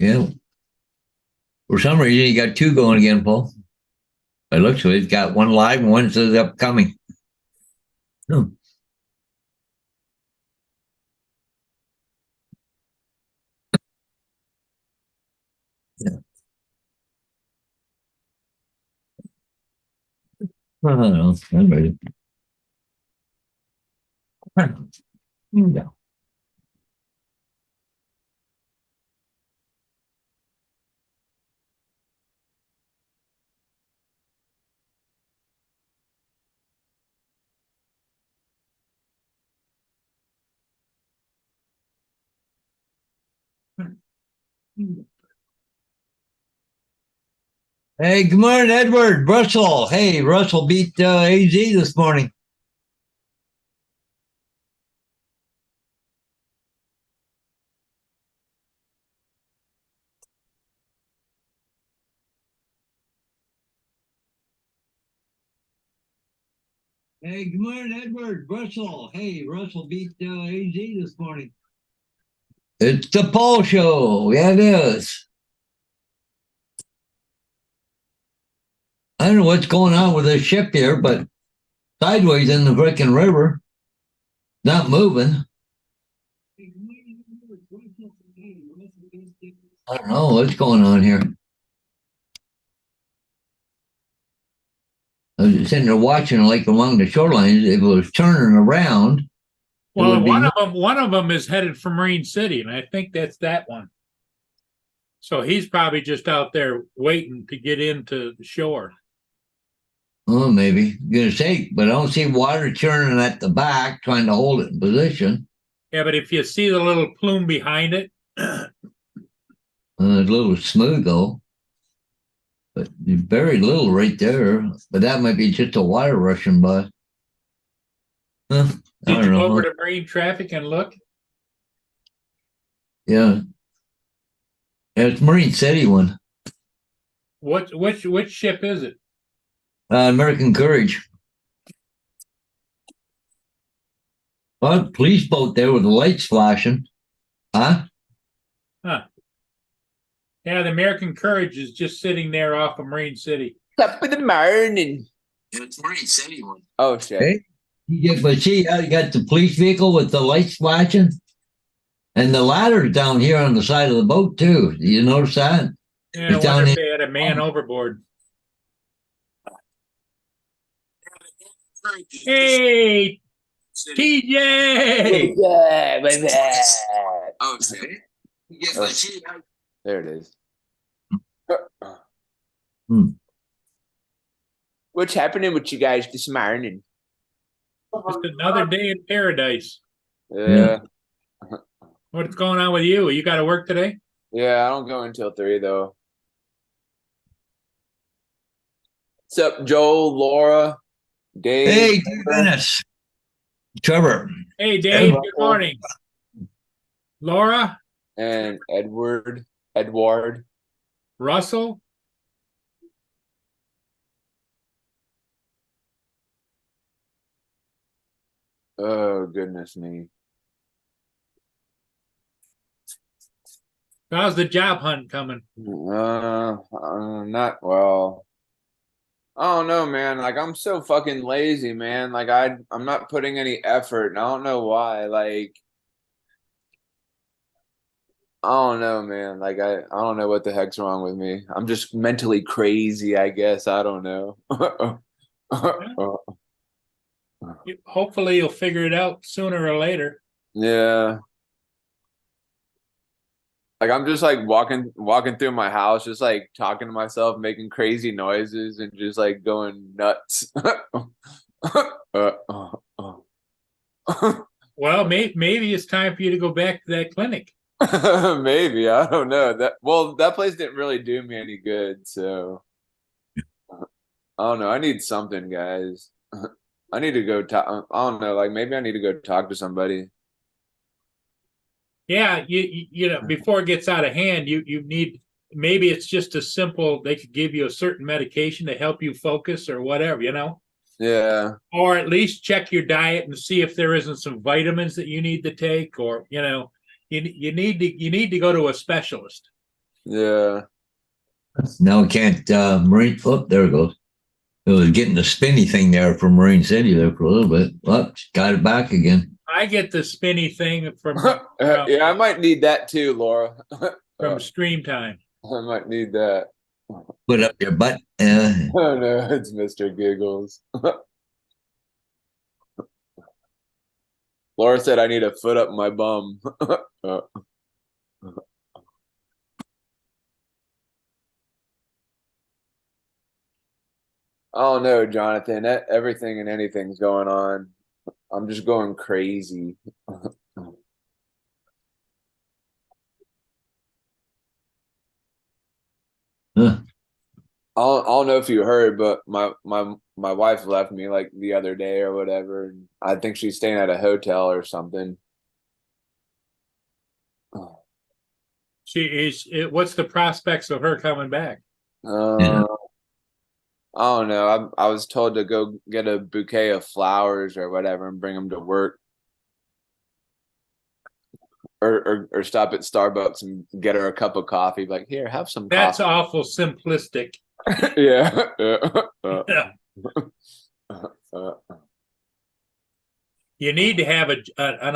Yeah. For some reason, you got two going again, Paul. It looks like he's got one live and one says upcoming. Hmm. Yeah. I don't know. I'm ready. Yeah. Hey, good morning, Edward. Russell. Hey, Russell beat AZ this morning. Hey, good morning, Edward. Russell. Hey, Russell beat AZ this morning. It's the Paul Show. Yeah, it is. I don't know what's going on with this ship here, but sideways in the freaking river, not moving. I don't know what's going on here. I was sitting there watching, like along the shoreline. If it was turning around, it Well, would be. one of them is headed for Marine City, and I think that's that one. So he's probably just out there waiting to get into the shore. Oh, maybe. I'm gonna say, but I don't see water churning at the back, trying to hold it in position. Yeah, but if you see the little plume behind it, A little smooth though, but very little right there. But that might be just a water rushing by. Huh, I did don't you go know. over to Marine Traffic and look? Yeah, yeah, it's Marine City one. Which ship is it? American Courage. Well, police boat there with the lights flashing. Huh? Huh. Yeah, the American Courage is just sitting there off of Marine City. Top of the morning. It's Marine City one. Oh shit. Hey, but see, you got the police vehicle with the lights flashing, and the ladder's down here on the side of the boat too. Do you notice that? Yeah, I It's down wonder if in. they had a man overboard. Hey, TJ! Oh shit. There it is. Hmm. What's happening with you guys this morning? Just another day in paradise. Yeah. What's going on with you? You got to work today? Yeah, I don't go until 3 though. What's up, Joel, Laura, Dave? Hey, Dennis. Trevor. Hey, Dave. Good morning. Laura? And Edward. Russell? Oh, goodness me. How's the job hunt coming? Not well. I don't know, man. Like I'm so fucking lazy, man. Like I'm not putting any effort, and I don't know why. Like I don't know, man. Like I don't know what the heck's wrong with me. I'm just mentally crazy, I guess. I don't know. Hopefully you'll figure it out sooner or later. Yeah. Like I'm just like walking through my house, just like talking to myself, making crazy noises and just like going nuts. Well, maybe it's time for you to go back to that clinic. Maybe, I don't know. That place didn't really do me any good, so I don't know. I need something, guys. I need to go talk. I don't know, like maybe I need to go talk to somebody. Yeah, you know, before it gets out of hand, you need, maybe it's just a simple, they could give you a certain medication to help you focus or whatever, you know? Yeah. Or at least check your diet and see if there isn't some vitamins that you need to take, or you know, you need to go to a specialist. Yeah. Now we can't Marine. Oh, there it goes. It was getting the spinny thing there from Marine City there for a little bit. Well, got it back again. I get the spinny thing from Yeah, I might need that too, Laura. Stream Time. I might need that. Put up your butt. Oh no, it's Mr. Giggles. Laura said I need a foot up my bum. Oh no, Jonathan. Everything and anything's going on. I'm just going crazy. I don't know if you heard, but my wife left me like the other day or whatever. And I think she's staying at a hotel or something. She is. What's the prospects of her coming back? Yeah. I don't know. I was told to go get a bouquet of flowers or whatever and bring them to work, or stop at Starbucks and get her a cup of coffee. Like, here, have some That's coffee. awful simplistic. Yeah. You need to have an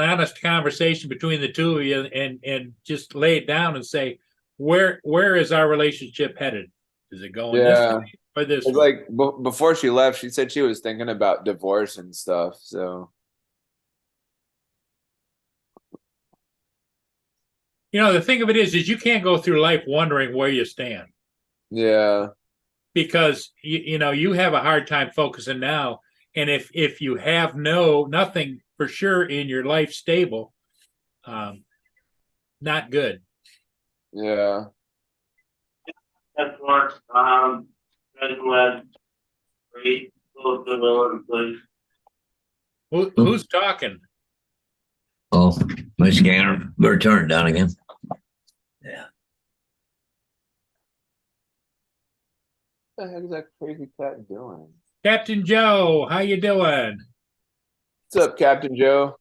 honest conversation between the two of you and just lay it down and say, where is our relationship headed? Is it going this way or this It's way? like before she left, she said she was thinking about divorce and stuff. So The thing of it is you can't go through life wondering where you stand yeah, because you have a hard time focusing now. And if you have nothing for sure in your life stable, not good. yeah. That's Mark. Great. Please. Who's talking? Oh, my scanner. Better turn it down again. Yeah. What the heck is that crazy cat doing? Captain Joe, how you doing? What's up, Captain Joe?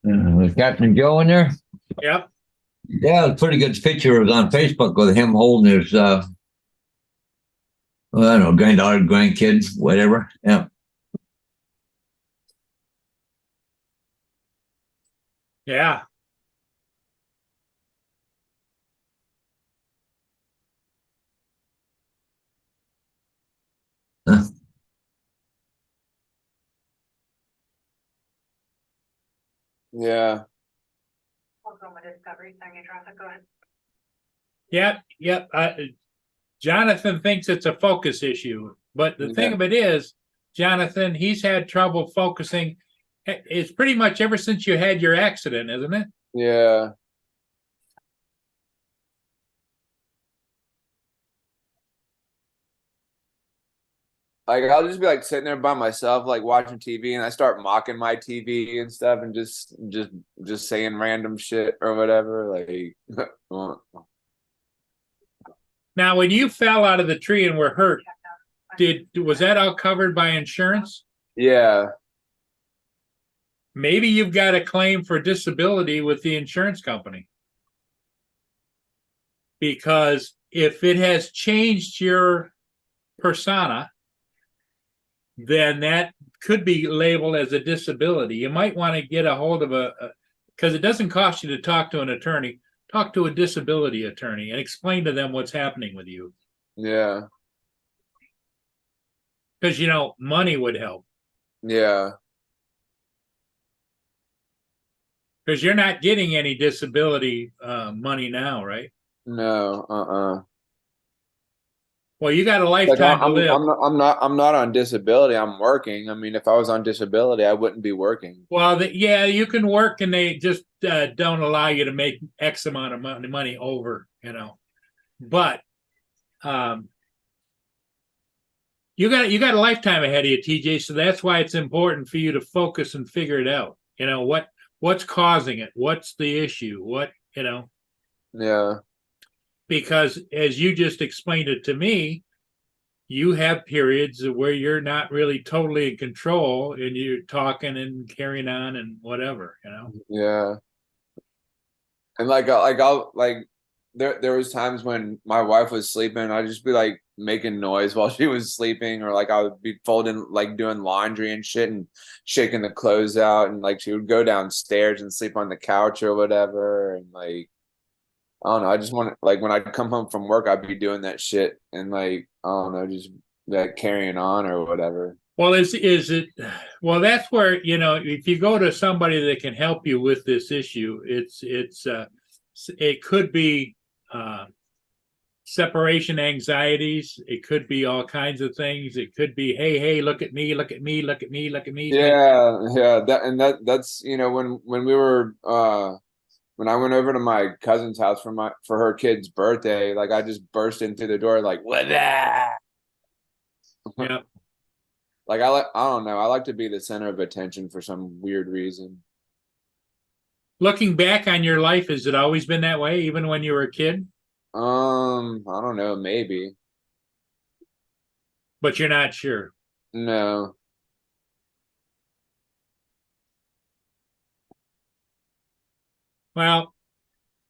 Was Captain Joe in there? Yep. Yeah, a pretty good picture. It was on Facebook with him holding his, I don't know, granddaughter, grandkids, whatever. Yeah. Yeah. Huh. Yeah. Yep. Jonathan thinks it's a focus issue, but the thing Yeah. of it is, Jonathan, he's had trouble focusing. It's pretty much ever since you had your accident, isn't it? Yeah. Like I'll just be like sitting there by myself, like watching TV, and I start mocking my TV and stuff, and just saying random shit or whatever. Like, Now, when you fell out of the tree and were hurt, was that all covered by insurance? yeah, Maybe you've got a claim for disability with the insurance company. Because if it has changed your persona, then that could be labeled as a disability. You might want to get a hold of because it doesn't cost you to talk to an attorney. Talk to a disability attorney and explain to them what's happening with you. yeah, Because, money would help. yeah. Because you're not getting any disability money now, right? No, Well, you got a Like lifetime to live. I'm not on disability. I'm working. I mean, if I was on disability, I wouldn't be working. Well, you can work, and they just don't allow you to make X amount of money over, But you got a lifetime ahead of you, TJ. So that's why it's important for you to focus and figure it out. What's causing it? What's the issue? Yeah, Because as you just explained it to me, you have periods where you're not really totally in control and you're talking and carrying on and whatever, you know. Yeah. And I'll like there was times when my wife was sleeping, I'd just be like making noise while she was sleeping, or like I would be folding, like doing laundry and shit and shaking the clothes out, and like she would go downstairs and sleep on the couch or whatever. And like I don't know, I just want, like when I'd come home from work, I'd be doing that shit and like I don't know, just like carrying on or whatever. Well, is it? Well, that's where, you know, if you go to somebody that can help you with this issue, it could be separation anxieties. It could be all kinds of things. It could be, hey, look at me, look at me, look at me, look at me. Yeah, that's when we were when I went over to my cousin's house for her kid's birthday, like I just burst into the door like, what that? Yeah. Like I don't know, I like to be the center of attention for some weird reason. Looking back on your life, has it always been that way, even when you were a kid? I don't know, maybe. But you're not sure. No. Well,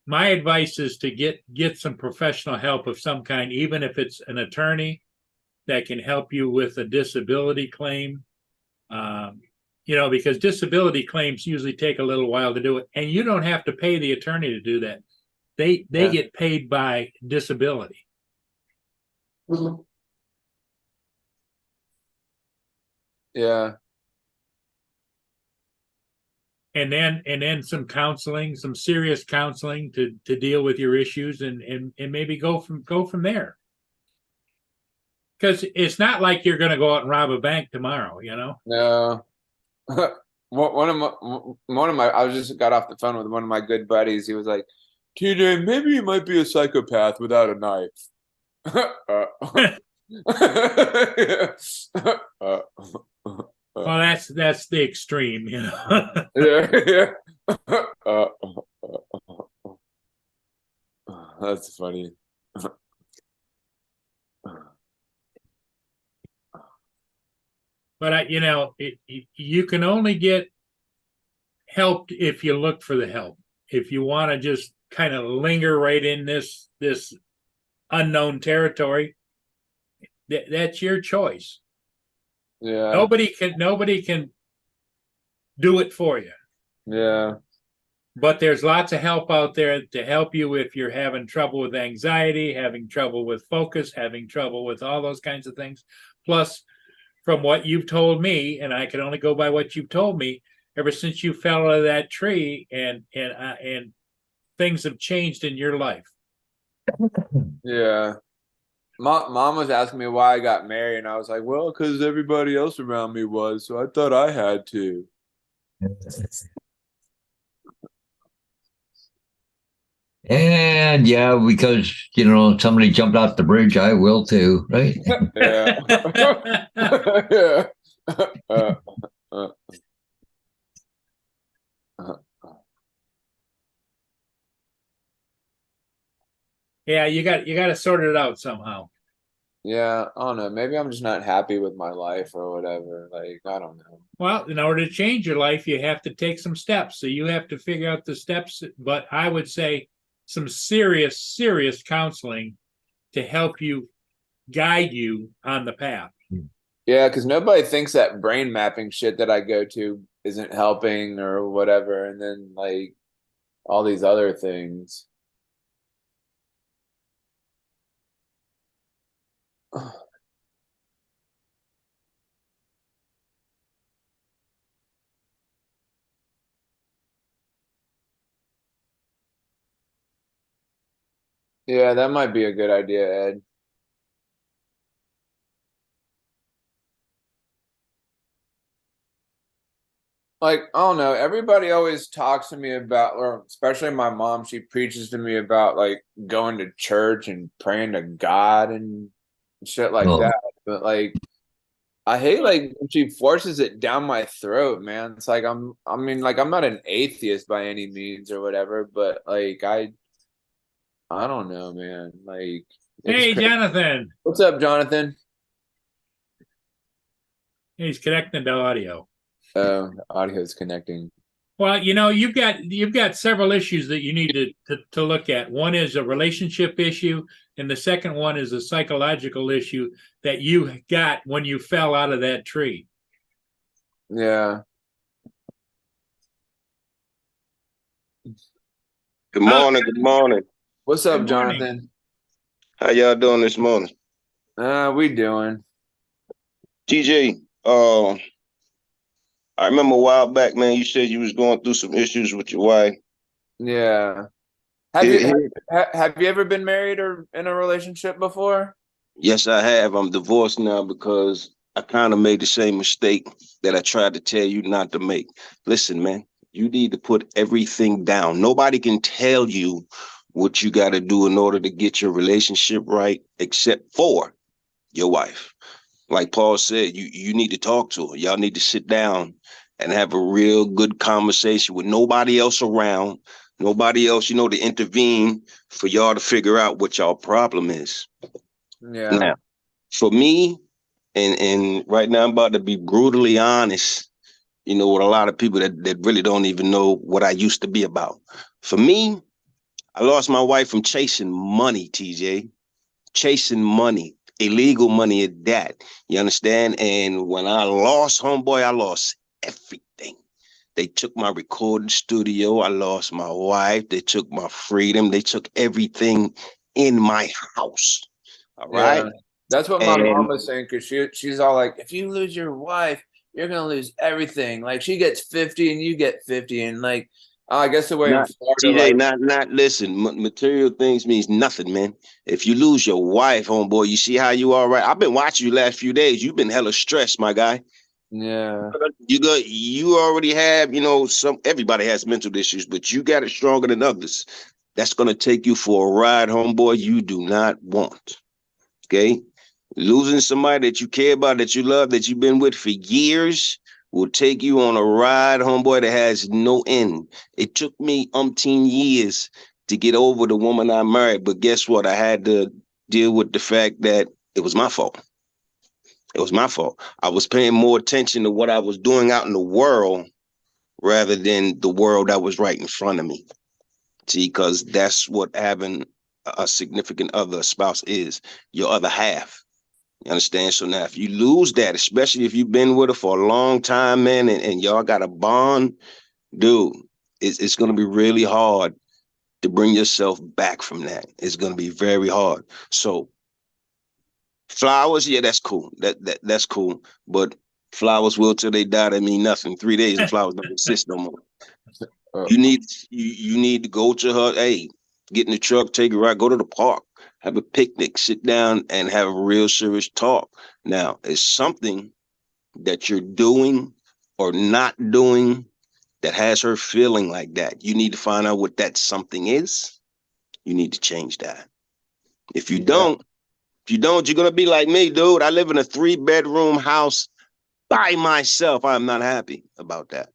my advice is to get some professional help of some kind, even if it's an attorney that can help you with a disability claim. You know, because disability claims usually take a little while to do it, and you don't have to pay the attorney to do that. They Yeah. get paid by disability. Yeah. And then some counseling, some serious counseling to deal with your issues, and maybe go from there. Because it's not like you're going to go out and rob a bank tomorrow, you know. No. One of my I was just got off the phone with one of my good buddies. He was like, TJ, maybe you might be a psychopath without a knife. Well, that's the extreme, you know. Yeah. That's funny. But you know, you can only get help if you look for the help. If you want to just kind of linger right in this unknown territory, that's your choice. Yeah. Nobody can do it for you. Yeah. But there's lots of help out there to help you if you're having trouble with anxiety, having trouble with focus, having trouble with all those kinds of things. Plus, from what you've told me, and I can only go by what you've told me, ever since you fell out of that tree, and things have changed in your life. Yeah. Mom was asking me why I got married, and I was like, well, because everybody else around me was, so I thought I had to. And yeah, because you know somebody jumped off the bridge, I will too, right? Yeah. Yeah. Yeah, you got to sort it out somehow. Yeah, I don't know. Maybe I'm just not happy with my life or whatever. Like, I don't know. Well, in order to change your life, you have to take some steps. So you have to figure out the steps. But I would say some serious counseling to help you guide you on the path. Yeah, because nobody thinks that brain mapping shit that I go to isn't helping or whatever. And then, like, all these other things. Yeah, that might be a good idea, Ed. Like, I don't know, everybody always talks to me about, or especially my mom, she preaches to me about like going to church and praying to God and shit like Oh, that. But like, I hate like when she forces it down my throat, man. It's like I mean, like I'm not an atheist by any means or whatever, but like I don't know, man. Like it's Hey, crazy. Jonathan. What's up, Jonathan? He's connecting to audio. Audio is connecting. Well, you've got several issues that you need to look at. One is a relationship issue, and the second one is a psychological issue that you got when you fell out of that tree. Yeah. Good morning. Good morning. What's up, Good morning. Jonathan? How y'all doing this morning? We doing? TJ, I remember a while back, man, you said you was going through some issues with your wife. Yeah. Have Here- you have you ever been married or in a relationship before? Yes, I have. I'm divorced now because I kind of made the same mistake that I tried to tell you not to make. Listen, man, you need to put everything down. Nobody can tell you what you got to do in order to get your relationship right, except for your wife. Like Paul said, you need to talk to her. Y'all need to sit down and have a real good conversation with nobody else around, nobody else, to intervene for y'all to figure out what y'all problem is. Yeah. Now, for me, and right now I'm about to be brutally honest, with a lot of people that really don't even know what I used to be about. For me, I lost my wife from chasing money, TJ. Chasing money, illegal money at that. You understand? And when I lost homeboy, I lost everything. They took my recording studio. I lost my wife. They took my freedom. They took everything in my house. All right. Yeah. That's what my And- mom was saying, because she's all like, if you lose your wife, you're gonna lose everything. Like, she gets 50 and you get 50, and like, I guess the way in Not, Florida, TJ, like, not listen. Material things means nothing, man. If you lose your wife, homeboy, you see how you are, right? I've been watching you last few days. You've been hella stressed, my guy. yeah, You already have, everybody has mental issues, but you got it stronger than others. That's gonna take you for a ride, homeboy, you do not want. Okay? Losing somebody that you care about, that you love, that you've been with for years will take you on a ride, homeboy, that has no end. It took me umpteen years to get over the woman I married, but guess what? I had to deal with the fact that it was my fault. It was my fault. I was paying more attention to what I was doing out in the world rather than the world that was right in front of me. See, because that's what having a significant other, a spouse, is, your other half. You understand? So now if you lose that, especially if you've been with her for a long time, man, and y'all got a bond, dude, it's going to be really hard to bring yourself back from that. It's going to be very hard. So flowers, yeah, that's cool. That's cool. But flowers will till they die. That mean nothing. 3 days and flowers don't exist no more. You need to go to her. Hey, get in the truck, take a ride, go to the park, have a picnic, sit down and have a real serious talk. Now, it's something that you're doing or not doing that has her feeling like that. You need to find out what that something is. You need to change that. If you don't, you're gonna be like me, dude. I live in a 3-bedroom house by myself. I'm not happy about that.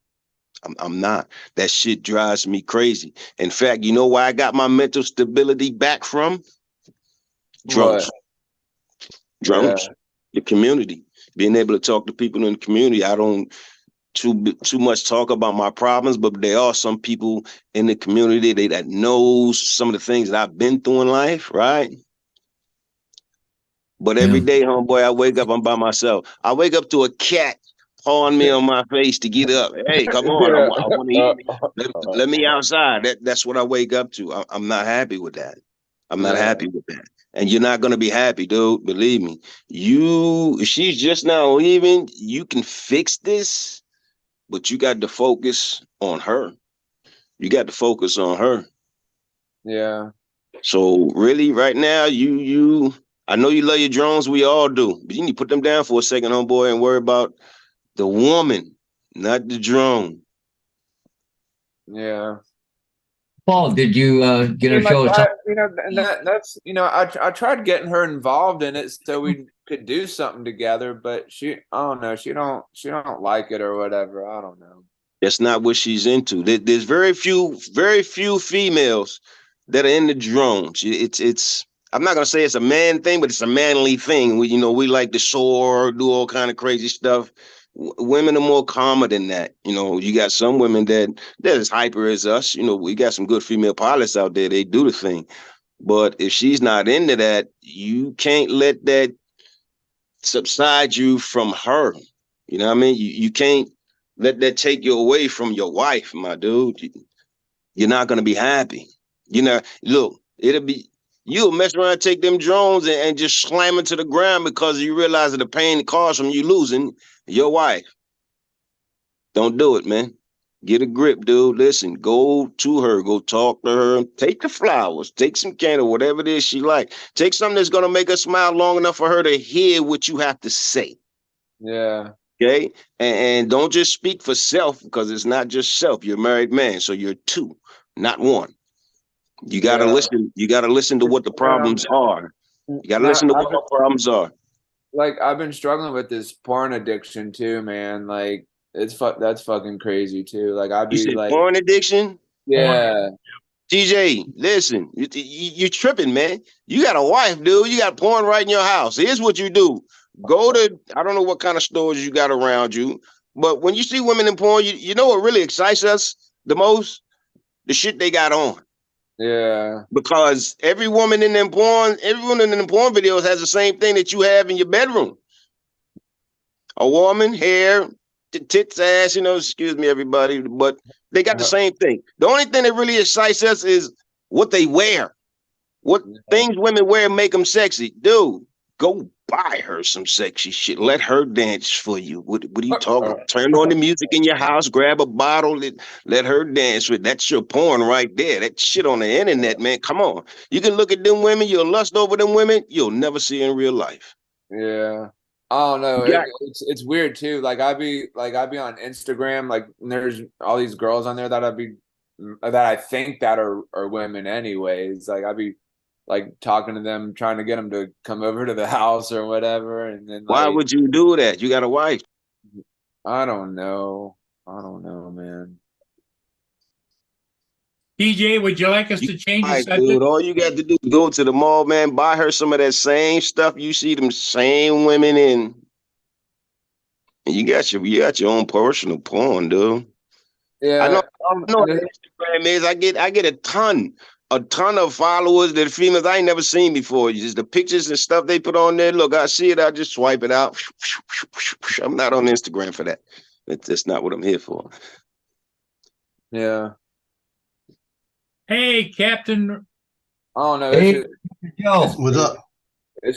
I'm not. That shit drives me crazy. In fact, you know why I got my mental stability back from? Drums. What? Drums. The community. Being able to talk to people in the community. I don't too much talk about my problems, but there are some people in the community that knows some of the things that I've been through in life, right? But every day, homeboy, I wake up, I'm by myself. I wake up to a cat pawing me on my face to get up. Hey, come on, I want to eat. Let me outside. That's what I wake up to. I'm not happy with that. I'm not happy with that. And you're not going to be happy, dude. Believe me. She's just now leaving. You can fix this, but you got to focus on her. You got to focus on her. Yeah. So really, right now, I know you love your drones. We all do, but you need to put them down for a second, homeboy, and worry about the woman, not the drone. Yeah. Paul, did you show us? And that's I tried getting her involved in it so we could do something together, but I don't know, she don't like it or whatever. I don't know. That's not what she's into. There's very few females that are in the drones. I'm not gonna say it's a man thing, but it's a manly thing. We like to soar, do all kind of crazy stuff. Women are more calmer than that. You got some women that as hyper as us. We got some good female pilots out there. They do the thing. But if she's not into that, you can't let that subside you from her. You know what I mean? You can't let that take you away from your wife, my dude. You're not gonna be happy. Look, you'll mess around, take them drones and just slam into the ground because you realize the pain it caused from you losing your wife. Don't do it, man. Get a grip, dude. Listen, go to her, go talk to her, take the flowers, take some candle, whatever it is she like. Take something that's gonna make her smile long enough for her to hear what you have to say. Yeah. Okay. And don't just speak for self, because it's not just self. You're a married man, so you're two, not one. You gotta listen. You gotta listen to what the problems are. You gotta listen to what the problems are. Like, I've been struggling with this porn addiction too, man. Like, that's fucking crazy too. Like, I'd You be said like, porn addiction? yeah, TJ, listen, you're tripping, man. You got a wife, dude. You got porn right in your house. Here's what you do. Go to, I don't know what kind of stores you got around you, but when you see women in porn, you know what really excites us the most? The shit they got on. yeah, Because everyone in them porn videos has the same thing that you have in your bedroom. A woman, hair, tits, ass, excuse me, everybody, but they got the same thing. The only thing that really excites us is what they wear. What things women wear make them sexy. Dude, go buy her some sexy shit. Let her dance for you. What are you talking about? Turn on the music in your house, grab a bottle, let her dance with. That's your porn right there. That shit on the internet, man. Come on. You can look at them women, you'll lust over them women, you'll never see in real life. yeah. I don't know. Yeah. It's weird too. Like, I'd be on Instagram, like, and there's all these girls on there that I think that are women anyways. Like, I'd be like talking to them, trying to get them to come over to the house or whatever. And then, Why like, would you do that? You got a wife. I don't know, man. DJ, would you like us to change the Right, subject? dude. All you got to do is go to the mall, man. Buy her some of that same stuff you see them same women in. And you got your own personal porn, dude. Yeah, I know what Instagram is. I get a ton of followers that are females I ain't never seen before. Just the pictures and stuff they put on there. Look, I see it, I just swipe it out. I'm not on Instagram for that. That's not what I'm here for. yeah. Hey, Captain. I don't know. Hey, Joe. What's up?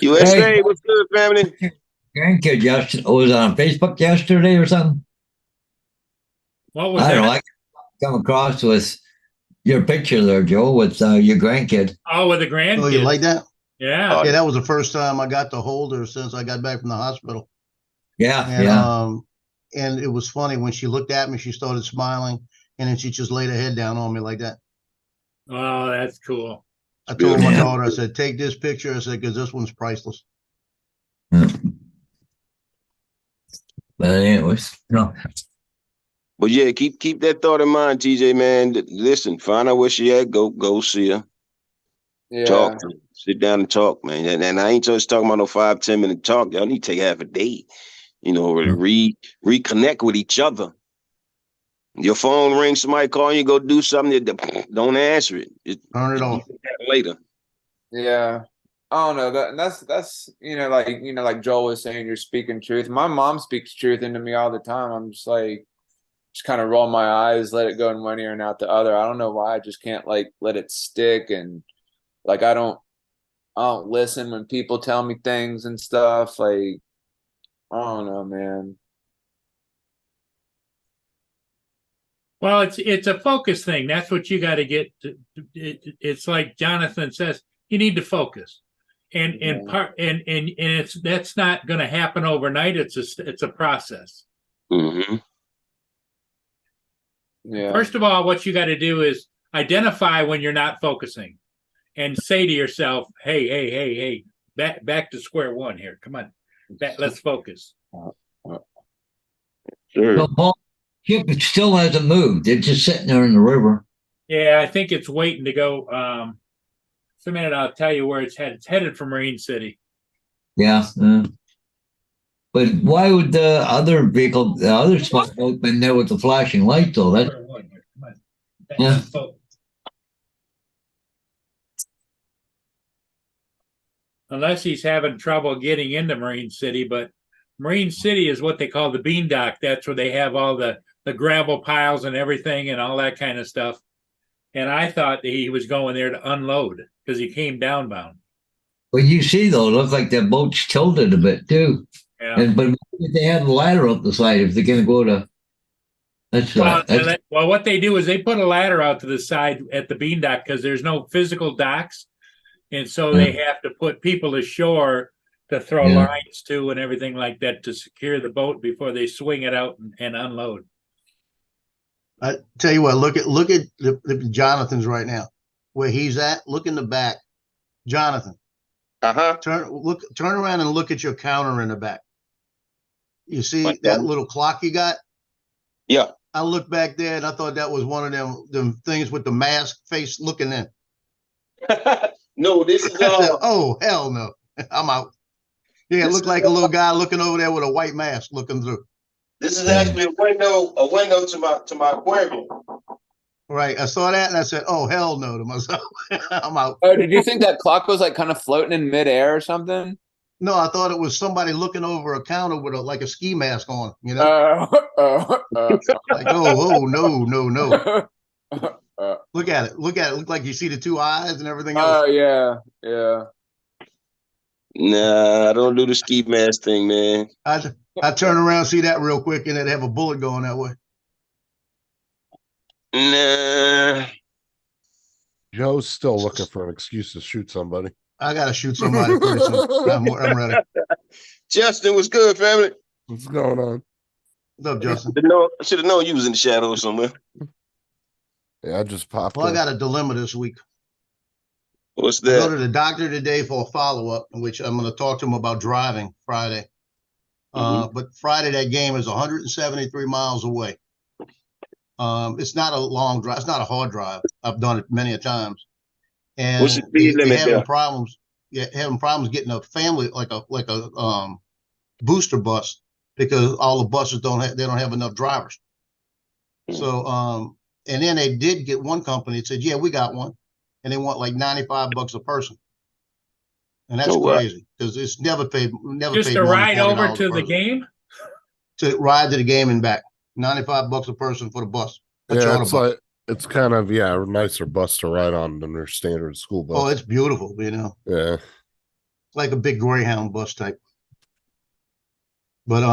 USA, Hey. what's good, family? Grandkid was on Facebook yesterday or something. What was I don't know. that? I come across with your picture there, Joe, with your grandkid. Oh, with the grandkids. Oh, you like that? Yeah. Yeah, that was the first time I got to hold her since I got back from the hospital. Yeah, And yeah. And it was funny when she looked at me, she started smiling, and then she just laid her head down on me like that. Oh, that's cool. I told my Yeah. daughter, I said, take this picture. I said, because this one's priceless. But anyways, no. But yeah, keep that thought in mind, TJ, man. Listen, find out where she at. Go see her. Yeah. Talk to her. Sit down and talk, man. And I ain't just talking about no 5-10 minute talk. Y'all need to take half a day. Reconnect with each other. Your phone rings, somebody calling you, go do something. Don't answer it. Turn it off. Later. Yeah. I don't know. That's like Joel was saying, you're speaking truth. My mom speaks truth into me all the time. I'm just like, just kind of roll my eyes, let it go in one ear and out the other. I don't know why. I just can't like let it stick. And like, I don't listen when people tell me things and stuff. Like, I don't know, man. Well, it's a focus thing. That's what you got to get. It's like Jonathan says, you need to focus, and that's not going to happen overnight. It's a process. Mm-hmm. Yeah. First of all, what you got to do is identify when you're not focusing, and say to yourself, "Hey, back to square one here. Come on, let's focus." Sure. So Paul, ship still hasn't moved. It's just sitting there in the river. Yeah, I think it's waiting to go a minute, I'll tell you where it's headed. It's headed for Marine City. Yeah. But why would the other vehicle, the other spot boat been there with the flashing light though? That Yeah. Unless he's having trouble getting into Marine City, but Marine City is what they call the bean dock. That's where they have all the gravel piles and everything and all that kind of stuff. And I thought that he was going there to unload because he came downbound. but you see though, it looked like that boat's tilted a bit too. Yeah. And but if they had a ladder up the side, if they're gonna go to Well, what they do is they put a ladder out to the side at the bean dock because there's no physical docks. And so they have to put people ashore to throw Yeah. lines to and everything like that to secure the boat before they swing it out and unload. I tell you what, look at the Jonathan's right now, where he's at. Look in the back, Jonathan. Turn around and look at your counter in the back. You see Like that that? little clock you got? Yeah. I looked back there and I thought that was one of them things with the mask face looking in. No, this is I said, oh hell no, I'm out. Yeah, it looked like a little guy looking over there with a white mask looking through. this is actually a window to my aquarium. Right. I saw that and I said, oh hell no to myself. I'm out. Oh, did you think that clock was like kind of floating in midair or something? No, I thought it was somebody looking over a counter with like a ski mask on, you know? Like, oh, no. Look at it. Look like you see the two eyes and everything else. Oh yeah. Nah, I don't do the ski mask thing, man. I turn around, see that real quick, and then have a bullet going that way. Nah. Joe's still looking for an excuse to shoot somebody. I gotta shoot somebody pretty soon. I'm ready. Justin, what's good, family? What's going on? What's up, Justin? I should have known you was in the shadows somewhere. Yeah, I just popped Well, I in. got a dilemma this week. What's I go to that? the doctor today for a follow-up, in which I'm going to talk to him about driving Friday. But Friday, that game is 173 miles away. It's not a long drive. It's not a hard drive. I've done it many a times. And What's the speed they're limit having there? problems. Yeah, having problems getting a family like a booster bus because all the buses don't have enough drivers. So and then they did get one company that said, yeah, we got one, and they want like $95 a person, and that's Oh, wow. crazy because it's never paid Just paid to more than ride over $40 to a the person. game? To ride to the game and back. $95 a person for the bus. A Yeah, charter it's bus. like it's kind of a nicer bus to ride on than their standard school bus. Oh, it's beautiful, you know. Yeah. It's like a big Greyhound bus type. But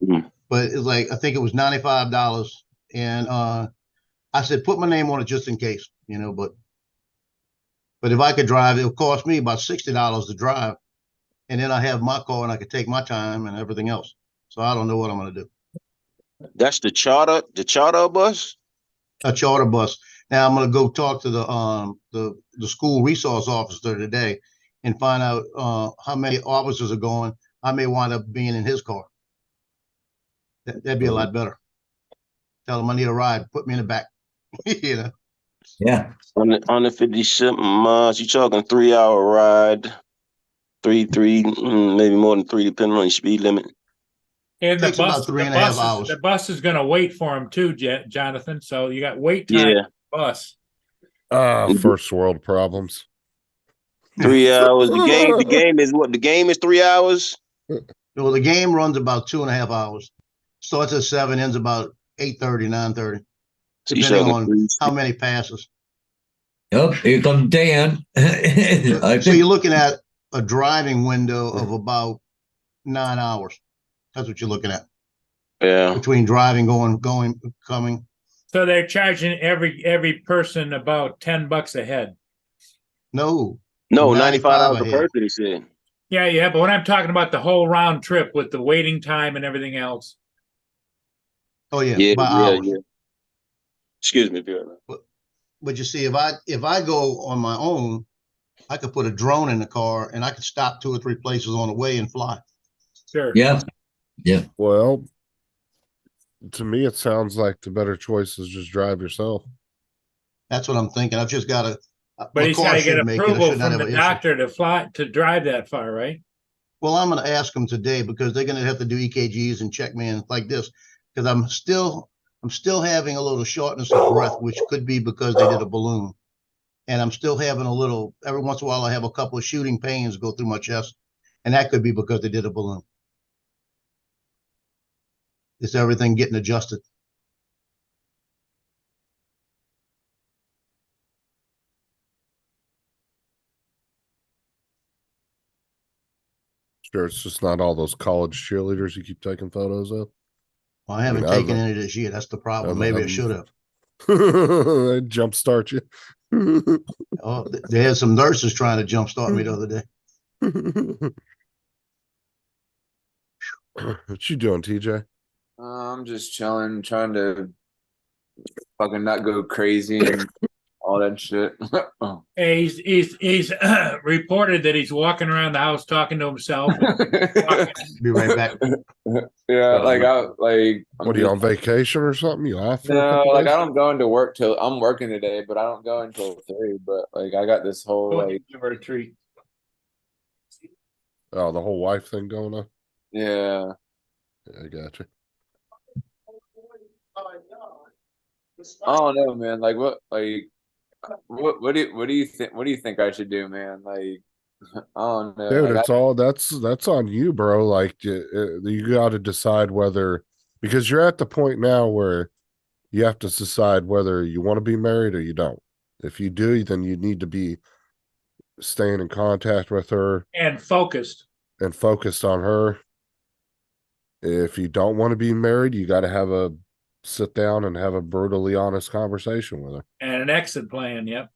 Mhm. but it's like I think it was $95, and I said put my name on it just in case, you know. But if I could drive, it'll cost me about $60 to drive, and then I have my car and I could take my time and everything else. So I don't know what I'm going to do. That's the charter bus? A charter bus. Now I'm going to go talk to the school resource officer today and find out how many officers are going. I may wind up being in his car. That'd be a lot better. Tell him I need a ride. Put me in the back. You know. Yeah. On the 50-something miles, you talking 3-hour ride, maybe more than 3, depending on your speed limit. And the Takes about bus, 3.5 hours. the bus is going to wait for him too, Jonathan. So you got wait time. Yeah, Bus. First world problems. 3 hours. The game is what? The game is 3 hours. Well, the game runs about 2.5 hours. Starts at 7, ends about 8:30, 9:30, So you depending talking on how many passes. Yep, here comes Dan. I So think you're looking at a driving window of about 9 hours. That's what you're looking at Yeah. between driving, going, coming. So they're charging every person about $10 a head. No, No, $95 $95 a ahead. person. He said. Yeah, but when I'm talking about the whole round trip with the waiting time and everything else. Oh yeah, Yeah, by yeah, hours. yeah. Excuse me, Bill. But you see, if I go on my own, I could put a drone in the car and I could stop 2 or 3 places on the way and fly. Sure. yeah. Well, to me, it sounds like the better choice is just drive yourself. That's what I'm thinking. I But My he's car got to get should make it. I approval should not from have the an issue. doctor to fly to drive that far, right? Well, I'm gonna ask them today because they're gonna have to do EKGs and check me in like this. Because I'm still having a little shortness of breath, which could be because they did a balloon. And I'm still having a little, every once in a while, I have a couple of shooting pains go through my chest. And that could be because they did a balloon. Is everything getting adjusted? Sure, it's just not all those college cheerleaders you keep taking photos of. Well, I haven't mean, taken I've- any this year. That's the problem. I've- Maybe I I've- should have. They jumpstart you. Oh, they had some nurses trying to jumpstart me the other day. What you doing, TJ? I'm just chilling, trying to fucking not go crazy and all that shit. Hey, he's reported that he's walking around the house talking to himself. Be right back. Yeah, like I'm What are you just- on vacation or something? You off for a No, couple like days? I don't go into work till I'm working today, but I don't go until 3. But like I got this whole like Give her a treat. Oh, the whole wife thing going on. yeah. Yeah, I got you. I don't know, man. Like what do you think I should do, man? Like I don't know. Dude, Like, it's all that's on you, bro. Like you got to decide whether, because you're at the point now where you have to decide whether you want to be married or you don't. If you do, then you need to be staying in contact with her And focused. and focused on her. If you don't want to be married, you got to have a sit down and have a brutally honest conversation with her. And an exit plan, yep.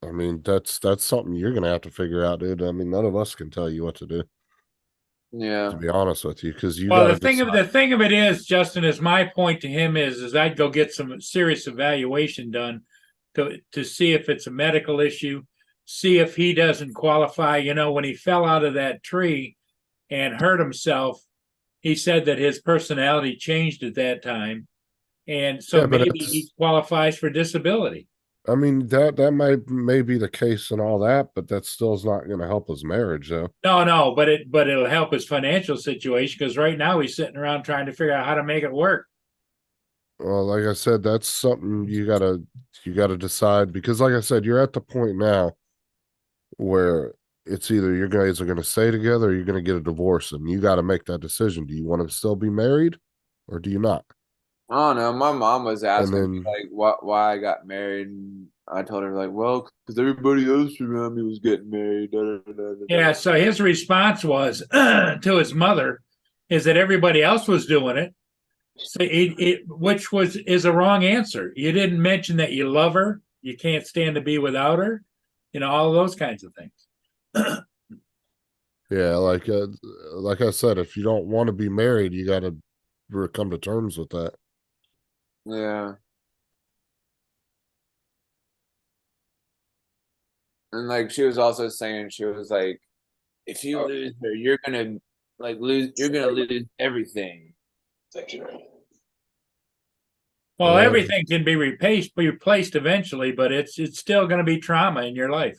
I mean, that's something you're gonna have to figure out, dude. I mean, none of us can tell you what to do, yeah. to be honest with you, because you Well, got the thing of it is, Justin, is my point to him is I'd go get some serious evaluation done to see if it's a medical issue, see if he doesn't qualify. You know, when he fell out of that tree and hurt himself, he said that his personality changed at that time. And so Yeah, but maybe he qualifies for disability. I mean, that may be the case and all that, but that still is not going to help his marriage, though. No, but it'll help his financial situation because right now he's sitting around trying to figure out how to make it work. Well, like I said, that's something you gotta decide, because, like I said, you're at the point now where it's either you guys are going to stay together or you're going to get a divorce, and you got to make that decision. Do you want to still be married or do you not? I don't know. My mom was asking me then- like why I got married, and I told her like, well, because everybody else around me was getting married. Da, da, da, da, da. Yeah, so his response was to his mother is that everybody else was doing it. So which is a wrong answer. You didn't mention that you love her, you can't stand to be without her, you know, all those kinds of things. Yeah, like I said, if you don't want to be married, you got to come to terms with that. Yeah. And like she was also saying, she was like, if you lose her, you're gonna lose everything. Well, Yeah. everything can be replaced eventually, but it's still going to be trauma in your life.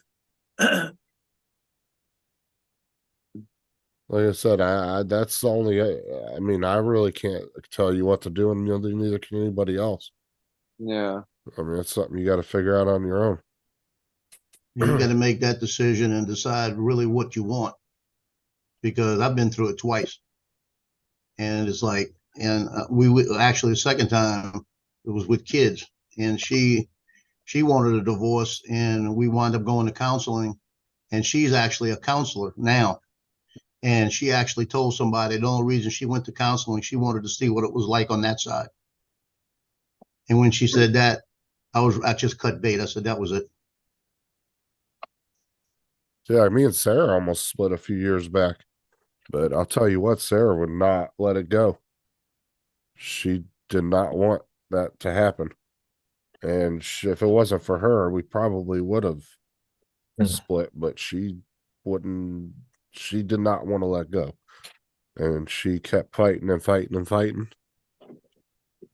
Like I said, I that's the only. I mean, I really can't tell you what to do, and neither can anybody else. Yeah. I mean, it's something you got to figure out on your own. You got to make that decision and decide really what you want. Because I've been through it twice. And it's like, and actually the second time it was with kids, and she wanted a divorce, and we wound up going to counseling, and she's actually a counselor now. And she actually told somebody the only reason she went to counseling, she wanted to see what it was like on that side. And when she said that, I just cut bait. I said, that was it. Yeah, me and Sarah almost split a few years back, but I'll tell you what, Sarah would not let it go. She did not want that to happen, and if it wasn't for her, we probably would have split. But she wouldn't. She did not want to let go, and she kept fighting and fighting and fighting.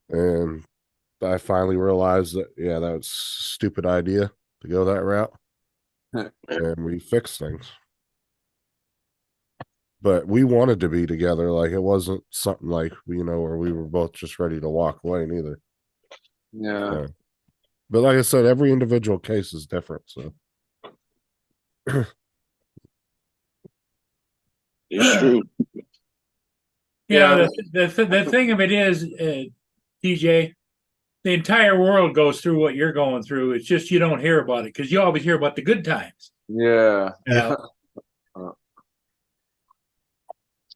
And I finally realized that, yeah, that was a stupid idea to go that route. and we fixed things. But we wanted to be together. Like it wasn't something like where we were both just ready to walk away neither. Yeah. Yeah. But like I said, every individual case is different. So It's true. Yeah, the thing of it is, TJ, the entire world goes through what you're going through. It's just you don't hear about it because you always hear about the good times. Yeah. You know?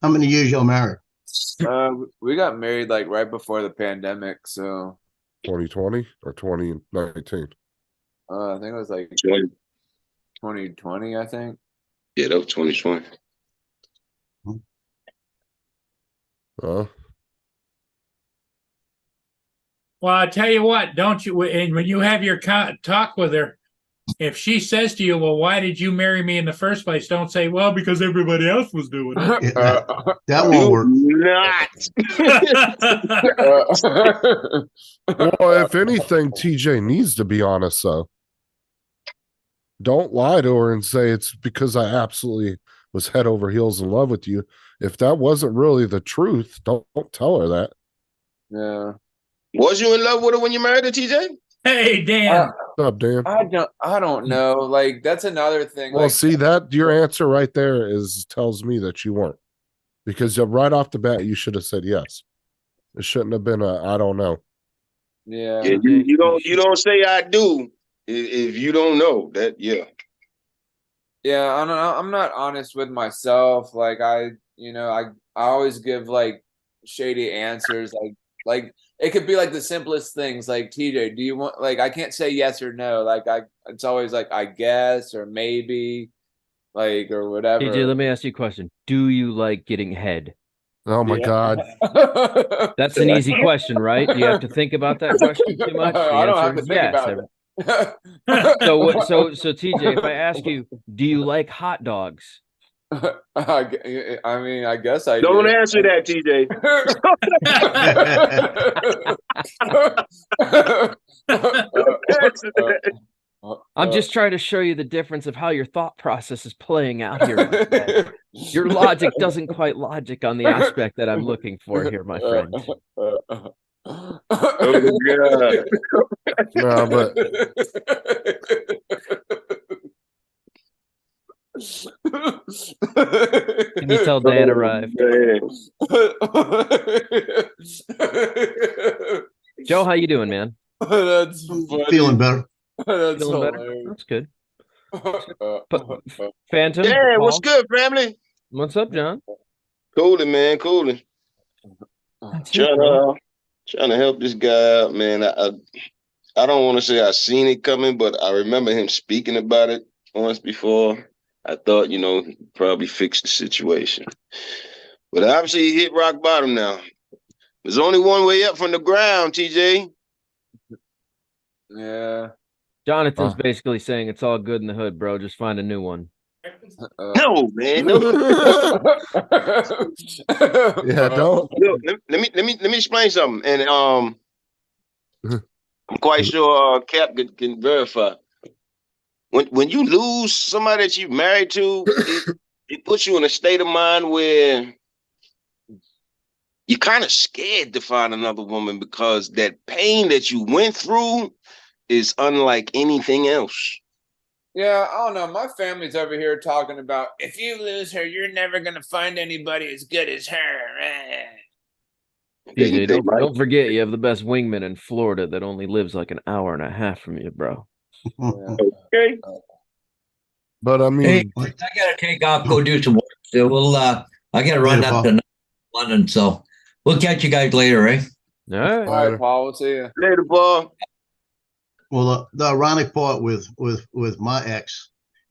How many years y'all married? We got married like right before the pandemic, so 2020 or 2019. I think it was like 2020, I think. Yeah, that was 2020. Uh, Well, I tell you what, don't you? And when you have your talk with her, if she says to you, "Well, why did you marry me in the first place?" Don't say, "Well, because everybody else was doing it." That won't work. Not. well, if anything, TJ needs to be honest. So don't lie to her and say it's because I absolutely was head over heels in love with you. If that wasn't really the truth, don't tell her that. Yeah. Was you in love with her when you married her, TJ? Hey, Dan. What's up, Dan? I don't know. Like that's another thing. Well, Like see that your answer right there tells me that you weren't, because right off the bat you should have said yes. It shouldn't have been I don't know. yeah. Yeah, you don't say I do if you don't know that. Yeah. Yeah, I don't know. I'm not honest with myself. Like I always give like shady answers. Like it could be like the simplest things. Like TJ, do you want? Like I can't say yes or no. Like it's always like I guess or maybe, like or whatever. TJ, let me ask you a question. Do you like getting head? Oh my God. That's an easy question, right? Do you have to think about that question too much? I don't have to think about it. So TJ, if I ask you, do you like hot dogs? I mean, I guess I Don't do. answer that, TJ. Answer that. I'm just trying to show you the difference of how your thought process is playing out here. Your logic doesn't quite logic on the aspect that I'm looking for here, my friend. Oh, God. No, but Can you tell Dan arrived? Joe, how you doing, man? That's funny. Feeling better. That's Feeling better? hilarious. That's good. Phantom, Yeah, what's Paul? good, family? What's up, John? Cooling, man, cooling. That's it, bro. Trying to help this guy out, man. I don't want to say I seen it coming, but I remember him speaking about it once before. I thought, he'd probably fix the situation. But obviously he hit rock bottom now. There's only one way up from the ground, TJ. Yeah. Jonathan's basically saying it's all good in the hood, bro. Just find a new one. No, man. No. yeah, don't. Look, let me explain something. And I'm quite sure Cap can verify. When you lose somebody that you're married to, it puts you in a state of mind where you're kind of scared to find another woman because that pain that you went through is unlike anything else. Yeah, I don't know. My family's over here talking about if you lose her, you're never gonna find anybody as good as her. TJ, don't forget you have the best wingman in Florida that only lives like an hour and a half from you, bro. Okay. But I mean, Hey, I gotta take off, go do some work. So we'll I gotta run Later, up Paul. to London, so we'll catch you guys later, eh? All right. All right, Paul. We'll see you. Later, Paul. Well, the ironic part with my ex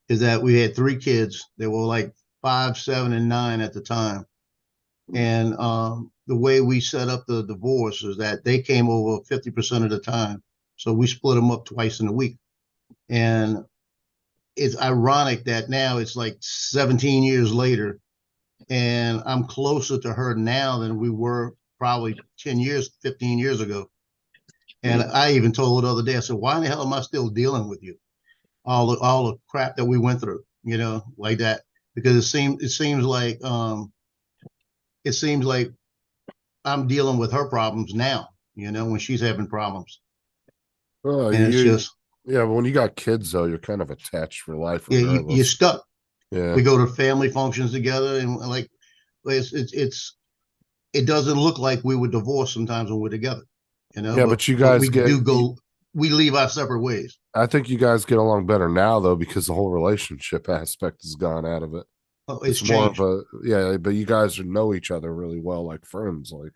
is that we had 3 kids. They were like 5, 7, and 9 at the time. And the way we set up the divorce is that they came over 50% of the time. So we split them up twice in a week. And it's ironic that now it's like 17 years later, and I'm closer to her now than we were probably 10 years, 15 years ago. And I even told her the other day, I said, why in the hell am I still dealing with you? all the crap that we went through, like that. Because it seems like I'm dealing with her problems now, when she's having problems. Oh, And it's just, yeah, but when you got kids though, you're kind of attached for life. yeah, you're Regardless. stuck. Yeah. We go to family functions together, and like it doesn't look like we were divorced sometimes when we're together, Yeah, but you guys we leave our separate ways. I think you guys get along better now though, because the whole relationship aspect has gone out of it. Oh, It's more of a but you guys know each other really well, like friends, like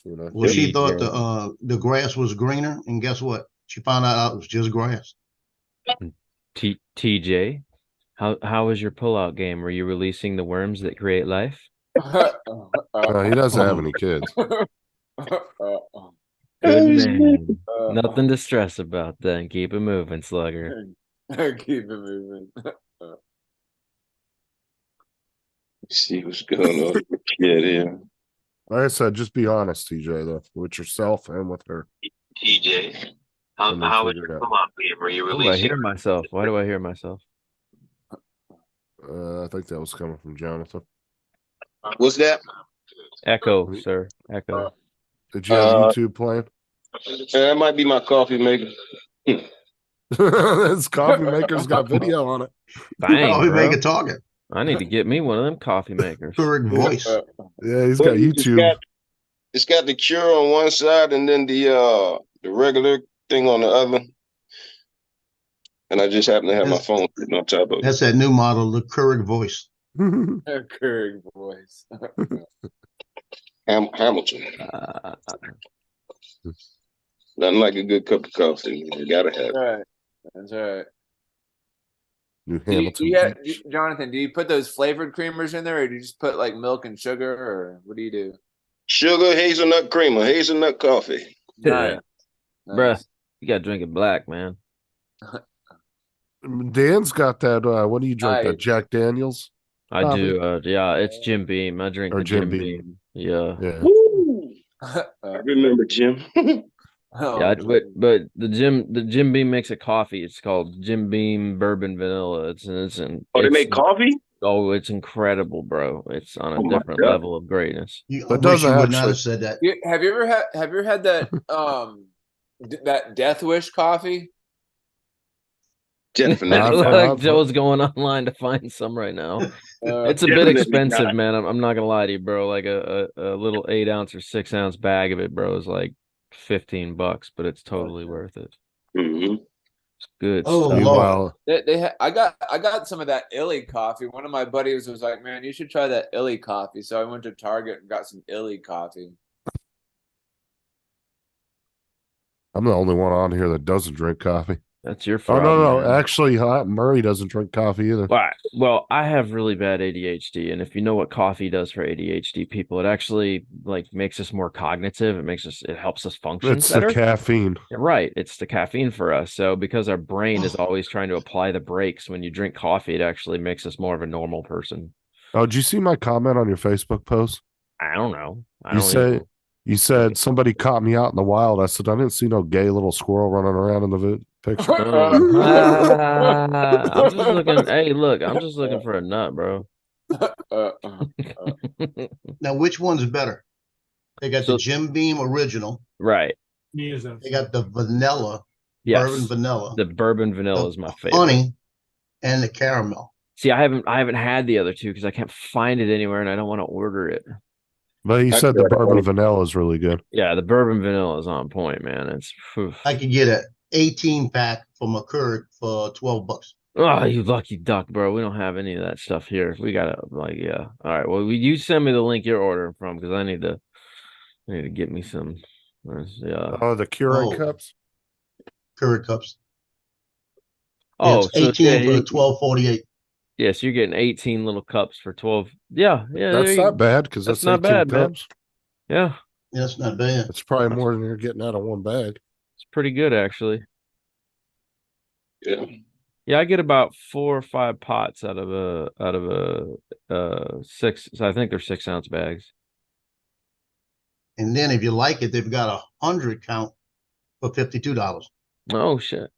Well, she thought the grass was greener, and guess what? She found out it was just grass. TJ, how was your pullout game? Were you releasing the worms that create life? he doesn't have any kids. Good man. Nothing to stress about then. Keep it moving, Slugger. Keep it moving. See what's going on. Yeah, yeah. Like I said, just be honest, TJ, though, with yourself and with her. TJ, And we'll how was figure it your out. pull-out game? Were you Why do I releasing? hear myself? Why do I hear myself? I think that was coming from Jonathan. What's that? Echo, sir. Echo. Did you have YouTube playing? That might be my coffee maker. This coffee maker's got video on it. Bang, Coffee bro. maker talking. I need to get me one of them coffee makers. Correct voice. Yeah, he's got YouTube. It's got the cure on one side and then the regular thing on the other. And I just happen to have my phone sitting on top of it. That's that new model, the Keurig voice. Keurig voice. Hamilton. Nothing like a good cup of coffee. You gotta have it. Right. That's right. New Do you, Hamilton. Jonathan, do you put those flavored creamers in there, or do you just put like milk and sugar, or what do you do? Sugar, hazelnut creamer, hazelnut coffee. Yeah. Nice. Bruh, you gotta drink it black, man. Dan's got that. What do you drink? That Nice. Jack Daniels? I Coffee? do. Yeah, it's Jim Beam. I drink Or the Jim Jim Beam. Beam. Yeah. Yeah. Woo! I remember Jim. Oh, Yeah, but the Jim Beam makes a coffee. It's called Jim Beam Bourbon Vanilla. It's They make coffee? Oh, it's incredible, bro. It's on a Oh my different God. level of greatness. I But wish doesn't you would not actually- have said that. Have you ever had that that Death Wish coffee? Jennifer, I've- Like Joe's going online to find some right now. It's a bit Definitely expensive, not. man. I'm not gonna lie to you, bro. Like a little 8 ounce or 6 ounce bag of it, bro, is like $15, but it's totally worth it. Mhm. It's good Oh, stuff. Lord. Meanwhile, I got some of that Illy coffee. One of my buddies was like, "Man, you should try that Illy coffee." So I went to Target and got some Illy coffee. I'm the only one on here that doesn't drink coffee. That's your Oh fault. no, man. actually, Murray doesn't drink coffee either. Well, I have really bad ADHD, and if you know what coffee does for ADHD people, it actually like makes us more cognitive. It helps us function It's better. the caffeine. You're right. It's the caffeine for us. So because our brain is always trying to apply the brakes, when you drink coffee, it actually makes us more of a normal person. Oh, did you see my comment on your Facebook post? I don't know. You said somebody caught me out in the wild. I said I didn't see no gay little squirrel running around in the picture. I'm just looking. Hey, look, I'm just looking for a nut, bro. Now, which one's better? They got So- the Jim Beam original. Right. They got the vanilla, Yes. bourbon vanilla, The bourbon vanilla the is my favorite. honey, and the caramel. See, I haven't had the other two because I can't find it anywhere, and I don't want to order it. But he I said the tried bourbon it. vanilla is really good. Yeah, the bourbon vanilla is on point, man. It's I could get an 18 pack from a Keurig for $12. oh, you lucky duck, bro. We don't have any of that stuff here. We gotta yeah. All right. Well, you send me the link you're ordering from because I need to get me some. Yeah. Oh, the Keurig Oh. cups. Keurig cups. Oh, it's so 18 yeah, for $12.48. yes, you're getting 18 little cups for 12. Yeah, yeah. That's not bad because That's that's not 18 bad, man. cups. Yeah, Yeah, that's not bad. It's probably more than you're getting out of one bag. it's pretty good actually. Yeah. Yeah, I get about 4 or 5 pots out of a 6. So I think they're 6 ounce bags. And then if you like it, they've got 100 count for $52. Oh shit.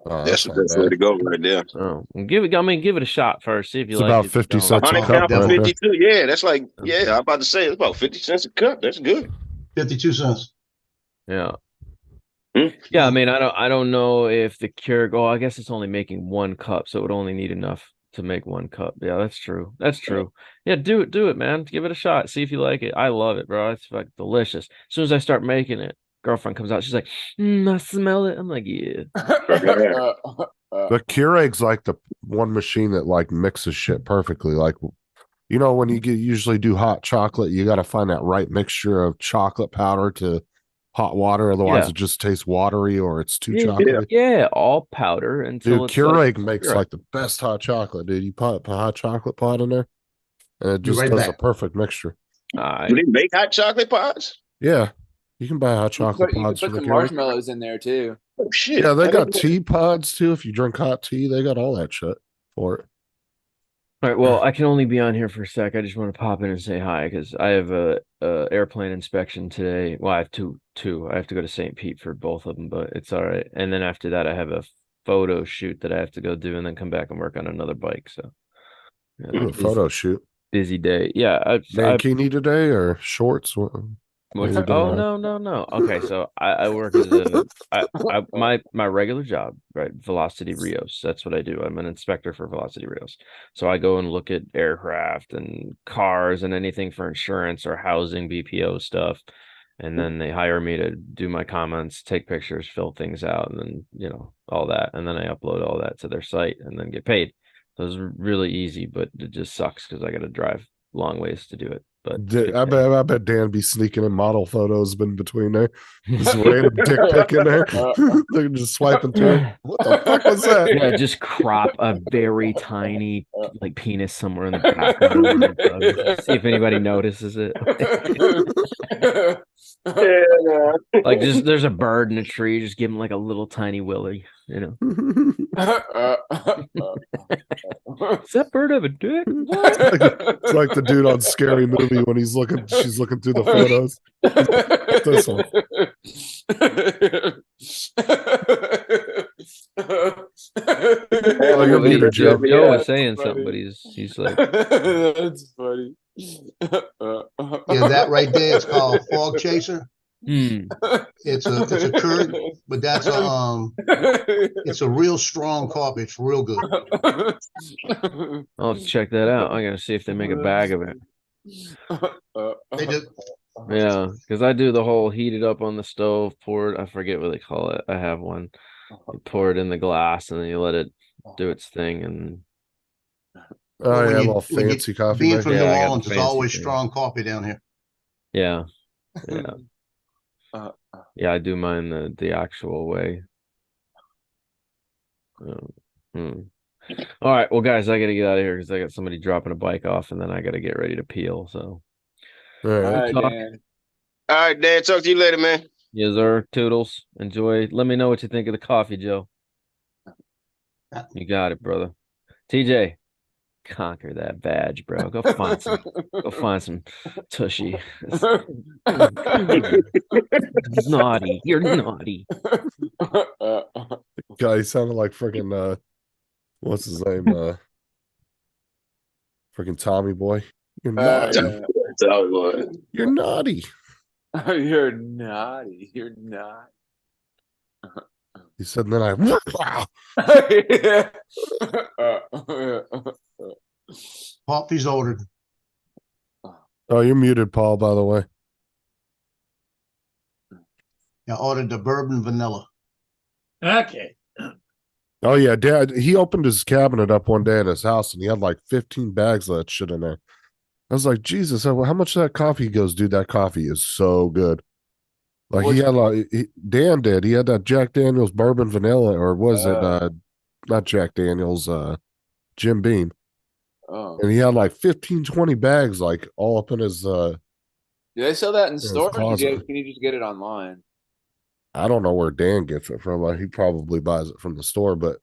Oh, That's the not best way bad. to go right there. Oh, give it a shot first. See if you It's like about it. 50 Don't. cents a 100 cup count for right there. 52. Yeah, that's like, yeah, I'm about to say it's about 50 cents a cup. That's good. 52 cents. Yeah. Hmm? Yeah, I mean, I don't know if the Keurig. Oh, I guess it's only making 1 cup, so it would only need enough to make 1 cup. Yeah, that's true. That's true. Yeah, do it, man. Give it a shot. See if you like it. I love it, bro. It's like delicious. As soon as I start making it, girlfriend comes out. She's like, I smell it. I'm like, yeah. The Keurig's like the one machine that like mixes shit perfectly. Like, you know, when you usually do hot chocolate, you got to find that right mixture of chocolate powder to hot water. Otherwise, Yeah. it just tastes watery or it's too Yeah, chocolatey. yeah, all powder until Dude, it's like Keurig makes Keurig. like the best hot chocolate, dude. You put a hot chocolate pot in there, and it Be just right does a back. perfect mixture. Do they make hot chocolate pods? Yeah, you can buy hot chocolate You can pods put from the some Keurig. marshmallows in there too. Oh, shit. Yeah, they I got didn't know. tea pods too. If you drink hot tea, they got all that shit for it. All right, well, I can only be on here for a sec. I just want to pop in and say hi because I have a airplane inspection today. Well, I have two. I have to go to St. Pete for both of them, but it's all right. And then after that, I have a photo shoot that I have to go do, and then come back and work on another bike. So, yeah, Ooh, a photo shoot. busy day. Yeah, I've Mankini today or shorts? What are you doing, oh Ryan? no. Okay, so I work as a my regular job, right? Velocity Rios. That's what I do. I'm an inspector for Velocity Rios. So I go and look at aircraft and cars and anything for insurance or housing, BPO stuff. And then they hire me to do my comments, take pictures, fill things out, and then, you know, all that. And then I upload all that to their site and then get paid. So it's really easy, but it just sucks because I got to drive long ways to do it. But I bet Dan be sneaking in model photos in between there. Just random dick pic in there. They're just swiping through. What the fuck was that? yeah, just crop a very tiny like penis somewhere in the background. See if anybody notices it. Like just there's a bird in a tree, just give him like a little tiny willy, you know. Does that bird have a dick? It's like the dude on Scary Movie when she's looking through the photos. This one. Oh, you're muted, Joe. Joe was saying something, but he's like, that's funny. Yeah, that right there, it's called Fog Chaser. It's a Keurig, but that's it's a real strong coffee. It's real good. I'll have to check that out. I gotta see if they make a bag of it. They did. Yeah, because I do the whole heat it up on the stove, pour it. I forget what they call it. I have one. You pour it in the glass and then you let it do its thing. And Oh, When yeah, you- all when you- fancy coffee Being maker. from Yeah, New I got the Orleans, it's fancy always thing. strong coffee down here. yeah, yeah, I do mine the actual way. All right, well, guys, I gotta get out of here because I got somebody dropping a bike off, and then I gotta get ready to peel. So, All right. All right, talk. Dan. All right, Dad. Talk to you later, man. yes, sir. Toodles. Enjoy. Let me know what you think of the coffee, Joe. You got it, brother. TJ, conquer that badge, bro. Go find some tushy. Naughty. You're naughty. Guy, he sounded like freaking what's his name? Freaking Tommy Boy. You're naughty. Yeah. That's how it was. You're naughty. You're naughty. You're naughty. He said, and then I Coffee's ordered. Oh, you're muted, Paul, by the way. I ordered the bourbon vanilla. Okay. Oh yeah, Dad. He opened his cabinet up one day at his house, and he had like 15 bags of that shit in there. I was like, Jesus, how much of that coffee? He goes, dude, that coffee is so good. Like he had Dan did. He had that Jack Daniel's bourbon vanilla, or was it not Jack Daniel's, Jim Beam. Oh. And he had like 15, 20 bags, like all up in his Do they sell that in his stores? closet. Can you just get it online? I don't know where Dan gets it from. He probably buys it from the store, but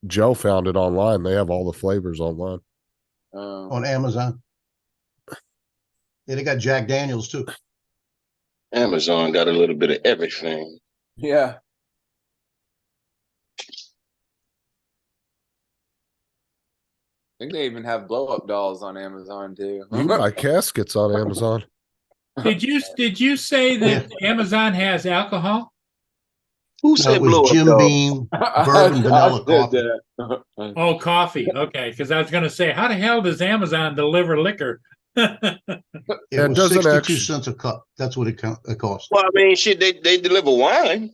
Joe found it online. They have all the flavors online. On Amazon. Yeah, they got Jack Daniels too. Amazon got a little bit of everything. Yeah. think they even have blow up dolls on Amazon too. You can buy caskets on Amazon. Did you say that Amazon has alcohol? Who No, said it was blow up Jim dog? Beam bourbon vanilla coffee. Oh, coffee. Okay, because I was going to say, how the hell does Amazon deliver liquor? It It was doesn't 62 actually- cents a cup. That's what it cost. Well, I mean, shit, they deliver wine.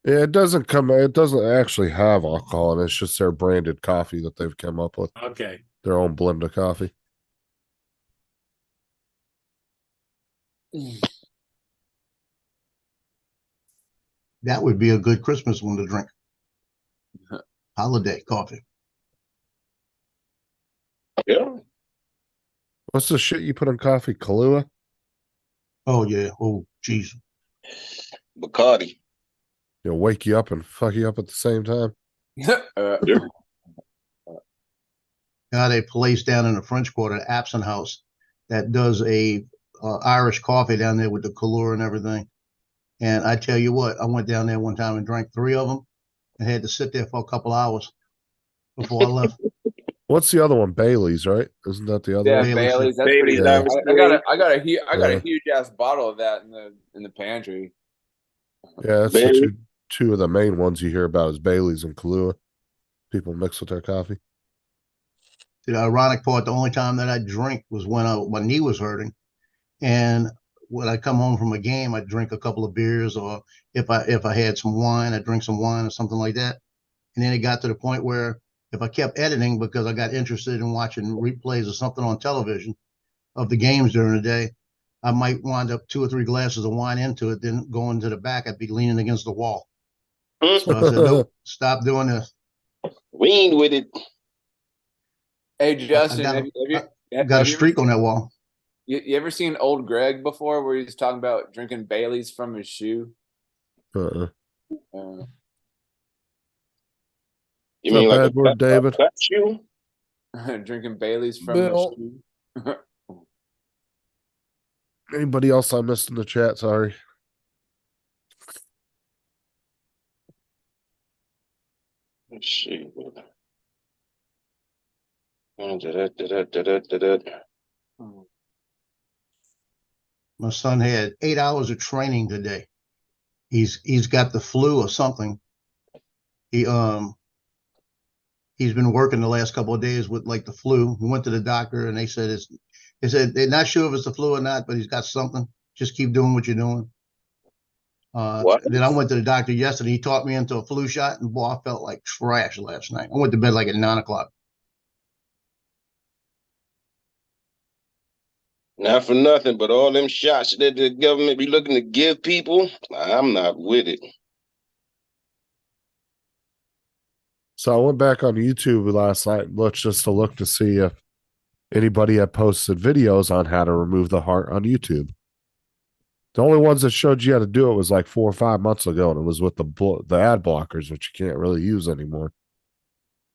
Yeah, it doesn't actually have alcohol, and it's just their branded coffee that they've come up with, Okay. their own blend of coffee. That would be a good Christmas one to drink. Holiday coffee. Yeah. What's the shit you put in coffee? Kahlua? Oh yeah. Oh geez. Bacardi. It'll wake you up and fuck you up at the same time. Got a place down in the French Quarter, Absent House, that does a Irish coffee down there with the Kahlua and everything. And I tell you what, I went down there one time and drank 3 of them and had to sit there for a couple hours before I left. What's the other one? Bailey's, right? Isn't that the other Yeah, one? Bailey's. That's Bailey's pretty Irish good. I got a Yeah. huge ass bottle of that in the pantry. Yeah, that's Bailey. the two of the main ones you hear about is Bailey's and Kahlua. People mix with their coffee. The ironic part, the only time that I drink was when my knee was hurting. And when I come home from a game, I'd drink a couple of beers, or if I had some wine, I'd drink some wine or something like that. And then it got to the point where if I kept editing because I got interested in watching replays or something on television of the games during the day, I might wind up 2 or 3 glasses of wine into it, then going to the back, I'd be leaning against the wall. So I said, nope, stop doing this. We ain't with it. Hey Justin, got a- have you Got a ever streak on that wall. You ever seen old Greg before, where he's talking about drinking Bailey's from his shoe? Uh-uh. Uh, You What's mean up, like Edward, David? cut shoe? drinking Bailey's from Bill. his shoe. Anybody else I missed in the chat? Sorry. Let's see. Da-da-da-da-da-da-da. My son had 8 hours of training today. He's got the flu or something. He's been working the last couple of days with like the flu. We went to the doctor and they said they're not sure if it's the flu or not, but he's got something. Just keep doing what you're doing. What? Then I went to the doctor yesterday. He talked me into a flu shot, and boy, I felt like trash last night. I went to bed like at 9 o'clock. Not for nothing, but all them shots that the government be looking to give people, I'm not with it. So I went back on YouTube last night and looked just to look to see if anybody had posted videos on how to remove the heart on YouTube. The only ones that showed you how to do it was like 4 or 5 months ago, and it was with the ad blockers, which you can't really use anymore.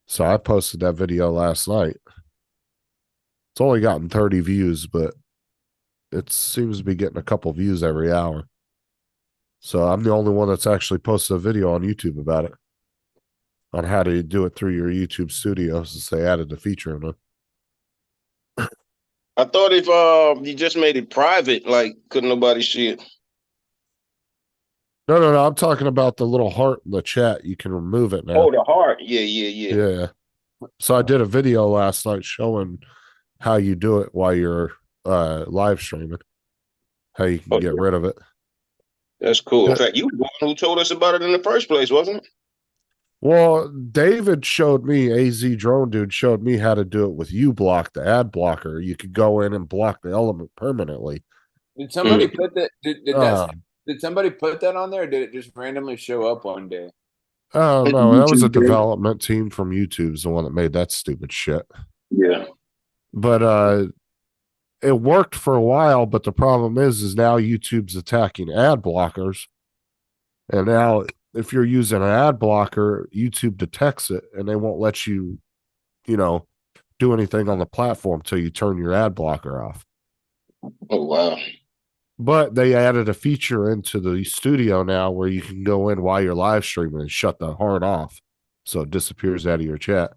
So I posted that video last night. It's only gotten 30 views, but it seems to be getting a couple views every hour. So I'm the only one that's actually posted a video on YouTube about it, on how to do it through your YouTube studio, since they added the feature in it. I thought if you just made it private, like couldn't nobody see it. No. I'm talking about the little heart in the chat. You can remove it now. Oh, the heart. Yeah. Yeah. So I did a video last night showing how you do it while you're live streaming, how you can get rid of it. That's cool. In Yeah. fact, you were the one who told us about it in the first place, wasn't it? Well, David showed me, AZ Drone Dude showed me how to do it with uBlock, the ad blocker. You could go in and block the element permanently. Did somebody put that? Uh, Did somebody put that on there? Or did it just randomly show up one day? Oh, But no, that was a YouTube did. development team from YouTube's the one that made that stupid shit. Yeah. But it worked for a while, but the problem is now YouTube's attacking ad blockers. And now if you're using an ad blocker, YouTube detects it and they won't let you, do anything on the platform till you turn your ad blocker off. Oh wow. But they added a feature into the studio now where you can go in while you're live streaming and shut the heart off, so it disappears out of your chat.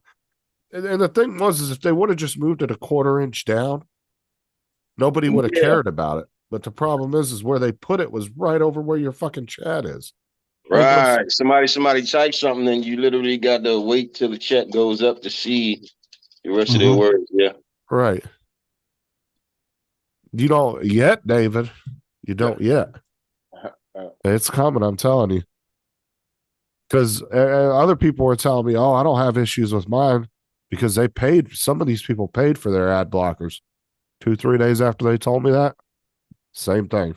And the thing was, is if they would have just moved it a quarter inch down, nobody would have Yeah. cared about it. But the problem is where they put it was right over where your fucking chat is. Like, Right. Somebody type something, and you literally got to wait till the chat goes up to see the rest of their Mhm. words. Yeah. Right. You don't yet, David. You don't yet. It's coming, I'm telling you. Because other people were telling me, oh, I don't have issues with mine because they paid, some of these people paid for their ad blockers 2-3 days after they told me that. Same thing.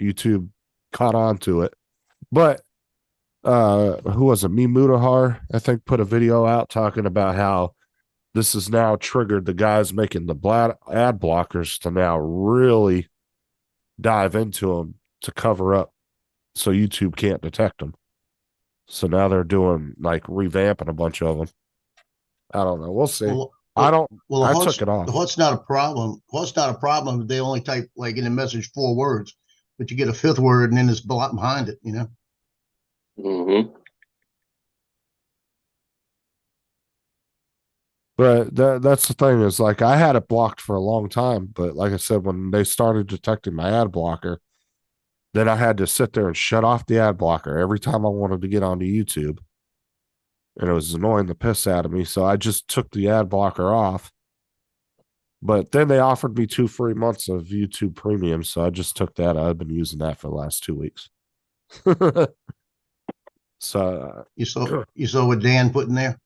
YouTube caught on to it. But who was it? Me Mutahar, I think, put a video out talking about how this has now triggered the guys making the ad blockers to now really dive into them to cover up so YouTube can't detect them. So now they're doing like revamping a bunch of them. I don't know. We'll see. Well, I don't. well, I the took it off. The HUD's not a problem. HUD's not a problem if they only type like in a message 4 words, but you get a 5th word and then there's a lot behind it, you know? Mm-hmm. But that's the thing is like I had it blocked for a long time, but like I said, when they started detecting my ad blocker, then I had to sit there and shut off the ad blocker every time I wanted to get onto YouTube. And it was annoying the piss out of me. So I just took the ad blocker off. But then they offered me 2 free months of YouTube Premium. So I just took that. I've been using that for the last 2 weeks. So You saw what Dan put in there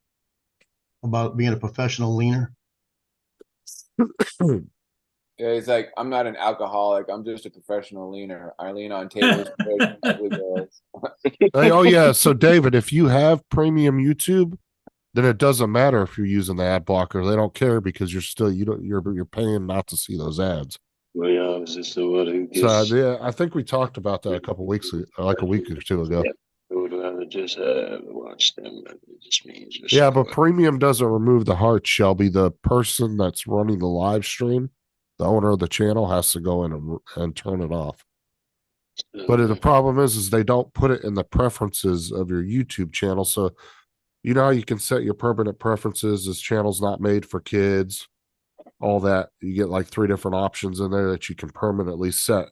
about being a professional leaner. Yeah, he's like, I'm not an alcoholic. I'm just a professional leaner. I lean on tables, chairs, and ugly girls. oh yeah. So David, if you have premium YouTube, then it doesn't matter if you're using the ad blocker. They don't care because you're paying not to see those ads. Well, yeah, is this the one who So gets? yeah, I think we talked about that a couple weeks ago, like a week or two ago. Would rather just watch them. It just means Yeah, but premium doesn't remove the heart, Shelby. The person that's running the live stream, the owner of the channel, has to go in and turn it off. But the problem is they don't put it in the preferences of your YouTube channel. So you know how you can set your permanent preferences. This channel's not made for kids, all that. You get like 3 different options in there that you can permanently set.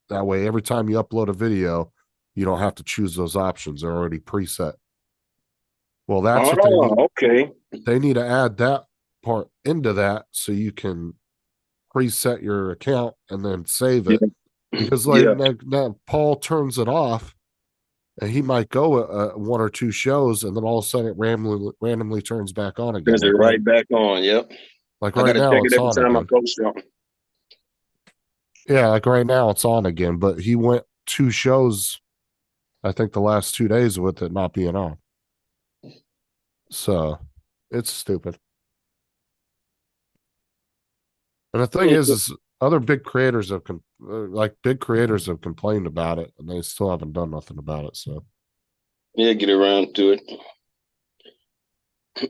That way, every time you upload a video, you don't have to choose those options. They're already preset. Well, that's what they need. Okay. They need to add that part into that so you can preset your account and then save it. Because now Paul turns it off and he might go 1 or 2 shows and then all of a sudden it randomly turns back on again. Turns it right back on. Yep. Like I right gotta now check it it's every on time I again. post something. Yeah, like right now it's on again, but he went 2 shows, I think the last 2 days with it not being on. So it's stupid. And the thing is other big creators have complained about it and they still haven't done nothing about it. So yeah, get around to it.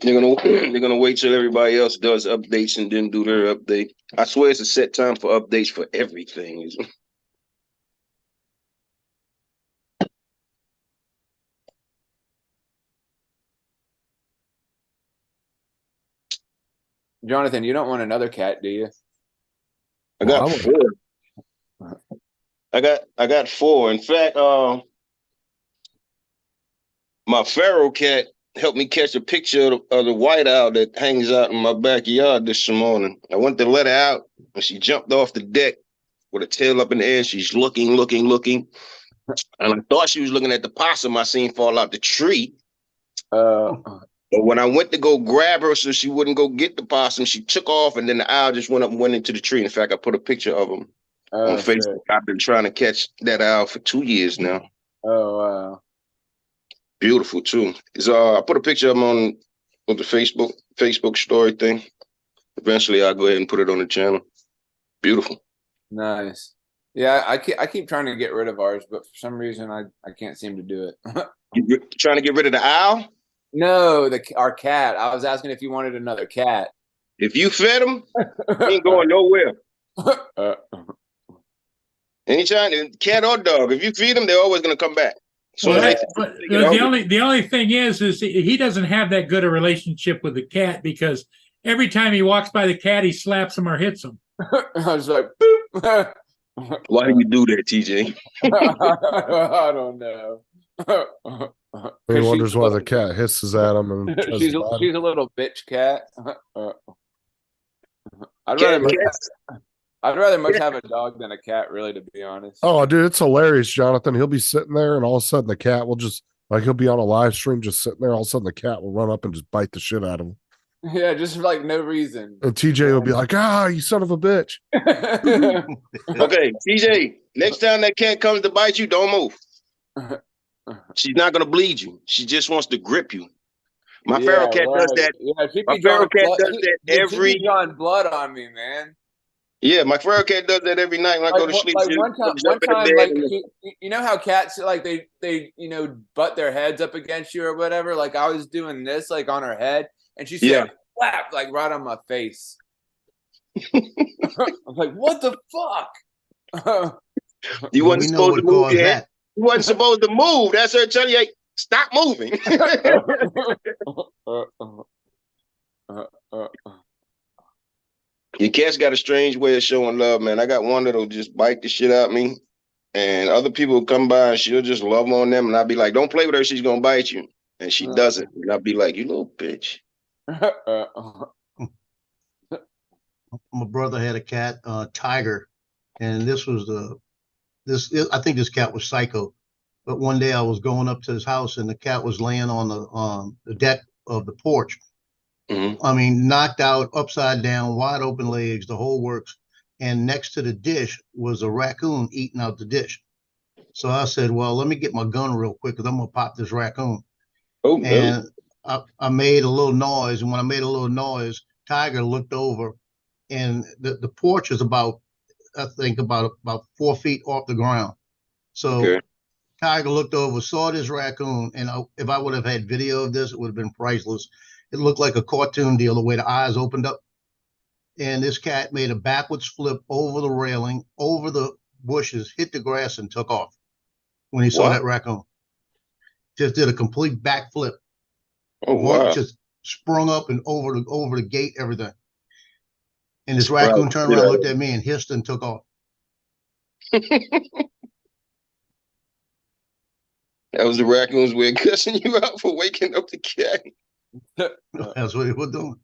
They're gonna wait till everybody else does updates and then do their update. I swear it's a set time for updates for everything. Jonathan, you don't want another cat, do you? I got 4. I got 4. In fact, my feral cat helped me catch a picture of the white owl that hangs out in my backyard this morning. I went to let her out, and she jumped off the deck with her tail up in the air. She's looking. And I thought she was looking at the possum I seen fall out the tree. But when I went to go grab her so she wouldn't go get the possum, she took off, and then the owl just went up and went into the tree. In fact, I put a picture of him on Facebook. I've been trying to catch that owl for 2 years now. Oh, wow. Beautiful too. I put a picture of him on the Facebook story thing. Eventually, I'll go ahead and put it on the channel. Beautiful. Nice. Yeah, I keep trying to get rid of ours, but for some reason I can't seem to do it. You trying to get rid of the owl? No, our cat. I was asking if you wanted another cat. If you fed him, he ain't going nowhere. Anytime, cat or dog, if you feed them, they're always gonna come back. So Well, they but take it out. the only thing is he doesn't have that good a relationship with the cat because every time he walks by the cat, he slaps him or hits him. I was like, boop. Why do you do that, TJ? I don't know. He wonders why the cat hisses at him and tries she's to bite him. she's a little bitch cat. I'd Cat- rather cats- I'd rather much have a dog than a cat, really, to be honest. Oh, dude, it's hilarious, Jonathan. He'll be sitting there, and all of a sudden the cat will just like he'll be on a live stream, just sitting there. All of a sudden the cat will run up and just bite the shit out of him, Yeah, just for like no reason. and TJ will be like, "Ah, you son of a bitch!" Okay, TJ, next time that cat comes to bite you, don't move. She's not gonna bleed you. She just wants to grip you. My feral cat does that. Yeah, she My be feral drawing cat blood. does that She be every. drawing blood on me, man. Yeah, my feral cat does that every night when I go to sleep. Like She'll one time, jump in the bed like and- you know how cats like they butt their heads up against you or whatever. Like I was doing this like on her head, and she said, Yeah. "Slap!" like right on my face. I was like, "What the fuck?" You We wasn't know supposed what to move caused your head. that. You wasn't supposed to move. That's her telling you, hey, stop moving. Your cat's got a strange way of showing love, man. I got one that'll just bite the shit out of me. And other people will come by and she'll just love on them. And I'll be like, don't play with her. She's going to bite you. And she doesn't. And I'll be like, you little bitch. My brother had a cat, Tiger, and this was I think this cat was psycho. But one day I was going up to his house and the cat was laying on the deck of the porch. Mhm. I mean, knocked out, upside down, wide open legs, the whole works. And next to the dish was a raccoon eating out the dish. So I said, well, let me get my gun real quick because I'm going to pop this raccoon. Oh, no. And I made a little noise. And when I made a little noise, Tiger looked over and the porch is about 4 feet off the ground. So Okay. Tiger looked over, saw this raccoon, and if I would have had video of this, it would have been priceless. It looked like a cartoon deal, the way the eyes opened up. And this cat made a backwards flip over the railing, over the bushes, hit the grass, and took off when he saw What? that raccoon. Just did a complete backflip. Oh, wow. Just sprung up and over the gate, everything. And this Surprise. raccoon turned around, looked at me, and hissed and took off. That was the raccoon's way of cussing you out for waking up the cat. That's what he was doing.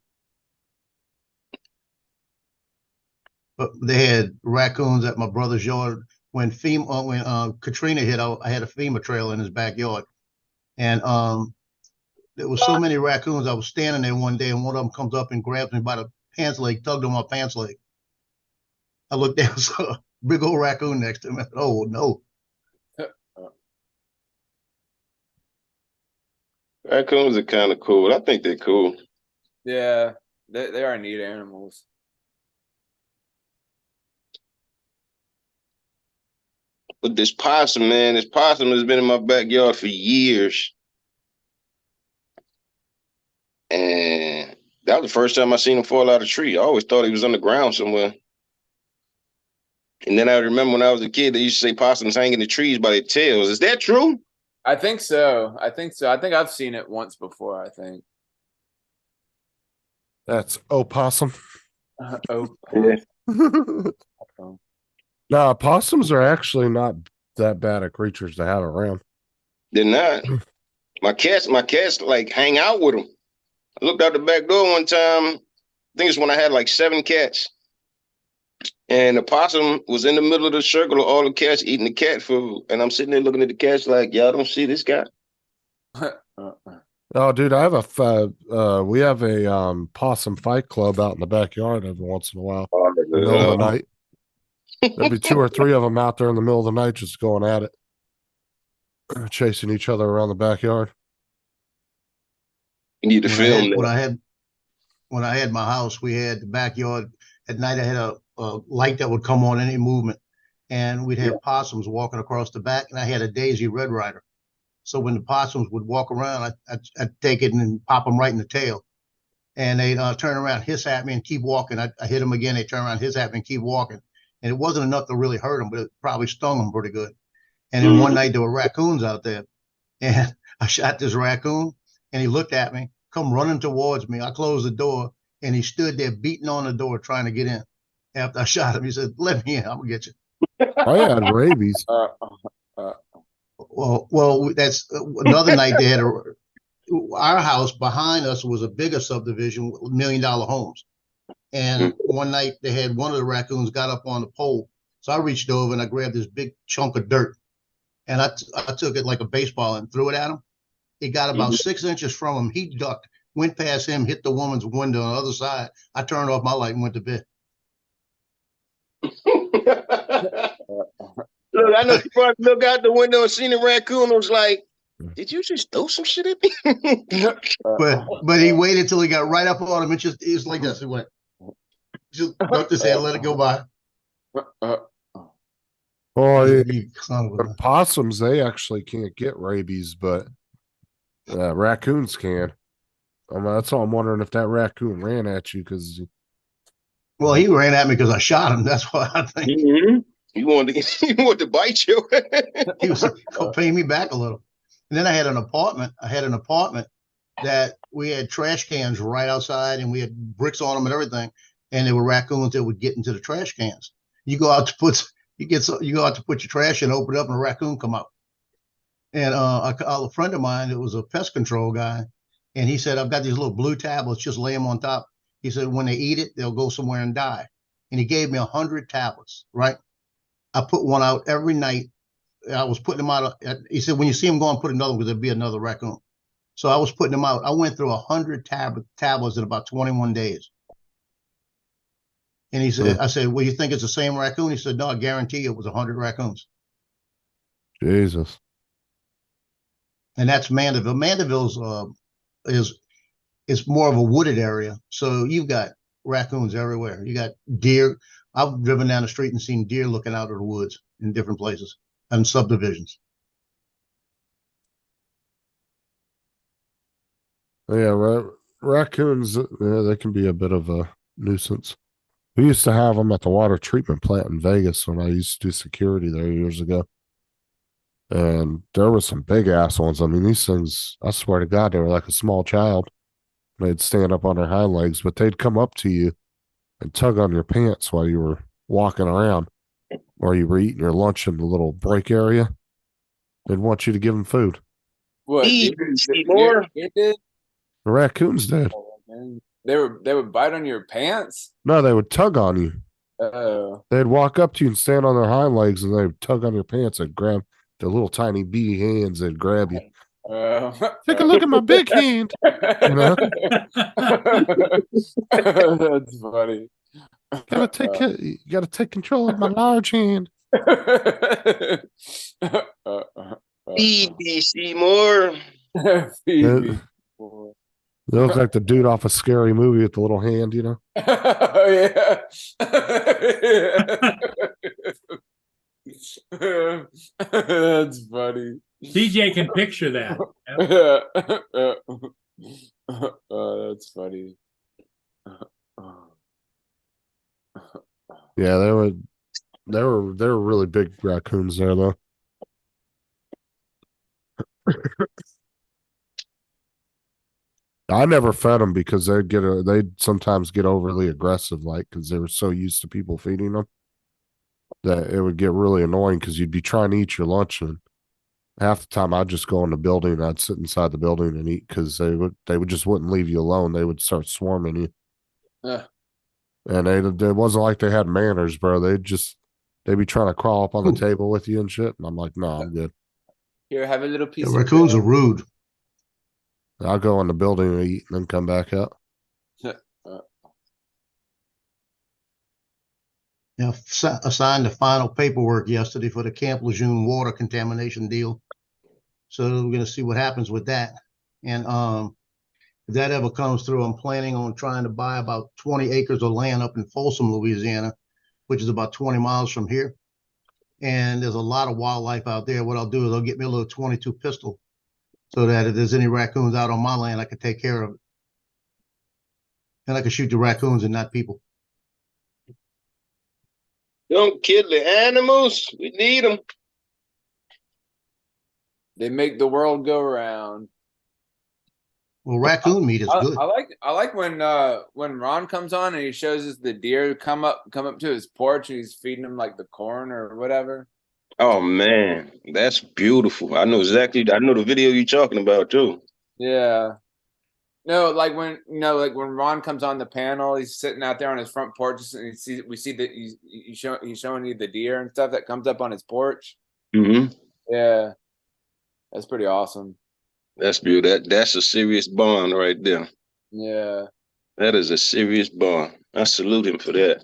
But they had raccoons at my brother's yard when Katrina hit. I had a FEMA trailer in his backyard, and there was so many raccoons. I was standing there one day, and one of them comes up and grabs me by the pants leg, tugged on my pants leg. I looked down, saw a big old raccoon next to him. I said, oh no! Raccoons are kind of cool. I think they're cool. Yeah, they are neat animals. But this possum, man, this possum has been in my backyard for years. And that was the first time I seen him fall out of a tree. I always thought he was on the ground somewhere. And then I remember when I was a kid, they used to say possums hang in the trees by their tails. Is that true? I think so. I think I've seen it once before, I think. That's opossum. Oh, Yeah. Nah, possums are actually not that bad of creatures to have around. They're not. My cats like hang out with them. I looked out the back door one time. I think it's when I had like 7 cats. And the possum was in the middle of the circle of all the cats eating the cat food. And I'm sitting there looking at the cats like, y'all don't see this guy? Oh, dude, I have we have a possum fight club out in the backyard every once in a while. In the middle of the night. There'll be 2 or 3 of them out there in the middle of the night just going at it. Chasing each other around the backyard. You need to film that. When I had my house, we had the backyard. At night, I had a light that would come on any movement, and we'd have possums walking across the back, and I had a Daisy Red Ryder. So when the possums would walk around, I'd take it and pop them right in the tail, and they'd turn around, hiss at me, and keep walking. I hit them again. They turn around, hiss at me, and keep walking. And it wasn't enough to really hurt them, but it probably stung them pretty good. And then one night there were raccoons out there, and I shot this raccoon, and he looked at me, come running towards me. I closed the door, and he stood there beating on the door trying to get in. After I shot him, he said, "Let me in. I'm gonna get you." I had rabies. Well, that's another night. They had our house behind us was a bigger subdivision with $1 million homes. And one night they had one of the raccoons got up on the pole. So I reached over and I grabbed this big chunk of dirt, and I took it like a baseball and threw it at him. It got about 6 inches from him. He ducked, went past him, hit the woman's window on the other side. I turned off my light and went to bed. Look, I know you probably look out the window and seen the raccoon and was like, "Did you just throw some shit at me?" But he waited till he got right up on him and just, he was like this. He went, just ducked his head, let it go by. Oh, You son of a- the possums, they actually can't get rabies, but raccoons can. That's all I'm wondering, if that raccoon ran at you because Well, he ran at me because I shot him. That's why I think He wanted to bite you. he was gonna pay me back a little. And then I had an apartment. That we had trash cans right outside, and we had bricks on them and everything. And there were raccoons that would get into the trash cans. You go out to put your trash in, open it up, and a raccoon come out. And I called a friend of mine that was a pest control guy, and he said, "I've got these little blue tablets. Just lay them on top." He said, "When they eat it, they'll go somewhere and die." And he gave me 100 tablets. Right. I put one out every night. I was putting them out. He said, "When you see them go and put another one, because there'll be another raccoon." So I was putting them out. I went through 100 tablets in about 21 days. And he said, I said, "Well, you think it's the same raccoon?" He said, "No, I guarantee you it was 100 raccoons." Jesus. And that's Mandeville. Mandeville's is more of a wooded area. So you've got raccoons everywhere. You got deer. I've driven down the street and seen deer looking out of the woods in different places and subdivisions. Yeah, raccoons, they can be a bit of a nuisance. We used to have them at the water treatment plant in Vegas when I used to do security there years ago. And there were some big ass ones. I mean, these things, I swear to God, they were like a small child. They'd stand up on their hind legs, but they'd come up to you and tug on your pants while you were walking around, or you were eating your lunch in the little break area. They'd want you to give them food. What? Eat, You more. did? The raccoons did. Oh, man. They would bite on your pants? No, they would tug on you. Oh. They'd walk up to you and stand on their hind legs, and they would tug on your pants and grab their little tiny beady hands and grab you. Take a look at my big hand. You know? That's funny. You gotta take control of my large hand. Feed me, Seymour. Feed me. They look like the dude off a scary movie with the little hand, you know? Oh, yeah. That's funny. DJ can picture that. Oh, that's funny. Yeah, they were really big raccoons there though. I never fed them because they'd sometimes get overly aggressive, like because they were so used to people feeding them that it would get really annoying because you'd be trying to eat your lunch, and half the time I'd just go in the building and I'd sit inside the building and eat because they would just wouldn't leave you alone. They would start swarming you. And it wasn't like they had manners, bro. They'd be trying to crawl up on the table with you and shit. And I'm like, no, I'm good. Here, have a little piece of Raccoons are rude. I'll go in the building and eat and then come back out. Assigned the final paperwork yesterday for the Camp Lejeune water contamination deal. So we're going to see what happens with that. And if that ever comes through, I'm planning on trying to buy about 20 acres of land up in Folsom, Louisiana, which is about 20 miles from here. And there's a lot of wildlife out there. What I'll do is I'll get me a little 22 pistol so that if there's any raccoons out on my land, I can take care of it. And I can shoot the raccoons and not people. Don't kill the animals. We need them. They make the world go round. Well, raccoon meat is good. I like when Ron comes on and he shows us the deer come up to his porch and he's feeding him like the corn or whatever. Oh man, that's beautiful. I know the video you're talking about too. Yeah. No, like when when Ron comes on the panel, he's sitting out there on his front porch and we see that he's showing you the deer and stuff that comes up on his porch. Mm-hmm. Yeah. That's pretty awesome. That's beautiful. That's a serious bond right there. Yeah. That is a serious bond. I salute him for that.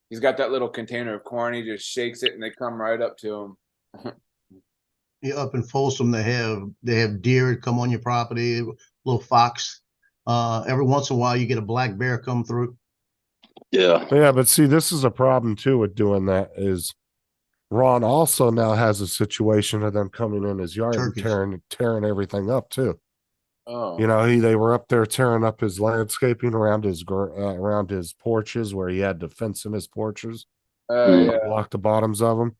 He's got that little container of corn. He just shakes it and they come right up to him. Yeah, up in Folsom, they have deer come on your property, little fox. Every once in a while, you get a black bear come through. Yeah. Yeah, but see, this is a problem too with doing that is Ron also now has a situation of them coming in his yard and tearing everything up too. Oh. You know, they were up there tearing up his landscaping around his porches where he had to fence in his porches, Yeah. block the bottoms of them.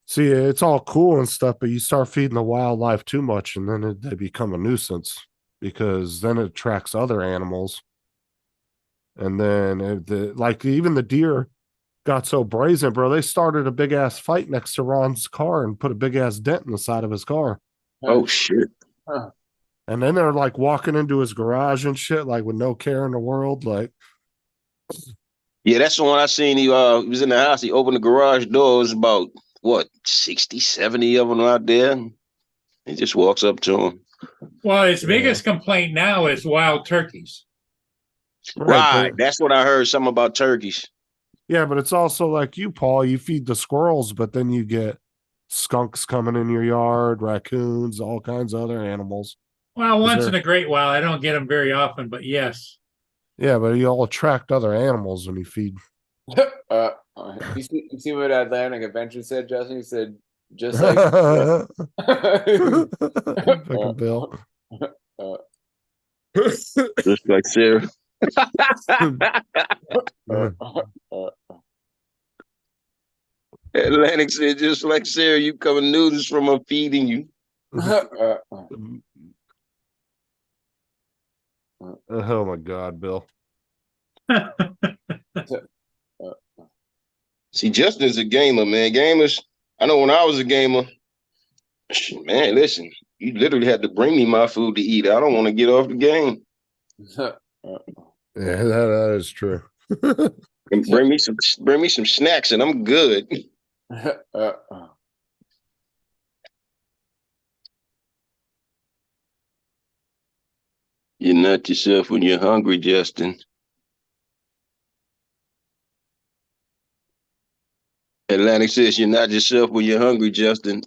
See, it's all cool and stuff, but you start feeding the wildlife too much, and then they become a nuisance because then it attracts other animals. And then even the deer got so brazen, bro. They started a big ass fight next to Ron's car and put a big ass dent in the side of his car. Oh shit. Huh. And then they're like walking into his garage and shit, like with no care in the world. Like, yeah, that's the one I seen. He was in the house. He opened the garage door. It was about 60, 70 of them out there. He just walks up to him. Well, his biggest complaint now is wild turkeys. Right. That's what I heard. Something about turkeys. Yeah, but it's also like you, Paul. You feed the squirrels, but then you get skunks coming in your yard, raccoons, all kinds of other animals. Well, once in a great while. I don't get them very often, but yes. Yeah, but you all attract other animals when you feed. You see what Atlantic Adventure said, Justin? He said, just like fucking Bill. Just like Sarah. Atlantic said, just like Sarah, you cover noodles from her feeding you. Oh my God, Bill. See, Justin's a gamer, man. Gamers, I know when I was a gamer, man, listen, you literally had to bring me my food to eat. I don't want to get off the game. Yeah, that is true. And bring me some snacks and I'm good. You're not yourself when you're hungry, Justin. Atlantic says you're not yourself when you're hungry, Justin.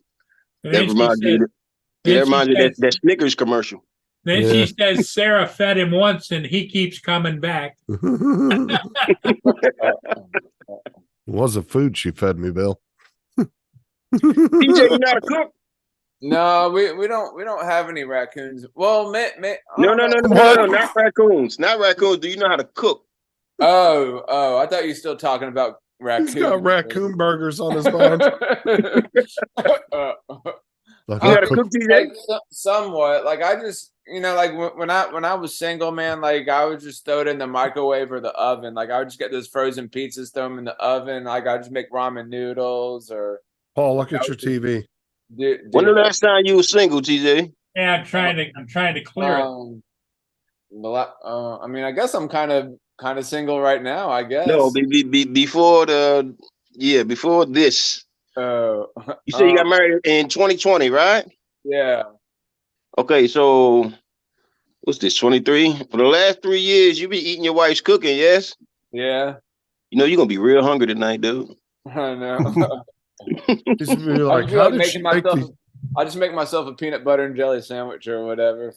That reminds you of that Snickers commercial. Then she says Sarah fed him once and he keeps coming back. It wasn't food she fed me, Bill. TJ, you're not a cook. No, we don't have any raccoons. Well, no, not raccoons. Not raccoons. Do you know how to cook? Oh, I thought you were still talking about raccoons. He's got raccoon burgers on his mind. You gotta cook these eggs? Somewhat. Like I just, like when I was single, man, like I would just throw it in the microwave or the oven. Like I would just get those frozen pizzas, throw them in the oven. Like I just make ramen noodles or. Paul, look at your TV. When the last time you were single, TJ? Yeah, I'm trying to clear it. I mean, I guess I'm kind of single right now. I guess. No, before this. You said you got married in 2020, right? Yeah. Okay, so what's this? 23. For the last 3 years, you be eating your wife's cooking, yes? Yeah. You're gonna be real hungry tonight, dude. I know. He's gonna be like, I just make myself a peanut butter and jelly sandwich or whatever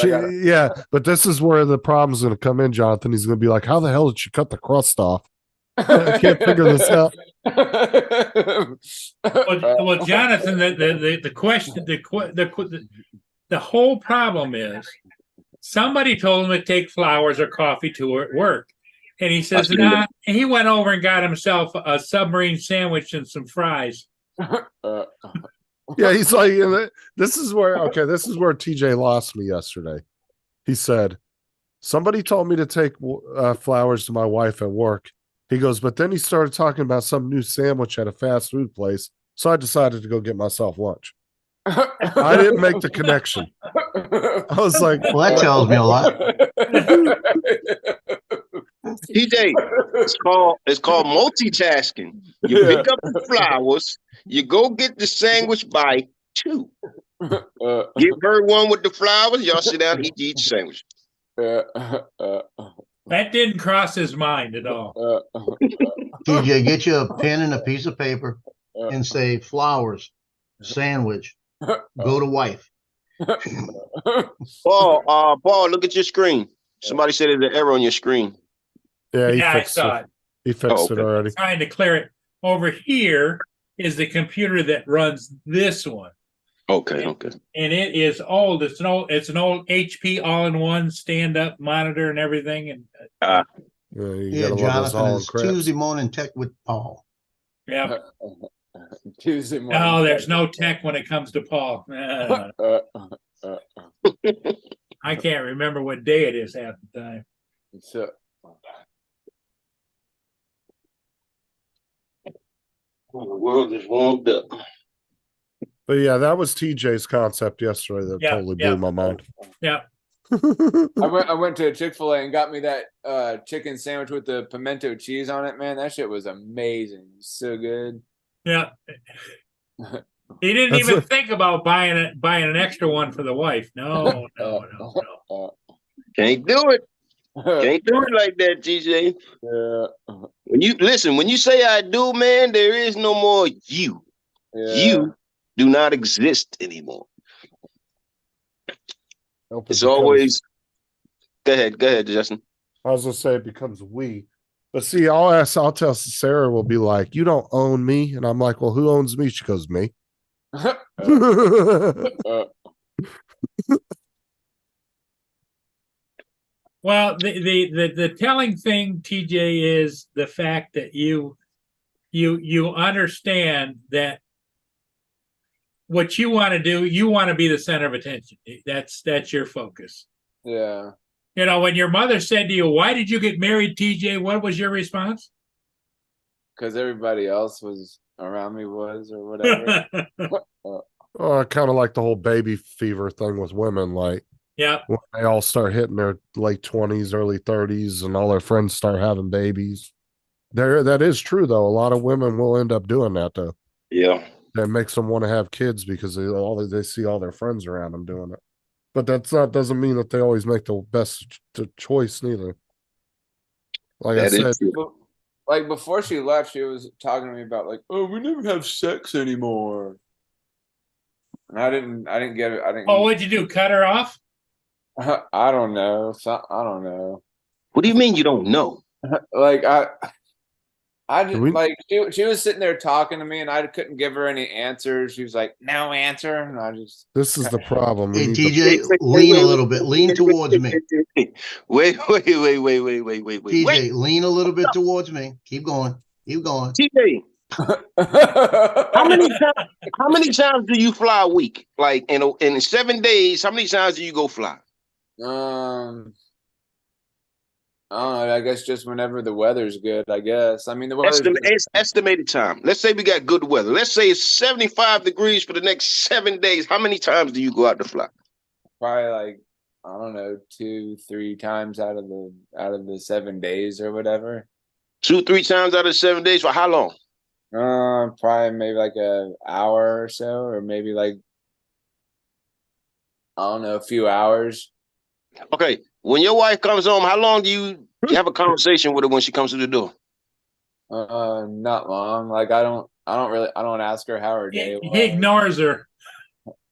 yeah, but this is where the problem's gonna come in, Jonathan. He's gonna be like, how the hell did she cut the crust off? I can't figure this out. Well, Jonathan, the question, the whole problem is somebody told him to take flowers or coffee to work. And he says, nah, and he went over and got himself a submarine sandwich and some fries. Yeah, he's like, this is where TJ lost me yesterday. He said, somebody told me to take flowers to my wife at work. He goes, but then he started talking about some new sandwich at a fast food place. So I decided to go get myself lunch. I didn't make the connection. I was like, Well, that tells me a lot. TJ, it's called multitasking. You pick up the flowers, you go get the sandwich by 2. Give her one with the flowers, y'all sit down and eat each sandwich. That didn't cross his mind at all. TJ, get you a pen and a piece of paper and say flowers, sandwich, go to wife. Paul, look at your screen. Somebody said there's an error on your screen. yeah, he I fixed saw it. it. He fixed it okay. already. Trying to clear it. Over here is the computer that runs this one. Okay. And it is old. It's an old HP all-in-one stand-up monitor and everything. And Yeah, you Yeah, gotta love those Jonathan, Holland it's crabs. Tuesday morning tech with Paul. yeah, Tuesday morning. no, there's no tech when it comes to Paul. I can't remember what day it is half the time. So, The world is warmed up. But yeah, that was TJ's concept yesterday that Yeah, totally yeah. blew my mind. Yeah. I went to Chick-fil-A and got me that chicken sandwich with the pimento cheese on it, man. That shit was amazing. So good. Yeah. He didn't That's even a- think about buying an extra one for the wife. No. Can't do it. Can't do it like that, TJ. Yeah. When you say I do, man, there is no more you. Yeah. You do not exist anymore. Hope it It's becomes- always go ahead, Justin. I was gonna say it becomes we. But see, I'll tell Sarah will be like, you don't own me. And I'm like, well, who owns me? She goes, me. Well, the telling thing, TJ, is the fact that you understand that what you want to do, you want to be the center of attention. That's your focus. Yeah. You know, when your mother said to you, "Why did you get married, TJ?" What was your response? Because everybody else was around me or whatever. Kind of like the whole baby fever thing with women. Like Yeah. when they all start hitting their late 20s, early 30s, and all their friends start having babies. That is true, though. A lot of women will end up doing that, though. Yeah. That makes them want to have kids because they see all their friends around them doing it. But doesn't mean that they always make the best choice neither. Like I That is said, true. But, like before she left, she was talking to me about like, oh, we never have sex anymore. And I didn't get it. I didn't. Oh, what'd you do? Cut her off? I don't know. I don't know. What do you mean you don't know? Like I just we- like she was sitting there talking to me and I couldn't give her any answers. She was like, no answer. And I just this is the problem. We Hey, need to- TJ, lean a little bit. Lean towards me. Wait. TJ, lean a little bit towards me. Keep going. TJ, how many times do you fly a week? Like in 7 days, how many times do you go fly? I don't know, I guess just whenever the weather's good, I guess. I mean the weather's Estimated time. Let's say we got good weather. Let's say it's 75 degrees for the next 7 days. How many times do you go out to fly? probably like I don't know, 2-3 times out of the 7 days or whatever. 2-3 times out of 7 days. For how long? Probably maybe like an hour or so, or maybe like I don't know, a few hours. Okay. When your wife comes home, how long do you have a conversation with her when she comes to the door? Not long. Like I don't ask her how her day He was. ignores her.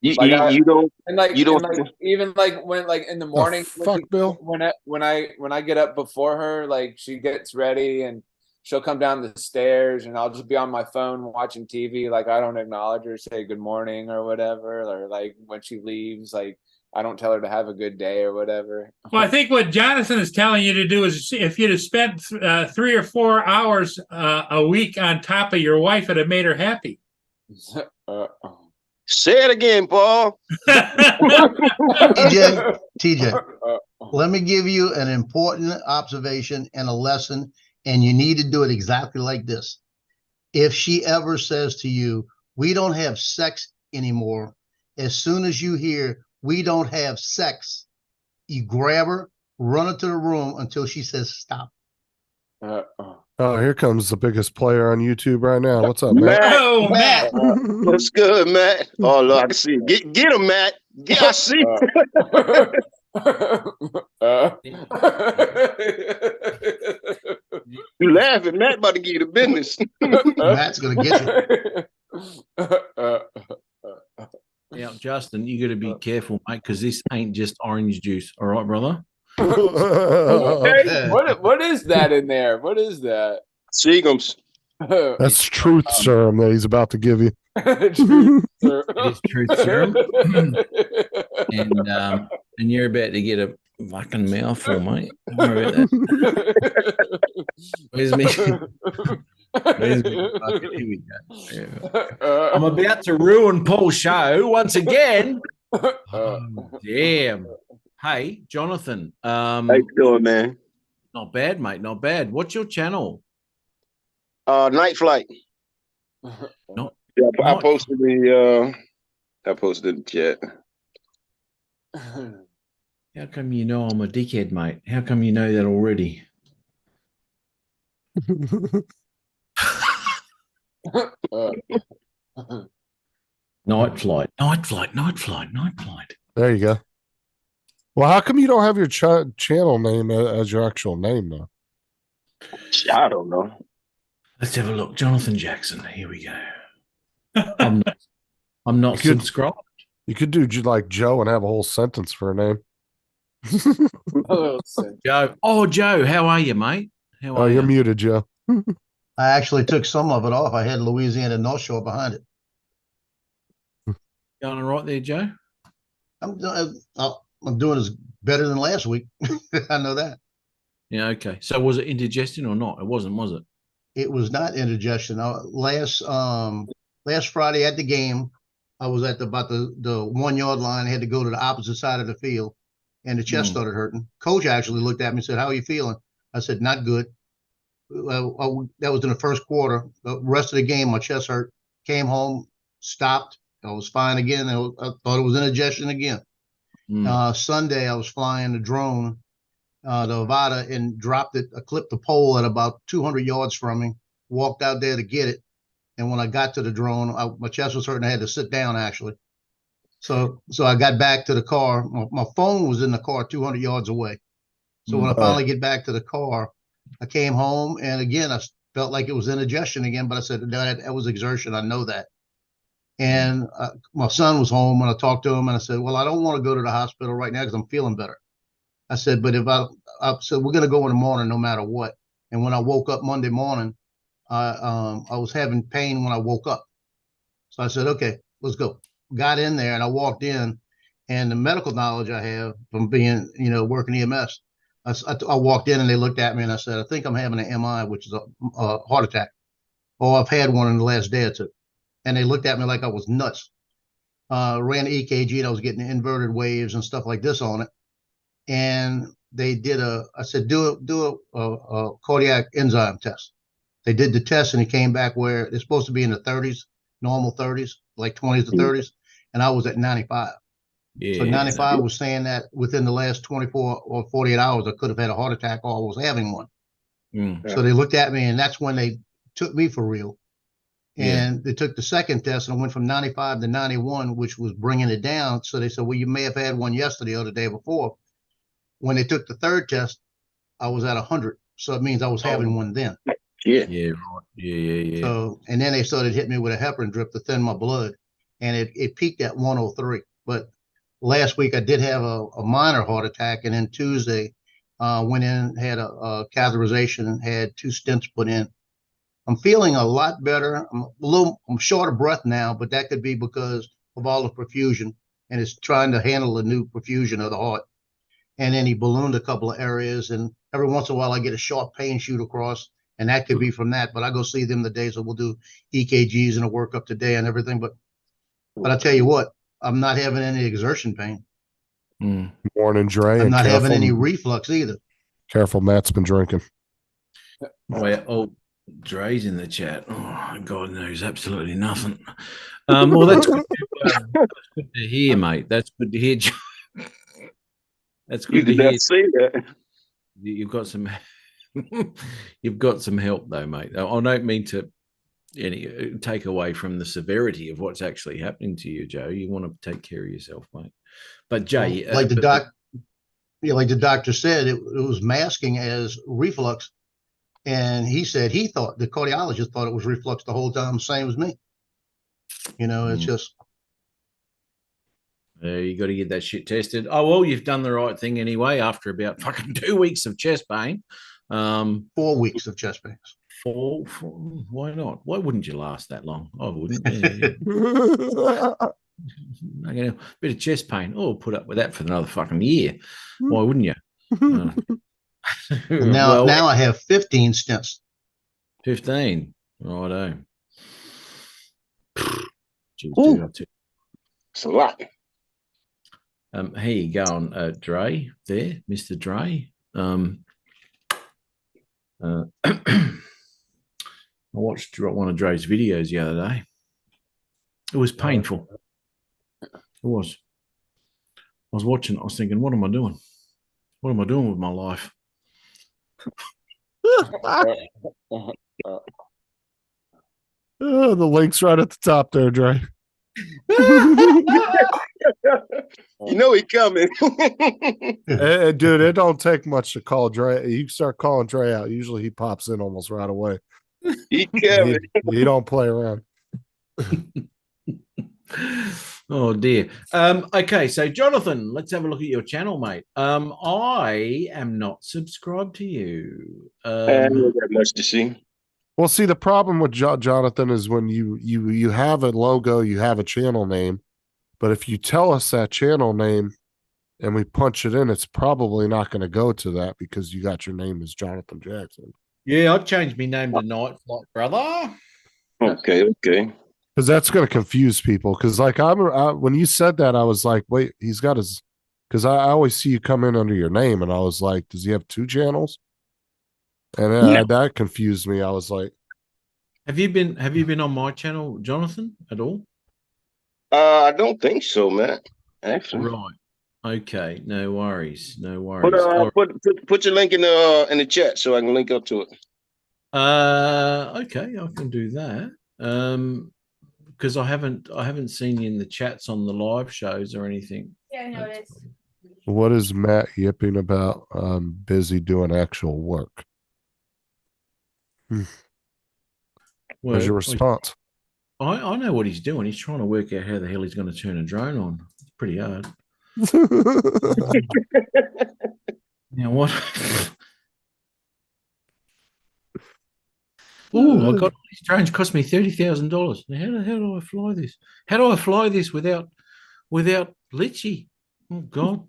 You don't. And like, You don't- and like even like when like in the morning, fuck, Bill? when I get up before her, like she gets ready and she'll come down the stairs and I'll just be on my phone watching TV. Like I don't acknowledge her, say good morning or whatever. Or like when she leaves, like I don't tell her to have a good day or whatever. Well, I think what Jonathan is telling you to do is if you'd have spent 3 or 4 hours a week on top of your wife, it'd have made her happy. Say it again, Paul. TJ, let me give you an important observation and a lesson, and you need to do it exactly like this. If she ever says to you, we don't have sex anymore, as soon as you hear we don't have sex, you grab her, run her to the room until she says stop. Oh, here comes the biggest player on YouTube right now. What's up, Matt? Oh, Matt. What's good, Matt? Oh, Lord, I can see it. Get him, Matt. I see you laughing. Matt about to give you the business. Matt's going to get you. Now, Justin, you got to be careful, mate, because this ain't just orange juice. All right, brother? Hey, what is that in there? What is that? Seagums. That's truth serum that he's about to give you. Truth, sir. It is truth serum. And you're about to get a fucking mouthful, mate. Don't worry about that. Where's me? Where's me? Fucking, here we go. Yeah. I'm about to ruin Paul's show once again. Oh, damn. Hey, Jonathan. How you doing, man? Not bad, mate. Not bad. What's your channel? Night Flight. Not, Yeah, I not- posted the chat. How come you know I'm a dickhead, mate? How come you know that already? Night flight. There you go. Well, how come you don't have your channel name as your actual name, though? I don't know. Let's have a look. Jonathan Jackson. Here we go. I'm not You could- subscribed. You could do like Joe and have a whole sentence for a name. Joe. Oh, Joe, how are you, mate? How Oh, are you're you? muted, Joe. I actually took some of it off. I had Louisiana North Shore behind it. Going all right there, Joe? I'm doing as better than last week. I know that. Yeah, okay. So was it indigestion or not? It wasn't, was it? It was not indigestion. Last Friday at the game, I was at about the 1 yard line. I had to go to the opposite side of the field, and the chest started hurting. Coach actually looked at me and said, "How are you feeling?" I said, "Not good." That was in the first quarter. The rest of the game, my chest hurt. Came home, stopped. I was fine again. I thought it was indigestion again. Sunday, I was flying the drone, the Avata, and dropped it. I clipped the pole at about 200 yards from me. Walked out there to get it. And when I got to the drone, my chest was hurting. I had to sit down, actually. So I got back to the car. My phone was in the car 200 yards away. So when I finally get back to the car, I came home. And again, I felt like it was indigestion again. But I said, that was exertion. I know that. And my son was home when I talked to him. And I said, well, I don't want to go to the hospital right now because I'm feeling better. I said, but if I said, we're going to go in the morning no matter what. And when I woke up Monday morning, I was having pain when I woke up. So I said, okay, let's go. Got in there and I walked in, and the medical knowledge I have from being, working EMS, I walked in and they looked at me and I said, I think I'm having an MI, which is a heart attack. Oh, I've had one in the last day or two. And they looked at me like I was nuts. Ran the EKG and I was getting inverted waves and stuff like this on it. And they did I said, do a cardiac enzyme test. They did the test and it came back where it's supposed to be in the 30s, normal 30s, like 20s to 30s. And I was at 95. Yeah. So 95 was saying that within the last 24 or 48 hours, I could have had a heart attack or was having one. So they looked at me and that's when they took me for real. And they took the second test and I went from 95 to 91, which was bringing it down. So they said, well, you may have had one yesterday or the day before. When they took the third test, I was at 100. So it means I was having one then. Yeah. Yeah, right. Yeah. So, and then they started hitting me with a heparin drip to thin my blood, and it peaked at 103. But last week I did have a minor heart attack, and then Tuesday went in, had a catheterization, and had 2 stents put in. I'm feeling a lot better. I'm short of breath now, but that could be because of all the perfusion, and it's trying to handle the new perfusion of the heart. And then he ballooned a couple of areas, and every once in a while I get a sharp pain shoot across, And that could be from that, but I go see them the days that we'll do EKGs and a workup today and everything. But I tell you what, I'm not having any exertion pain. Morning, Dre. I'm and not having careful- any reflux either. Careful, Matt's been drinking. Oh, Dre's in the chat. Oh, God knows absolutely nothing. Well, that's good to hear, mate. That's good to hear. That's You good to did hear. not say that. You've got some. You've got some help, though, mate. I don't mean to take away from the severity of what's actually happening to you, Joe. You want to take care of yourself, mate. But Jay, Like the doctor said, it was masking as reflux. And he said the cardiologist thought it was reflux the whole time, same as me. It's just. You got to get that shit tested. Oh, well, you've done the right thing anyway after about fucking 2 weeks of chest pain. 4 weeks of chest pains. Four, why not? Why wouldn't you last that long? I wouldn't. A bit of chest pain. Oh, put up with that for another fucking year. Why wouldn't you? Now I have 15 stents. 15. Righto. It's a lot. How you going, Dre? There, Mr. Dre. I watched one of Dre's videos the other day. It was painful. It was. I was watching. I was thinking, what am I doing? What am I doing with my life? The link's right at the top there, Dre. You know he coming. Dude, it don't take much to call Dre. You start calling Dre out. Usually he pops in almost right away. He coming. He don't play around. Oh dear. Okay, so Jonathan, let's have a look at your channel, mate. I am not subscribed to you. I don't got much to see. Well, see, the problem with Jonathan is when you have a logo, you have a channel name, but if you tell us that channel name and we punch it in, it's probably not going to go to that because you got your name as Jonathan Jackson. Yeah, I'd change my name to Night Flight, brother. Okay. Because that's going to confuse people. Because like when you said that, I was like, wait, he's got his. Because I always see you come in under your name, and I was like, does he have 2 channels? And that confused me. I was like, have you been on my channel, Jonathan, at all? I don't think so, man. Actually, Right. Okay. No worries. No worries. Put your link in the chat so I can link up to it. Okay, I can do that. Because I haven't seen you in the chats on the live shows or anything. Yeah, no, it is. what is Matt yipping about? Busy doing actual work. What's your response? I know what he's doing. He's trying to work out how the hell he's going to turn a drone on. It's pretty hard. Now what? Oh, I got these drones cost me $30,000. How do I fly this? How do I fly this without Litchi? Oh God!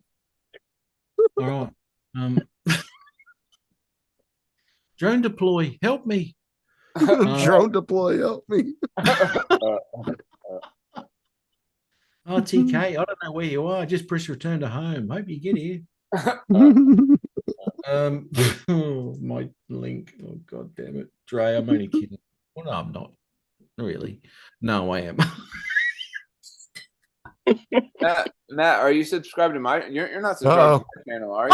All right, drone deploy, help me! Drone deploy, help me! Oh, TK, I don't know where you are. Just press return to home. Hope you get here. My link. Oh God damn it, Dre. I'm only kidding. Well, no, I'm not. Really? No, I am. Matt, are you subscribed to my? You're not subscribed to my channel, are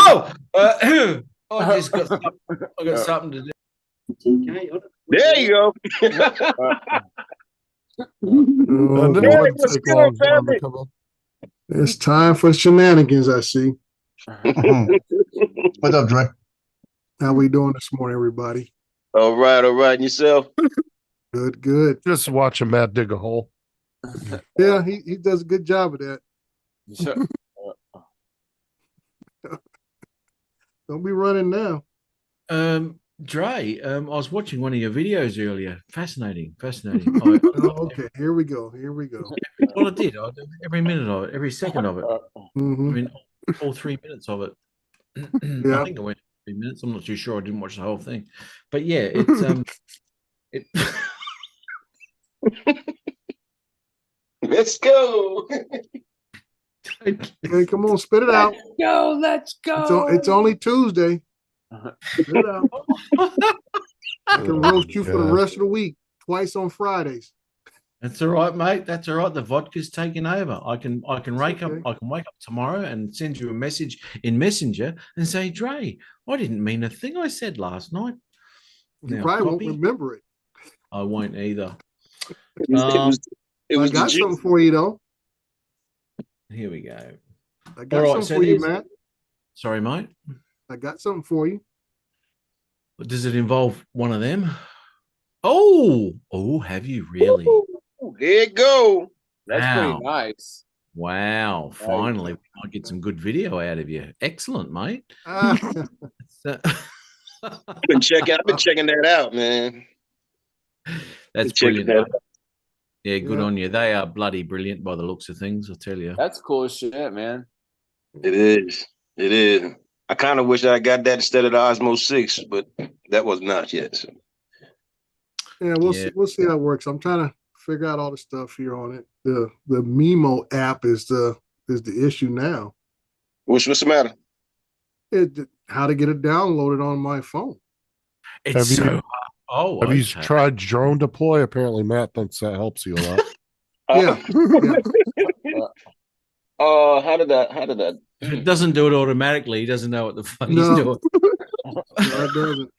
you? I just got something, I got something to do. There you go. It's time for shenanigans, I see. What's up, Dre? How we doing this morning, everybody? All right. And yourself? Good. Just watching Matt dig a hole. Yeah, he does a good job of that. Don't be running now. Dre, I was watching one of your videos earlier. Fascinating. Okay, here we go. Well, I did. Every minute of it, every second of it. Mm-hmm. I mean, all 3 minutes of it. Yeah. I think I went minutes. I'm not too sure. I didn't watch the whole thing, but yeah, it's it. Let's go. Hey, come on, spit it out. Go, let's go. It's only Tuesday. Spit it out. I can roast you for the God. rest of the week, twice on Fridays. That's all right, mate. That's all right. The vodka's taking over. I can wake up. okay. I can wake up tomorrow and send you a message in Messenger and say, Dre, I didn't mean a thing I said last night. You Now, probably copy. won't remember it. I won't either. It was I the got juice. something for you though. Here we go. I got All right, something so for you, there's- Matt. Sorry, mate. I got something for you. Does it involve one of them? Oh, have you really? Ooh, there you go. That's Wow. pretty nice. Wow. Finally, we might get some good video out of you. Excellent, mate. Ah, So- I've been checking that out, man. That's Checking brilliant. that mate. Yeah, good Yeah. on you. They are bloody brilliant by the looks of things, I'll tell you. That's cool as shit, man. It is. It is. I kind of wish I got that instead of the Osmo 6, but that was not yet. So. yeah, we'll Yeah. see. We'll see how it works. I'm trying to figure out all the stuff here on it. The Mimo app is the issue now. What's the matter? How to get it downloaded on my phone. It's Have you- so hard. Oh, Have you okay. tried drone deploy? Apparently, Matt thinks that helps you a lot. Yeah. How did that? If it doesn't do it automatically, he doesn't know what the fuck he's No. doing. No, it doesn't.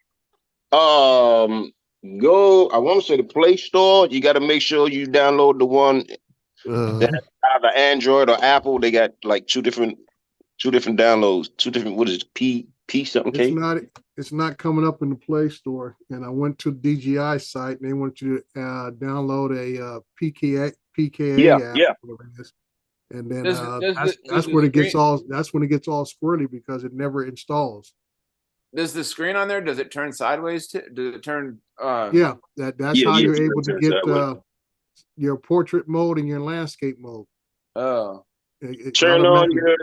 Go. I want to say the Play Store. You got to make sure you download the one either Android or Apple. They got like two different downloads. Two different. What is it? P something K. It's not coming up in the Play Store. And I went to the DJI site and they want you to download a PKA Yeah, app. yeah. whatever it is. And then Does that's the when it gets screen- all squirrely because it never installs. Does the screen on there, does it turn sideways too? Does it turn Yeah, that's Yeah, how yeah, you're it able to turns get that way. your portrait mode and your landscape mode. Oh. It Turn on automatically- your.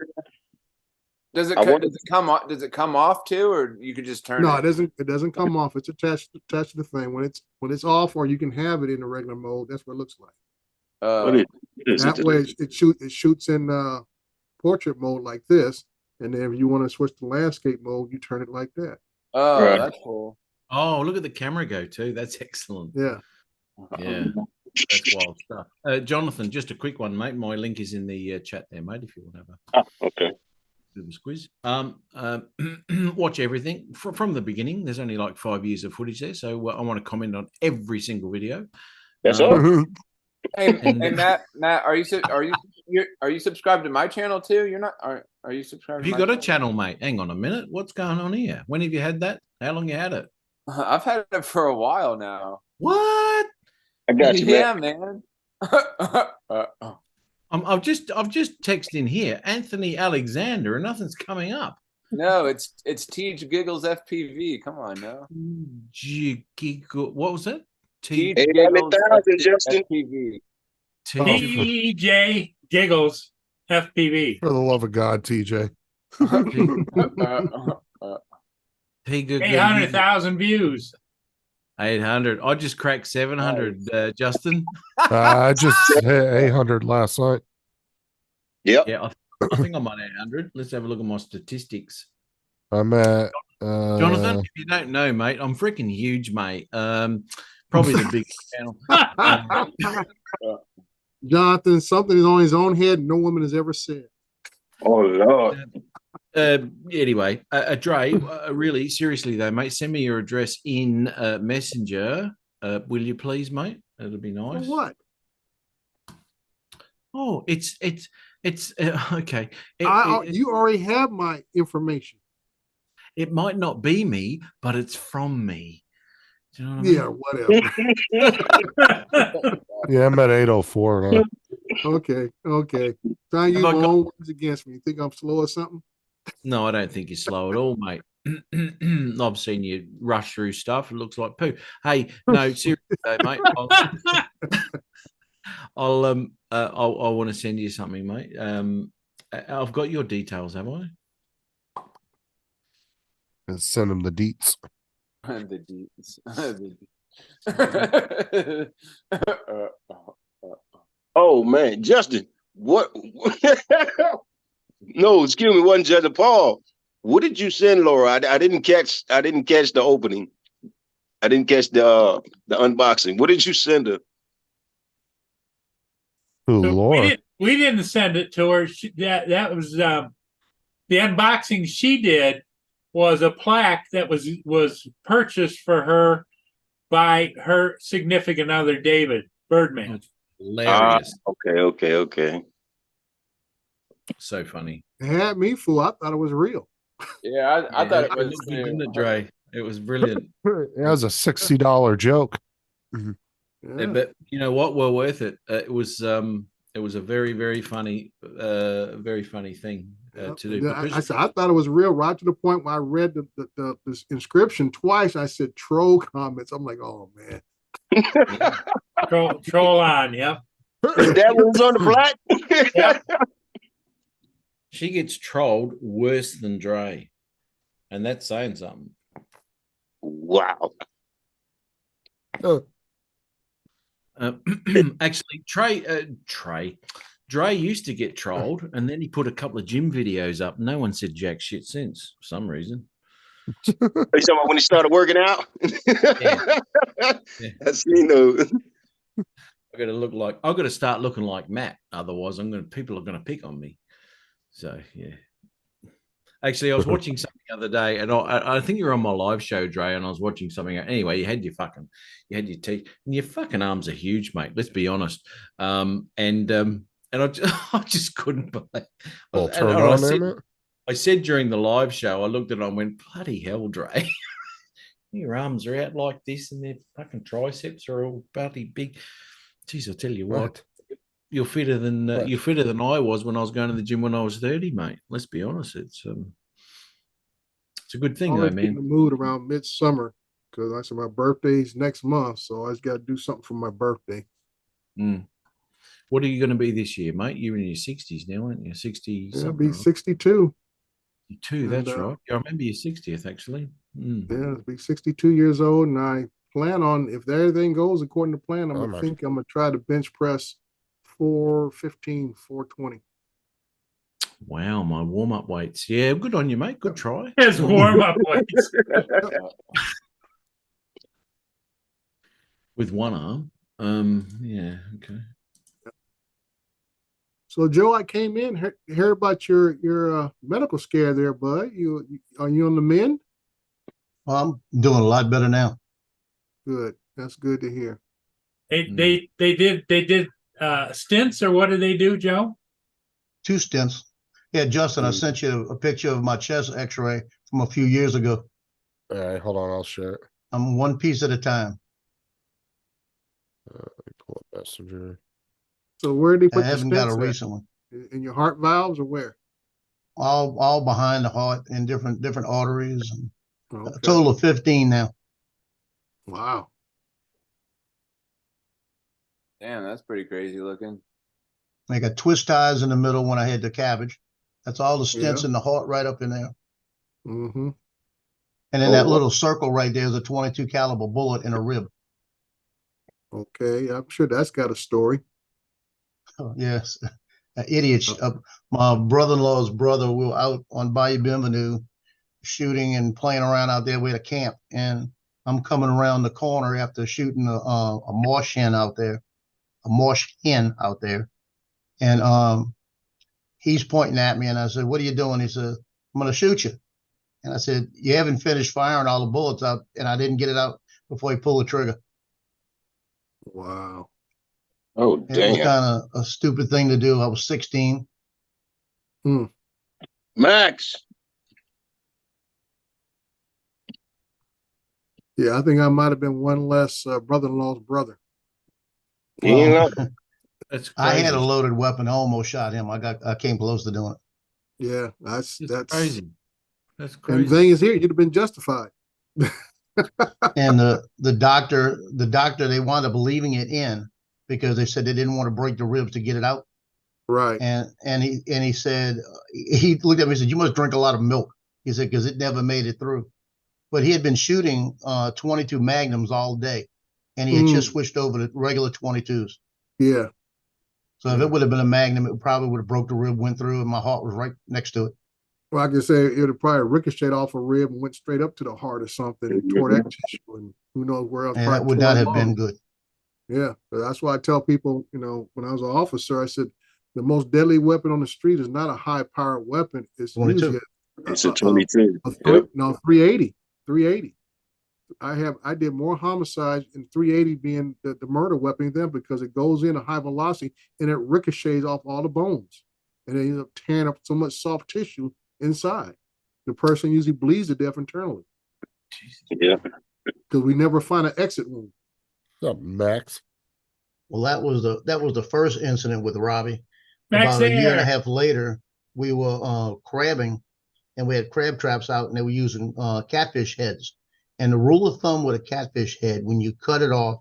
Does it I wonder- does it come off? Does it come off too, or you could just turn No, it? it doesn't. It doesn't come off. It's attached to the thing. When it's off, or you can have it in the regular mode. That's what it looks like. What is That it? way, it shoots in portrait mode like this, and then if you want to switch to landscape mode, you turn it like that. Oh, Right. that's cool. Oh, look at the camera go too. That's excellent. Yeah. Yeah, that's wild stuff. Jonathan, just a quick one, mate. My link is in the chat there, mate. If you want to have a Okay. bit of a squeeze. Watch everything from the beginning. There's only like 5 years of footage there, so I want to comment on every single video. That's Um, all. Hey, And- hey Matt, are you subscribed to my channel too? You're not. Are you subscribed? Have to you my got a channel? channel, mate? Hang on a minute. What's going on here? When have you had that? How long you had it? I've had it for a while now. What? I got you, Yeah, man. man. I've just texted in here, Anthony Alexander, and nothing's coming up. No, it's Teach Giggles FPV. Come on, no. What was it? Teach Hey, Giggles 11,000, Justin. FPV. TJ Giggles FPV. For the love of God, TJ. T. 800,000 views. 800. I just cracked 700, Justin. I just hit 800 last night. Yep. Yeah, I think I'm on 800. Let's have a look at my statistics. I'm at Jonathan, if you don't know, mate, I'm freaking huge, mate. Probably the biggest channel. Jonathan, something is on his own head no woman has ever said. Oh Lord. Anyway, Dre, really seriously though, mate, send me your address in Messenger. Will you please, mate? That'll be For nice. what? Oh, it's okay. You already have my information. It might not be me, but it's from me. Do you know what I mean? Yeah, whatever. yeah, I'm at 804 now. Okay. Trying to use Have I my got- own words against me. You think I'm slow or something? No, I don't think you're slow at all, mate. I've seen you rush through stuff. It looks like poo. Hey, no, seriously, though, mate. I want to send you something, mate. I've got your details, have I? And send him the deets. The deeds. Oh man, Justin, what? No, excuse me, wasn't Justin Paul. What did you send Laura? I didn't catch. I didn't catch the opening. I didn't catch the unboxing. What did you send her? Ooh, So Laura. we didn't send it to her. That was the unboxing she did was a plaque that was purchased for her by her significant other, David Birdman. Hilarious. Okay. So funny. It had me fool. I thought it was real. Yeah, I thought it was looked good, too. didn't it, Dre? It was brilliant. That was a $60 joke. Yeah. But you know what? Well worth it. It was a very, very funny thing Yeah. to do. I said I thought it was real right to the point where I read the inscription twice. I said troll comments. I'm like, oh man. Troll on, yep. Is that what was on the plaque? Yep. She gets trolled worse than Dre, and that's saying something. Wow. Actually, Dre used to get trolled, and then he put a couple of gym videos up. No one said jack shit since, for some reason. Are you talking about when he started working out? Yeah. I seen those. I've got to start looking like Matt. Otherwise, people are gonna pick on me. So yeah. Actually, I was watching something the other day, and I think you were on my live show, Dre, and I was watching something. Anyway, you had your teeth, and your fucking arms are huge, mate. Let's be honest. And I just couldn't believe. I said during the live show, I looked at it and I went, bloody hell, Dre. Your arms are out like this, and their fucking triceps are all bloody big. Jeez, I'll tell you what. You're fitter than I was when I was going to the gym when I was 30, mate. Let's be honest. It's a good thing, though, Always get in the man. mood around midsummer because I said my birthday's next month, so I just got to do something for my birthday. What are you going to be this year, mate? You're in your 60s now, aren't you? 60 Yeah, I'll something. be 62. 62, that's right. Yeah, I remember your 60th, actually. Yeah, I'll be 62 years old, and I plan on, if everything goes according to plan, I'm gonna try to bench press 415, 420. Wow, my warm-up weights. Yeah, good on you, mate. Good try. His warm-up weights. With one arm. Yeah, okay. So Joe, I came in, hear about your medical scare there, bud. Are you on the mend? Well, I'm doing a lot better now. Good. That's good to hear. They did stints, or what did they do, Joe? 2 stents. Yeah, Justin, I sent you a picture of my chest x-ray from a few years ago. All right, hold on, I'll share it. I'm one piece at a time. Let me pull up Messenger. So where did they put I haven't the got a stents at? recent one. In your heart valves or where? All behind the heart in different arteries. Okay. A total of 15 now. Wow. Damn, that's pretty crazy looking. I got twist ties in the middle when I had the cabbage. That's all the stents in the heart right up in there. Mm-hmm. And then that little circle right there is a 22 caliber bullet in a rib. Okay, I'm sure that's got a story. Oh, yes. Idiots. My brother-in-law's brother, we were out on Bayou Bienvenue shooting and playing around out there. We had a camp, and I'm coming around the corner after shooting a marsh hen out there. And he's pointing at me, and I said, "What are you doing?" He said, "I'm going to shoot you." And I said, "You haven't finished firing all the bullets out," and I didn't get it out before he pulled the trigger. Wow. Oh, It was damn. kind of a stupid thing to do. I was 16. Max. Yeah, I think I might have been one less brother-in-law's brother. That's I had a crazy. loaded weapon. I almost shot him. I came close to doing it. Yeah, that's crazy. That's And crazy. the thing is, here you'd have been justified. And the doctor, they wound up leaving it in because they said they didn't want to break the ribs to get it out. Right. And he said, he looked at me and said, "You must drink a lot of milk." He said, "Because it never made it through." but he had been shooting 22 Magnums all day, and he had just switched over to regular 22s. Yeah. So if it would have been a Magnum, it probably would have broke the rib, went through, and my heart was right next to it. Well, I can say it would have probably ricocheted off a rib and went straight up to the heart or something and tore that tissue, and who knows where else. And that would not have been good. Yeah, but that's why I tell people, you know, when I was an officer, I said the most deadly weapon on the street is not a high-powered weapon. It's 22. usually It's a 22. No, 380. 380. I did more homicides in 380 being the murder weapon than because it goes in a high velocity and it ricochets off all the bones, and it ends up tearing up so much soft tissue inside. The person usually bleeds to death internally. Yeah, because we never find an exit wound. What's up, Max? Well, that was the first incident with Robbie. Max About a year and a there. half later, we were crabbing, and we had crab traps out, and they were using catfish heads. And the rule of thumb with a catfish head, when you cut it off,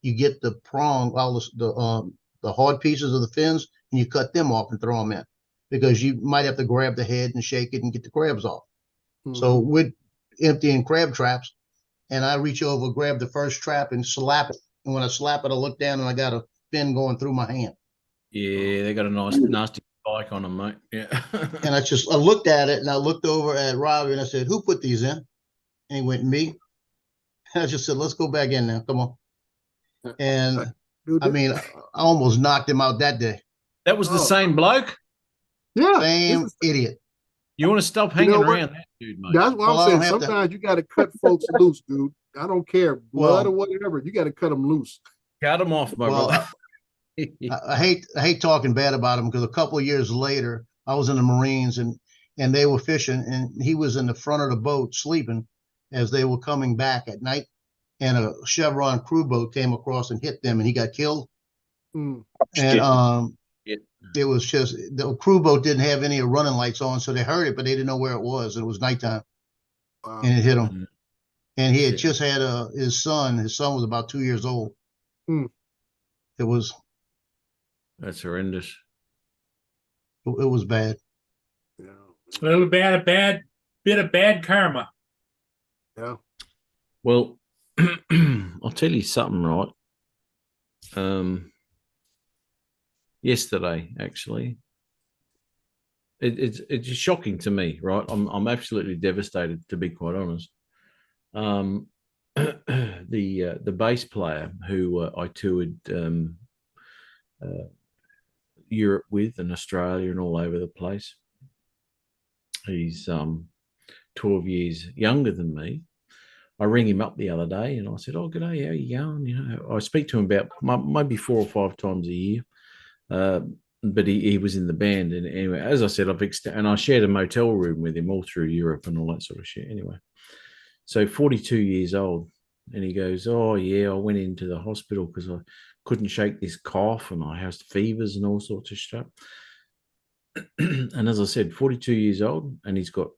you get the prong, all the hard pieces of the fins, and you cut them off and throw them in, because you might have to grab the head and shake it and get the crabs off. So we're emptying crab traps, and I reach over, grab the first trap, and slap it. And when I slap it, I look down, and I got a fin going through my hand. Yeah, they got a nice nasty spike on them, mate. Yeah. And I looked at it, and I looked over at Robbie, and I said, "Who put these in?" And he went, "Me." And I just said, "Let's go back in now. Come on." And I mean, I almost knocked him out that day. That was the same bloke? Yeah. Same idiot. You want to stop hanging know what? around that dude, mate. That's what Well, I I'm don't saying. have to- Sometimes you got to cut folks loose, dude. I don't care, blood Well- or whatever. You got to cut them loose. Cut him off, my Well, brother. I hate talking bad about him, because a couple of years later, I was in the Marines, and they were fishing, and he was in the front of the boat sleeping as they were coming back at night, and a Chevron crew boat came across and hit them, and he got killed. Mm. And Yeah. it was just, the crew boat didn't have any running lights on, so they heard it, but they didn't know where it was. And it was nighttime, Wow. and it hit him. Mm. And he had Yeah. just had his son. His son was about 2 years old. Hmm. It was That's horrendous. bad. Yeah. A little bit of bad karma. Yeah. Well, I'll tell you something, right? Yesterday, actually, it's shocking to me, right? I'm absolutely devastated, to be quite honest. The bass player who I toured Europe with, and Australia, and all over the place. He's 12 years younger than me. I ring him up the other day, and I said, "Oh, g'day, how you going?" You know, I speak to him about maybe 4 or 5 times a year. But he was in the band, and anyway, as I said, and I shared a motel room with him all through Europe and all that sort of shit. Anyway, so 42 years old, and he goes, "Oh yeah, I went into the hospital because I couldn't shake this cough, and I had fevers and all sorts of stuff." And as I said, 42 years old, and he's got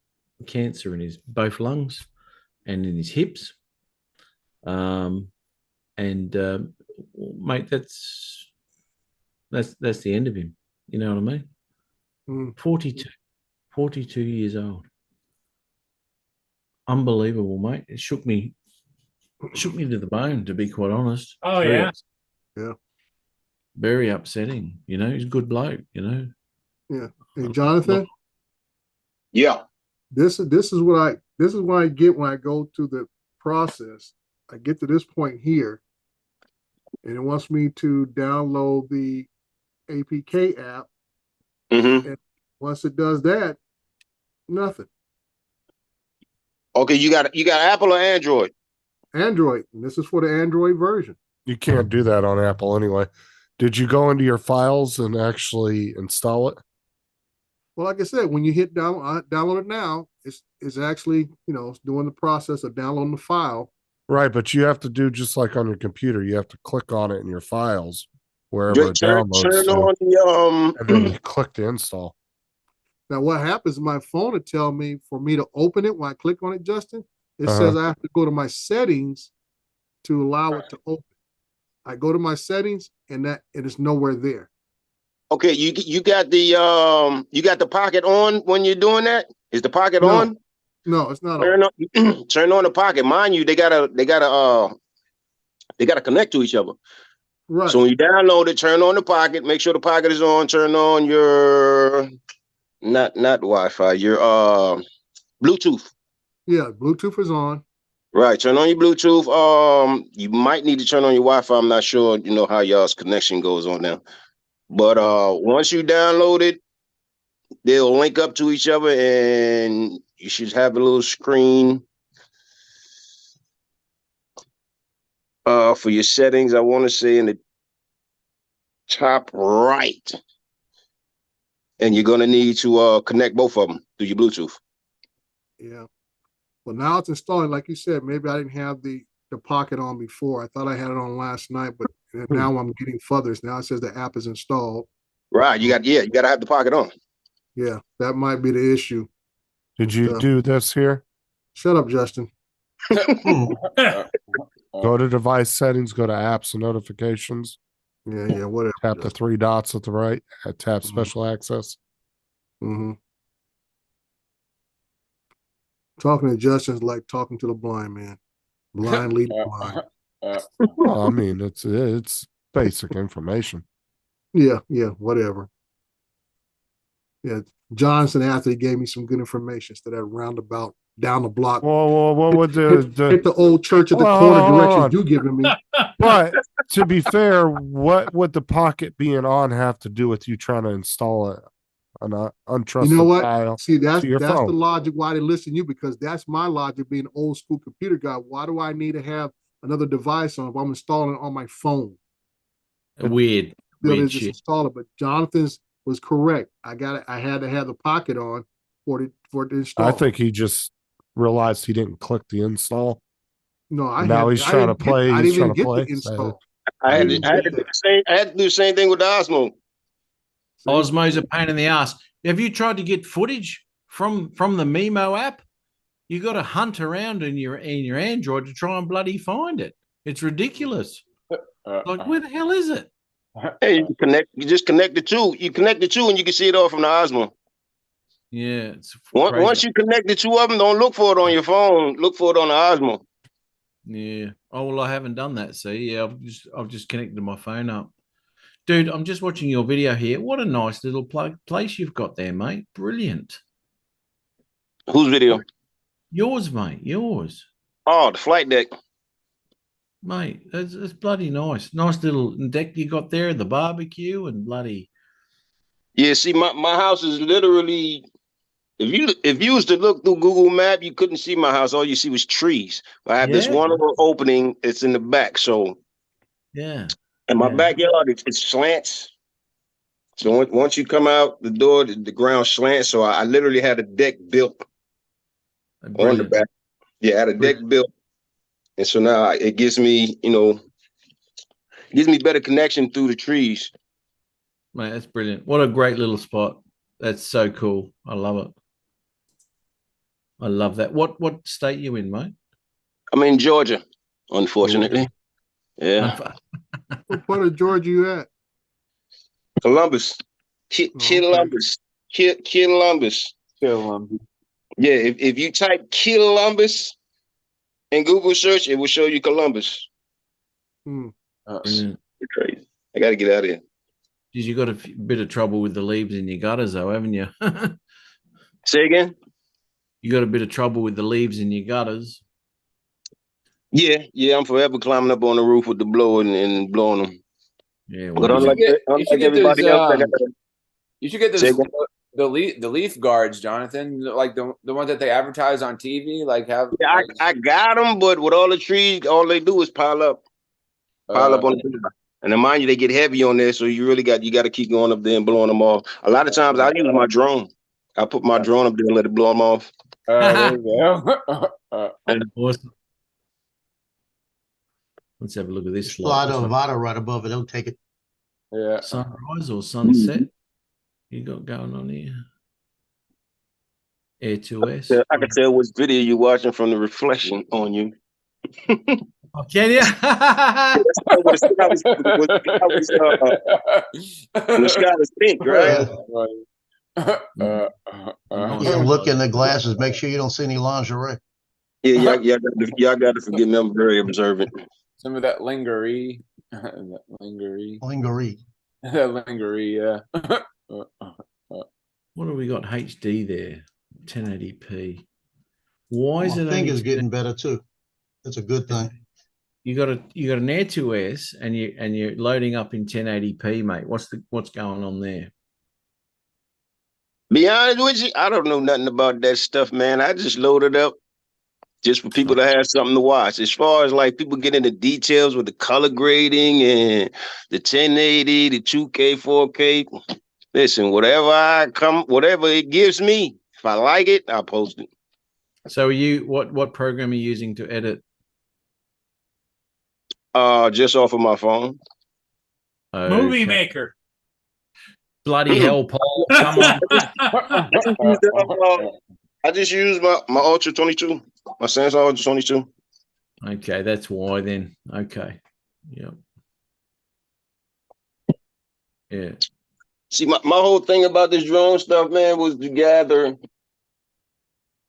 cancer in his both lungs and in his hips. Mate, that's the end of him. You know what I mean? Mm. 42 years old. Unbelievable, mate. It shook me to the bone, to be quite honest. Oh, Very yeah. Yeah. Very upsetting. You know, he's a good bloke, you know. Yeah. Hey, Jonathan, yeah. this is what I get when I go through the process. I get to this point here, and it wants me to download the APK app. Mm-hmm. And once it does that, nothing. Okay, you got Apple or Android? Android. And this is for the Android version. You can't do that on Apple anyway. Did you go into your files and actually install it? Well, like I said, when you hit download it now, it's actually, it's doing the process of downloading the file. Right, but you have to do just like on your computer. You have to click on it in your files wherever it downloads turn to, on the and then you click to install. Now, what happens? My phone will tell me for me to open it. When I click on it, Justin, it says I have to go to my settings to allow it to open. I go to my settings, and it is nowhere there. Okay, you got the pocket on when you're doing that? Is the pocket on? No, it's not Turn off. on, turn on the pocket. Mind you, they gotta connect to each other. Right. So when you download it, turn on the pocket. Make sure the pocket is on. Turn on your not Wi-Fi. Your Bluetooth. Yeah, Bluetooth is on. Right. Turn on your Bluetooth. You might need to turn on your Wi-Fi. I'm not sure. You know how y'all's connection goes on now. But once you download it, they'll link up to each other, and you should have a little screen for your settings. I want to say in the top right, and you're gonna need to connect both of them through your Bluetooth. Yeah. Well, now it's installing. Like you said, maybe I didn't have the pocket on before. I thought I had it on last night, but now I'm getting furthers. Now it says the app is installed. Right. You got to have the pocket on. Yeah, that might be the issue. Did you do this here? Shut up, Justin. Go to device settings, go to apps and notifications. Yeah, whatever. Tap the three dots at the right, tap special access. Mm-hmm. Talking to Justin's like talking to the blind man. Blind leading blind. Well, I mean, it's basic information. Yeah, whatever. Yeah, Johnson after he gave me some good information instead of that roundabout down the block. Well, what would hit the old church at the corner directions you giving me? But to be fair, what would the pocket being on have to do with you trying to install an untrusted You know what? file? See, that's the the logic why they listen to you, because that's my logic being an old school computer guy. Why do I need to have another device on if I'm installing it on my phone? Weird Just shit. install it. But Jonathan's was correct. I had to have the pocket on for it to install. I think he just realized he didn't click the install. No, I didn't even get the install. I had to do the same thing with the Osmo. Osmo's a pain in the ass. Have you tried to get footage from the Mimo app? You got to hunt around in your Android to try and bloody find it. It's ridiculous. Like, where the hell is it? Hey, you just connect the two. You connect the two and you can see it all from the Osmo. Yeah, it's once you connect the two of them, don't look for it on your phone. Look for it on the Osmo. Yeah. Oh well, I haven't done that. See, yeah, I've just connected my phone up. Dude, I'm just watching your video here. What a nice little place you've got there, mate. Brilliant. Whose video? Yours, mate. Yours. Oh, the flight deck. Mate, it's bloody nice. Nice little deck you got there, the barbecue and bloody. Yeah, see, my house is literally, if you was to look through Google Map, you couldn't see my house. All you see was trees. I have this one little opening. It's in the back. So yeah. In my backyard, it slants. So once you come out the door, the ground slants. So I literally had a deck built on the back. Yeah, I had a deck built. And so now it gives me, better connection through the trees. Mate, that's brilliant. What a great little spot. That's so cool. I love it. I love that. What state you in, mate? I'm in Georgia, unfortunately. Yeah. What part of Georgia you at? Columbus. Columbus. Columbus. Yeah, if you type Columbus in Google search, it will show you Columbus. It's crazy. I got to get out of here. Geez, you got a bit of trouble with the leaves in your gutters, though, haven't you? Say again? You got a bit of trouble with the leaves in your gutters. Yeah, I'm forever climbing up on the roof with the blower and blowing them. Yeah, but unlike everybody else, you should get the leaf guards, Jonathan, like the ones that they advertise on TV. Like I got them, but with all the trees, all they do is pile up on the. And then mind you, they get heavy on there, so you really got to keep going up there and blowing them off. A lot of times I use my drone. I put my drone up there and let it blow them off. There you go. Awesome. Let's have a look at this. Slide on Vada right above it. Don't take it. Yeah. Sunrise or sunset? You got going on here? Air2S. I can tell which video you're watching from the reflection on you. Oh, can you? The sky was pink, right? Yeah, look in the glasses. Make sure you don't see any lingerie. Yeah, y'all got to forgive me. I'm very observant. Some of that lingerie. That lingerie. Lingerie. That lingerie, yeah. What have we got? HD there, 1080p. Why is My it finger's only getting better too. That's a good thing. you got an Air 2S and you're loading up in 1080p, mate? What's going on there? Be honest with you, I don't know nothing about that stuff, man. I just load it up just for people to have something to watch. As far as like people get into details with the color grading and the 1080, the 2K, 4K, listen, whatever it gives me, if I like it, I'll post it. So what program are you using to edit? Just off of my phone. Movie Okay. maker. Bloody hell, Paul. Come on. I just use my Ultra 22, my Samsung Ultra 22. Okay, that's why then. Okay. Yep. Yeah. See, my whole thing about this drone stuff, man, was to gather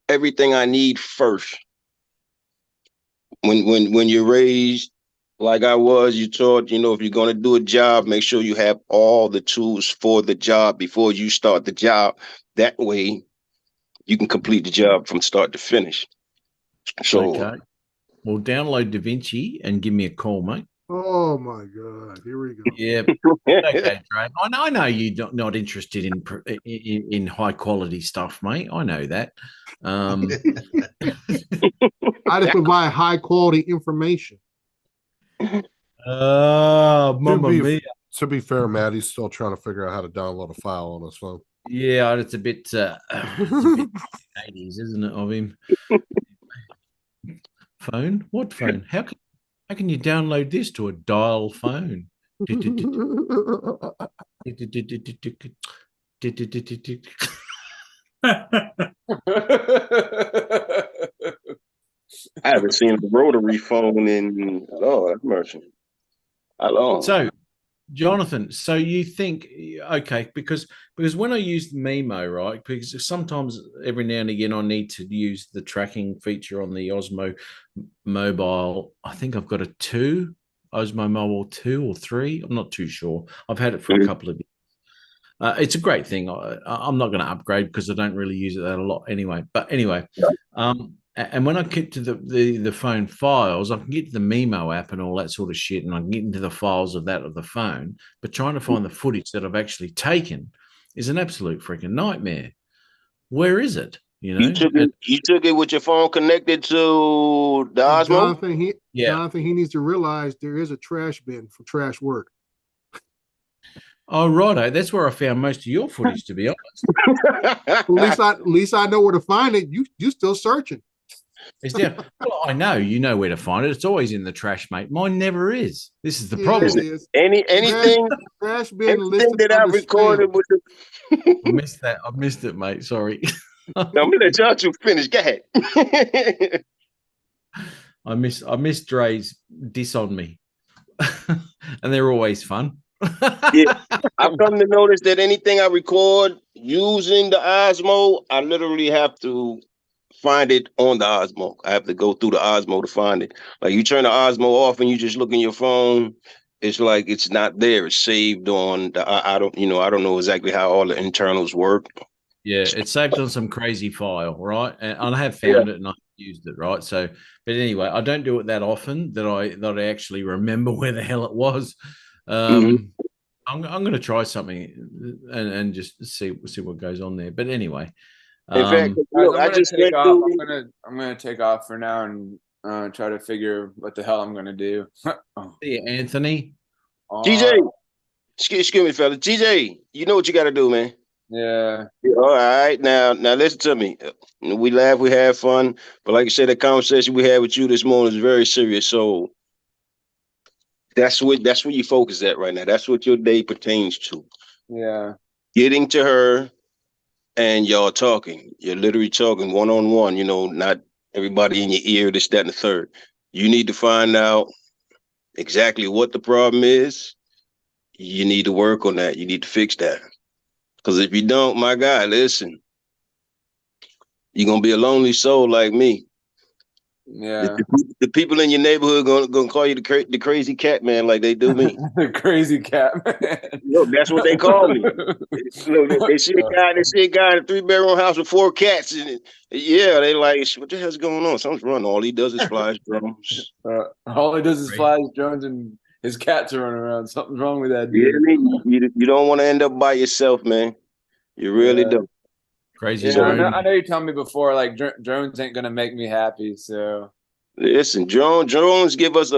everything I need first. When you're raised like I was, you taught, if you're going to do a job, make sure you have all the tools for the job before you start the job. That way you can complete the job from start to finish. So, okay. Well, download DaVinci and give me a call, mate. Oh my God! Here we go. Yeah. Okay, Dre. I know you're not interested in high quality stuff, mate. I know that. I just provide high quality information. Mamma mia. To be fair, Matt, he's still trying to figure out how to download a file on his phone. Yeah, it's a bit 80s, isn't it, of him? Phone? What phone? How can you download this to a dial phone? I haven't seen a rotary phone in mercy. How long? So, Jonathan, so you think because when I use Mimo, right? Because sometimes every now and again I need to use the tracking feature on the Osmo Mobile. I think I've got a Osmo Mobile 2 or 3. I'm not too sure. I've had it for a couple of years. It's a great thing. I'm not going to upgrade because I don't really use it that a lot anyway. But anyway, and when I get to the phone files, I can get to the Mimo app and all that sort of shit, and I can get into the files of the phone. But trying to find the footage that I've actually taken is an absolute freaking nightmare. Where is it? You took it with your phone connected to the Osmo? Jonathan, he needs to realize there is a trash bin for trash work. Oh, righto. That's where I found most of your footage, to be honest. At least I know where to find it. You still searching. It's down. Well, I know you know where to find it. It's always in the trash, mate. Mine never is. This is the problem. Anything trash bin anything that I recorded with I missed that. I missed it, mate. Sorry. I'm gonna let y'all two finish. Go ahead. I miss Dre's diss on me. And they're always fun. Yeah, I've come to notice that anything I record using the Osmo, I literally have to find it on the Osmo. I have to go through the Osmo to find it. Like you turn the Osmo off and you just look in your phone, it's like it's not there. It's saved on the I don't know exactly how all the internals work. Yeah, it's saved on some crazy file, right? And I have found it and I've used it, right? So, but anyway, I don't do it that often that I actually remember where the hell it was. I'm going to try something and just see what goes on there. But anyway, in fact, look, I'm gonna take off for now and try to figure what the hell I'm gonna do. See you, Anthony. TJ, excuse me, fella. TJ, you know what you got to do, man. Yeah. All right. Now listen to me. We laugh, we have fun, but like I said, the conversation we had with you this morning is very serious. So that's where you focus at right now. That's what your day pertains to. Yeah. Getting to her and y'all talking. You're literally talking one-on-one, not everybody in your ear, this, that, and the third. You need to find out exactly what the problem is. You need to work on that. You need to fix that. Because if you don't, my God, listen, you're gonna be a lonely soul like me. Yeah. The people in your neighborhood gonna call you the crazy cat man like they do me. The crazy cat man. Look, that's what they call me. Look, they see a guy in a 3-bedroom house with 4 cats, and yeah, they like, what the hell's going on? Something's wrong. All he does is fly his drones. All he does is Right. fly his drones and his cats are running around. Something's wrong with that You hear dude. me? You don't want to end up by yourself, man. You really Yeah. don't. Crazy Yeah, drone. I know you told me before, like drones ain't gonna make me happy. So Listen, drones give us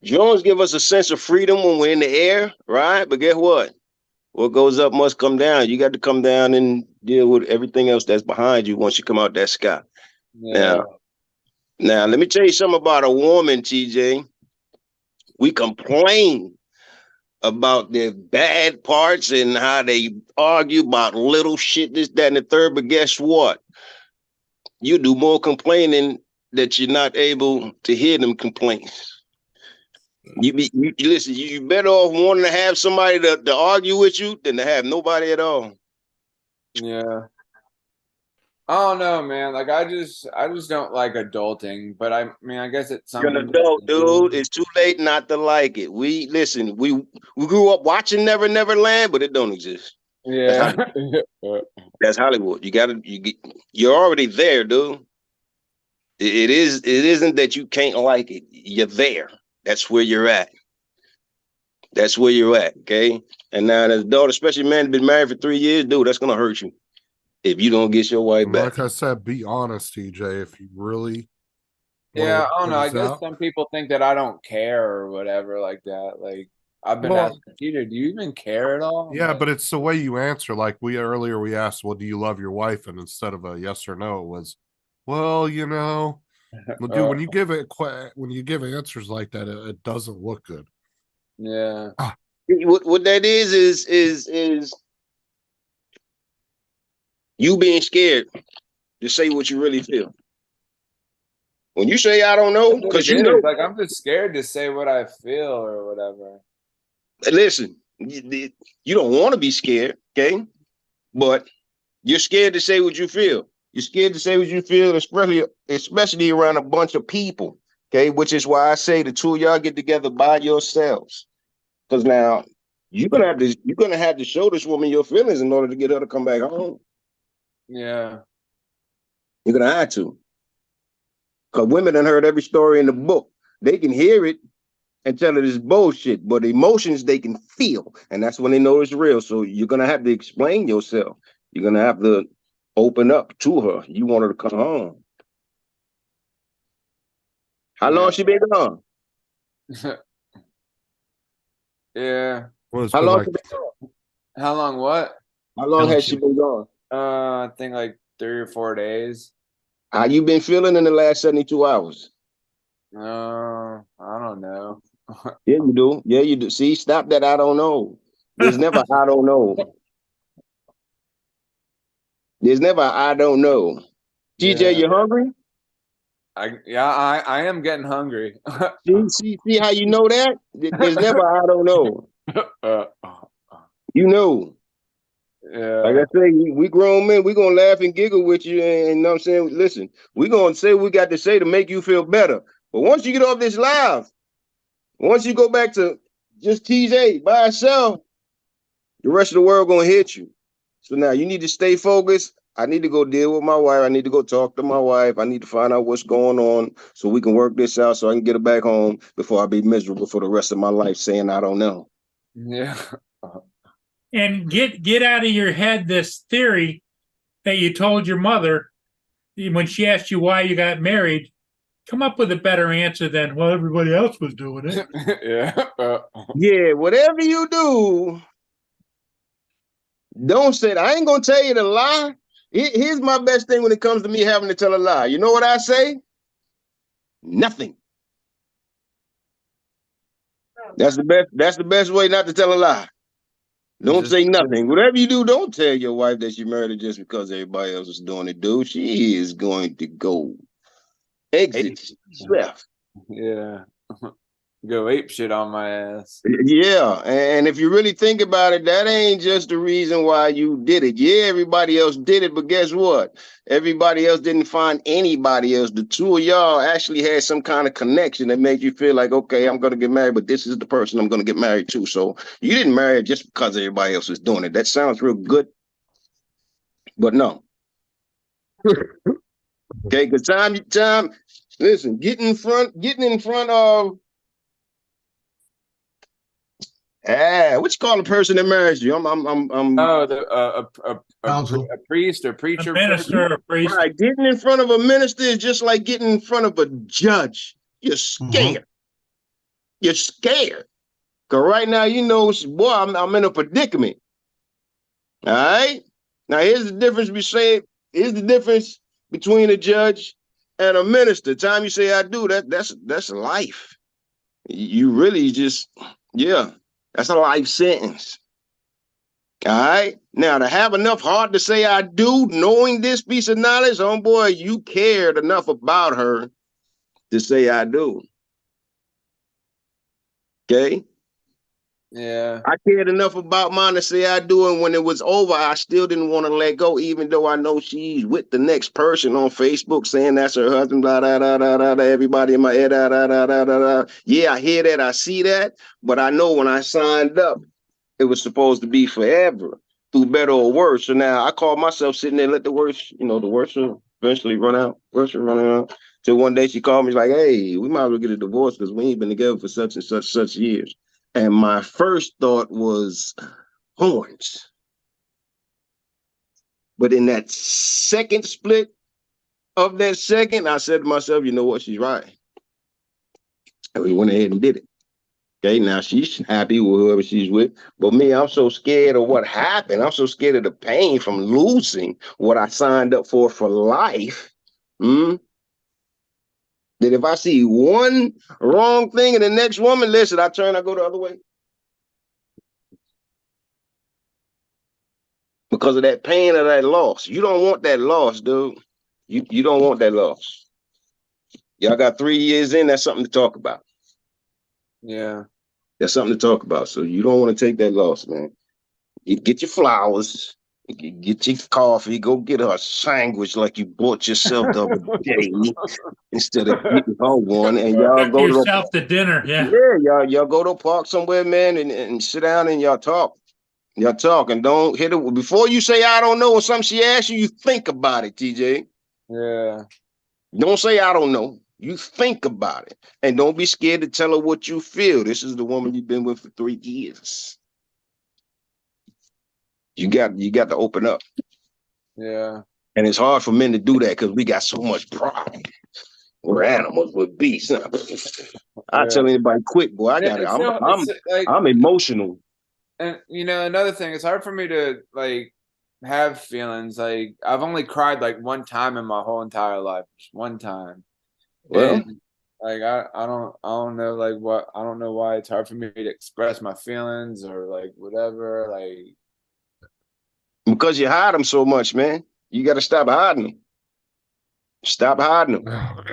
drones give us a sense of freedom when we're in the air, right? But guess what? What goes up must come down. You got to come down and deal with everything else that's behind you once you come out that sky. yeah. Now, let me tell you something about a woman, TJ. We complain about their bad parts and how they argue about little shit, this, that, and the third. But guess what? You do more complaining that you're not able to hear them complaints. You listen, you better off wanting to have somebody to argue with you than to have nobody at all. Yeah. I don't know, man. Like I just don't like adulting, but I mean I guess it's You're something an adult, dude. It's too late not to like it. We grew up watching Never Never Land, but it don't exist. Yeah. That's Hollywood. You're already there, dude. It isn't that you can't like it. You're there. That's where you're at. That's where you're at. Okay. And now as an adult, especially a man who's been married for 3 years, dude, that's gonna hurt you if you don't get your wife And back. like I said, be honest, TJ. If you really Yeah, I don't know. I things guess out. some people think that I don't care or whatever like that. Like I've been Well- asking Peter, do you even care at all? Yeah, Like, but it's the way you answer. Like we asked, well, do you love your wife? And instead of a yes or no, it was, well, you know. Well, dude, when you give answers like that, it doesn't look good. yeah. What that is you being scared to say what you really feel. When you say I don't know, That's what because it you is. know, Like I'm just scared to say what I feel or whatever. listen, you don't want to be scared, okay? But you're scared to say what you feel. You're scared to say what you feel, especially around a bunch of people, okay? Which is why I say the two of y'all get together by yourselves. Because now you're gonna have to show this woman your feelings in order to get her to come back home. Yeah. You're gonna have to. Because women done heard every story in the book. They can hear it and tell it is bullshit, but emotions they can feel, and that's when they know it's real. So you're gonna have to explain yourself. You're gonna have to open up to her. You want her to come home. How long she been gone? Yeah. Well, it's How been long like she been gone? How long what? How long has she been gone? I think like 3 or 4 days. How you been feeling in the last 72 hours? I don't know. Yeah, you do. Yeah, you do. See, stop that. I don't know. There's never I don't know. There's never I don't know. TJ, Yeah. you hungry? I am getting hungry. See how you know that? There's never I don't know. uh, You know. yeah. Like I say, we grown men, we gonna laugh and giggle with you, and you know what I'm saying? Listen, we gonna say what we got to say to make you feel better. But once you get off this live, once you go back to just TJ by herself, the rest of the world gonna hit you. So now you need to stay focused. I need to go deal with my wife. I need to go talk to my wife. I need to find out what's going on so we can work this out so I can get her back home before I be miserable for the rest of my life saying I don't know. Yeah. And get out of your head this theory that you told your mother when she asked you why you got married. Come up with a better answer than, well, everybody else was doing it. Yeah. Yeah, whatever you do, don't say that. I ain't gonna tell you the lie. Here's my best thing when it comes to me having to tell a lie. You know what I say? Nothing. That's the best way not to tell a lie. Don't say nothing. Whatever you do, don't tell your wife that you married her just because everybody else is doing it, dude. She is going to go exit left. Yeah. go ape shit on my ass. Yeah, and if you really think about it, that ain't just the reason why you did it. Yeah, everybody else did it, but guess what? Everybody else didn't find anybody else. The two of y'all actually had some kind of connection that made you feel like, okay, I'm gonna get married, but this is the person I'm gonna get married to. So you didn't marry her just because everybody else was doing it. That sounds real good, but no. Okay, because time, listen, getting in front of what you call a person that marries you? Oh, Counsel. a priest or A preacher. minister, a priest. Right, getting in front of a minister is just like getting in front of a judge. You're scared. You're scared. Cause right now, you know, boy, I'm in a predicament. All right. Now here's the difference between a judge and a minister. Time you say I do, that's life. You really just, yeah, that's a life sentence. All right. Now, to have enough heart to say I do, knowing this piece of knowledge, homeboy, you cared enough about her to say I do. Okay. Yeah. I cared enough about mine to say I do. And when it was over, I still didn't want to let go, even though I know she's with the next person on Facebook saying that's her husband, blah, blah, blah, blah, blah, blah, everybody in my head, blah, blah, blah, blah, blah. Yeah, I hear that. I see that. But I know when I signed up, it was supposed to be forever, through better or worse. So now I call myself sitting there, let the worst, the worst will eventually run out. Worst will run out. Till one day she called me like, hey, we might as well get a divorce because we ain't been together for such and such years. And my first thought was horns. But in that second split of that second, I said to myself, you know what, she's right. And we went ahead and did it. Okay, now she's happy with whoever she's with. But me, I'm so scared of what happened. I'm so scared of the pain from losing what I signed up for life. That if I see one wrong thing in the next woman, listen, I go the other way. Because of that pain of that loss. You don't want that loss, dude. You don't want that loss. Y'all got 3 years in, that's something to talk about. Yeah. That's something to talk about. So you don't want to take that loss, man. You get your flowers, get your coffee, go get her a sandwich like you bought yourself the other day instead of getting her one. And y'all Cook go to yourself to dinner. Yeah. y'all go to a park somewhere, man, and sit down and y'all talk. Y'all talk and don't hit it. Before you say, I don't know, or something she asks you, you think about it, TJ. Yeah. Don't say, I don't know. You think about it. And don't be scared to tell her what you feel. This is the woman you've been with for 3 years. You got to open up. Yeah. And it's hard for men to do that because we got so much pride. We're animals, we're beasts. I tell anybody, quit, boy. I'm emotional. And another thing, it's hard for me to like have feelings. Like I've only cried like one time in my whole entire life, just one time. Well, and, like I don't know like what I don't know why it's hard for me to express my feelings or like whatever. Like because you hide them so much, man. You got to stop hiding them. Stop hiding them.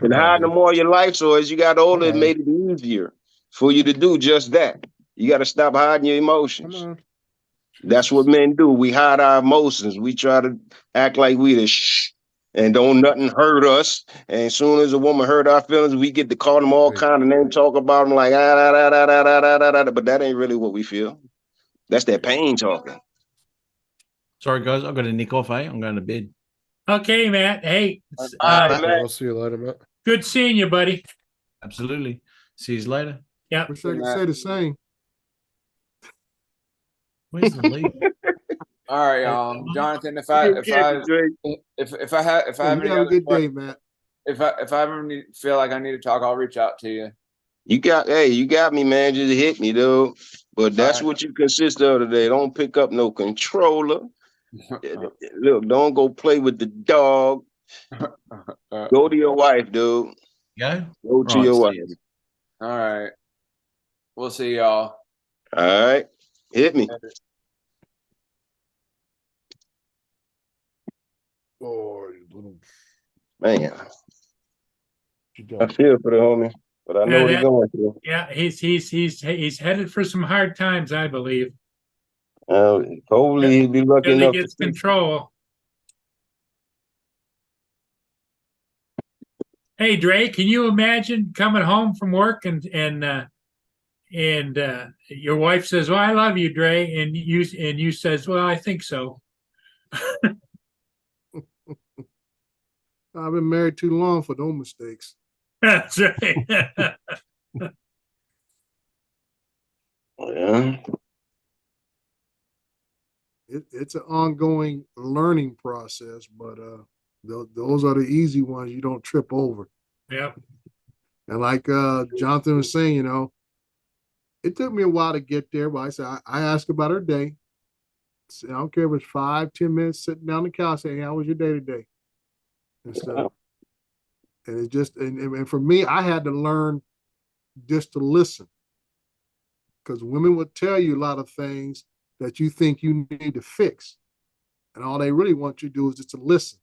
Been hiding them all your life. So as you got older, it made it easier for you to do just that. You got to stop hiding your emotions. That's what men do. We hide our emotions. We try to act like we the shh and don't nothing hurt us. And as soon as a woman hurt our feelings, we get to call them all kind of names, talk about them like but that ain't really what we feel. That's that pain talking. Sorry, guys, I've got to nick off, I'm going to bed. Okay, Matt. Hey, I'll see you later, Matt. good seeing you, buddy. Absolutely. See you later. Yeah. Wish I could say the same. Where's the lead? all right, Jonathan, if I have any You have a other good day, questions, Matt. if I ever feel like I need to talk, I'll reach out to you. You got me, man. Just hit me, dude. But that's what you consist of today. Don't pick up no controller. Look, don't go play with the dog. Go to your wife, dude. Go to your wife. All right. We'll see y'all. All right. Hit me. Oh, you little Man. I feel for the homie. But I know what he's that- going through. Yeah, he's headed for some hard times, I believe. Hopefully he'll be lucky Till he enough to gets control. Hey, Dre, can you imagine coming home from work and your wife says, "Well, I love you, Dre," and you says, "Well, I think so." I've been married too long for no mistakes. That's right. Yeah. It's an ongoing learning process, but those are the easy ones you don't trip over. Yeah. And like Jonathan was saying, it took me a while to get there, but I said I asked about her day. I don't care if it's 5-10 minutes sitting down on the couch saying, "How was your day today?" And stuff. And it just and for me, I had to learn just to listen, because women will tell you a lot of things that you think you need to fix, and all they really want you to do is just to listen.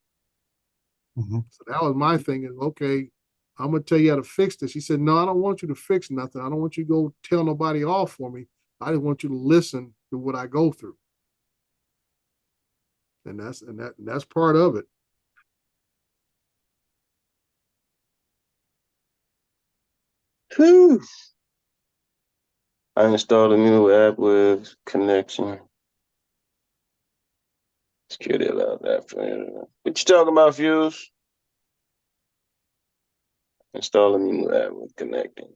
So that was my thing. Is okay, I'm gonna tell you how to fix this. She said, "No, I don't want you to fix nothing. I don't want you to go tell nobody off for me. I just want you to listen to what I go through." And that's part of it. Whew. I installed a new app with connection. Security allowed that. What you talking about, Fuse? Install a new app with connecting.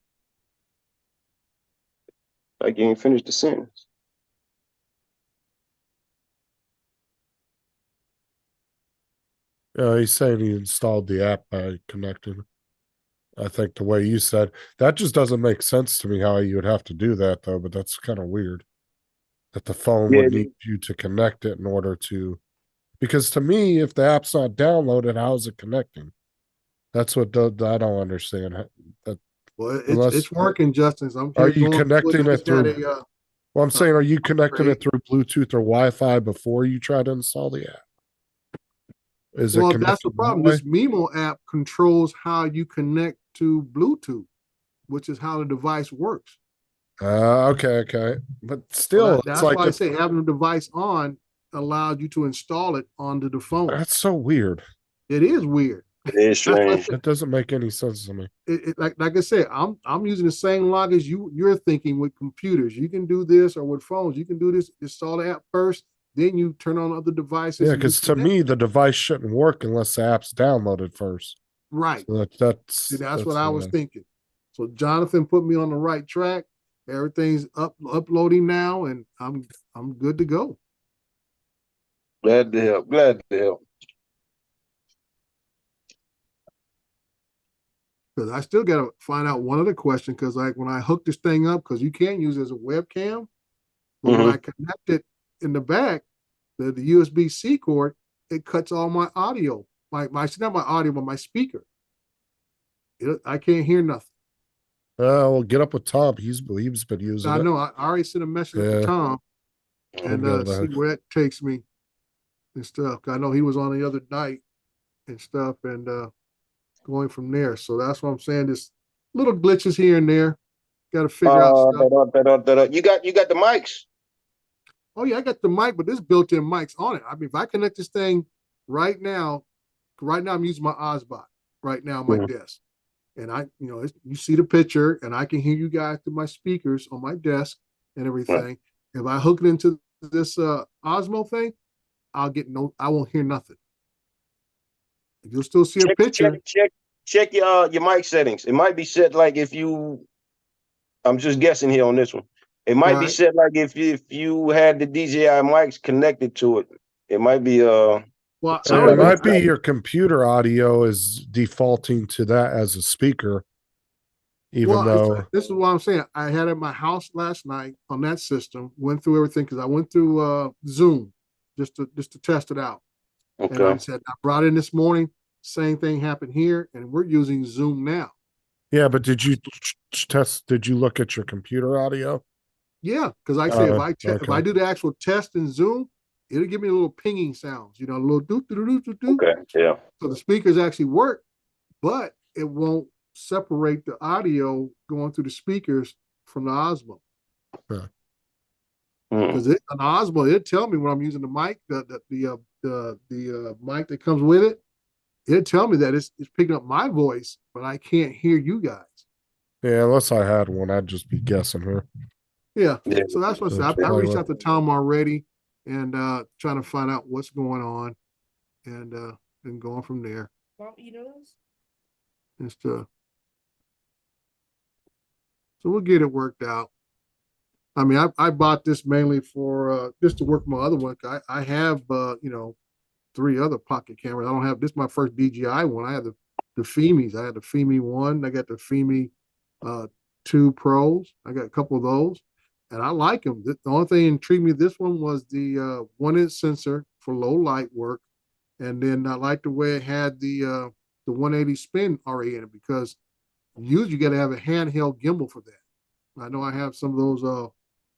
Like you ain't finished the sentence. Yeah, he's saying he installed the app by connecting. I think the way you said that just doesn't make sense to me how you would have to do that though, but that's kind of weird. That the phone would need you to connect it in order to, because to me, if the app's not downloaded, how is it connecting? That's what I don't understand. Well, Unless- it's working, Justin. So Are you connecting it through? Well, I'm saying, are you connecting it through Bluetooth or Wi-Fi before you try to install the app? Is it Well, that's connected the that problem. way? This Mimo app controls how you connect to Bluetooth, which is how the device works. Okay. But still, That's it's like why I say having the device on allowed you to install it onto the phone. that's so weird. It is weird. It is strange. It doesn't make any sense to me. Like I said, I'm using the same log as you're thinking with computers. You can do this, or with phones. You can do this. Install the app first, then you turn on other devices. Yeah, and because to me, the device shouldn't work unless the app's downloaded first. right. So that's What I was thinking. So Jonathan put me on the right track. Everything's uploading now, and I'm good to go. Glad to help. Because I still got to find out one other question. Because like when I hook this thing up, because you can use it as a webcam, but when I connect it in the back, the USB-C cord, it cuts all my audio. Not my audio, but my speaker. I can't hear nothing. Well, get up with Tom. He's been using I it. know. I already sent a message to Tom and see where that takes me and stuff. I know he was on the other night and stuff, and going from there. So that's what I'm saying. There's little glitches here and there. Got to figure out stuff. You got the mics. Oh yeah, I got the mic, but there's built-in mics on it. I mean, if I connect this thing right now I'm using my Ozbot right now on my desk. And you see the picture, and I can hear you guys through my speakers on my desk and everything. If I hook it into this Osmo thing, I won't hear nothing. You'll still see a picture. Check your mic settings. It might be set like I'm just guessing here on this one. It might be set like if you had the DJI mics connected to it. It might be Well, it might be your computer audio is defaulting to that as a speaker, even though this is what I'm saying. I had it at my house last night on that system. Went through everything because I went through Zoom just to test it out. Okay. And I said I brought it in this morning. Same thing happened here, and we're using Zoom now. Yeah, but did you test? Did you look at your computer audio? Yeah, because like I say, if I do the actual test in Zoom, it'll give me a little pinging sounds, a little do. Okay, yeah. So the speakers actually work, but it won't separate the audio going through the speakers from the Osmo. Mm. Because an Osmo, it'll tell me when I'm using the mic, the mic that comes with it. It'll tell me that it's picking up my voice, but I can't hear you guys. Yeah, unless I had one, I'd just be guessing her. Yeah. Yeah. So that's what I That's said. I reached probably out to Tom already and trying to find out what's going on and going from there. Just so we'll get it worked out. I mean, I bought this mainly for just to work my other one. I have 3 other pocket cameras. I don't have this is my first DJI one. I had the Fimis. I had the Fimi 1. I got the Fimi 2 Pros. I got a couple of those. And I like them. The only thing that intrigued me this one was the 1-inch sensor for low light work. And then I like the way it had the 180 spin already in it, because usually you got to have a handheld gimbal for that. I know I have some of those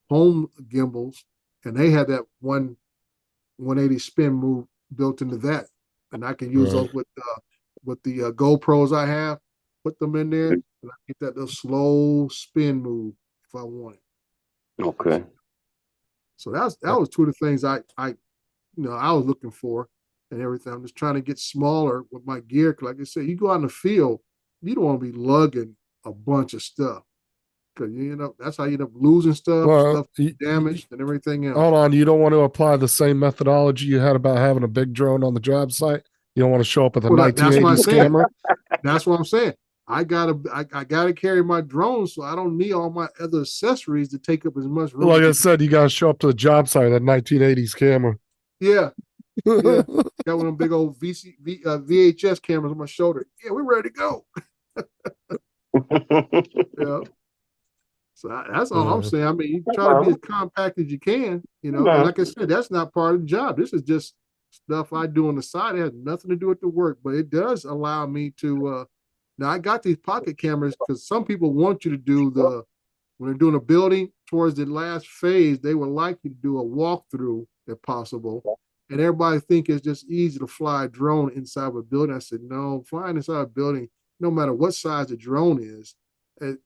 home gimbals, and they had that 180 spin move built into that, and I can use those with the GoPros I have. Put them in there, and I get that little slow spin move if I want it. Okay. So that was 2 of the things I was looking for and everything. I'm just trying to get smaller with my gear. Cause like I said, you go out in the field, you don't want to be lugging a bunch of stuff. Cause that's how you end up losing stuff, Well, damaged and everything else. Hold on, you don't want to apply the same methodology you had about having a big drone on the job site? You don't want to show up with a Well, that's what I'm 1980s saying. camera? That's what I'm saying. I gotta carry my drone, so I don't need all my other accessories to take up as much room. Like I said, you got to show up to the job site with a 1980s camera. Yeah. Yeah. Got one of them big old VHS cameras on my shoulder. Yeah, we're ready to go. Yeah. So that's all I'm saying. I mean, you try to be as compact as you can, and like I said, that's not part of the job. This is just stuff I do on the side. It has nothing to do with the work, but it does allow me to now I got these pocket cameras because some people want you to do when they're doing a building towards the last phase, they would like you to do a walkthrough if possible. And everybody think it's just easy to fly a drone inside of a building. I said, no, flying inside a building, no matter what size the drone is,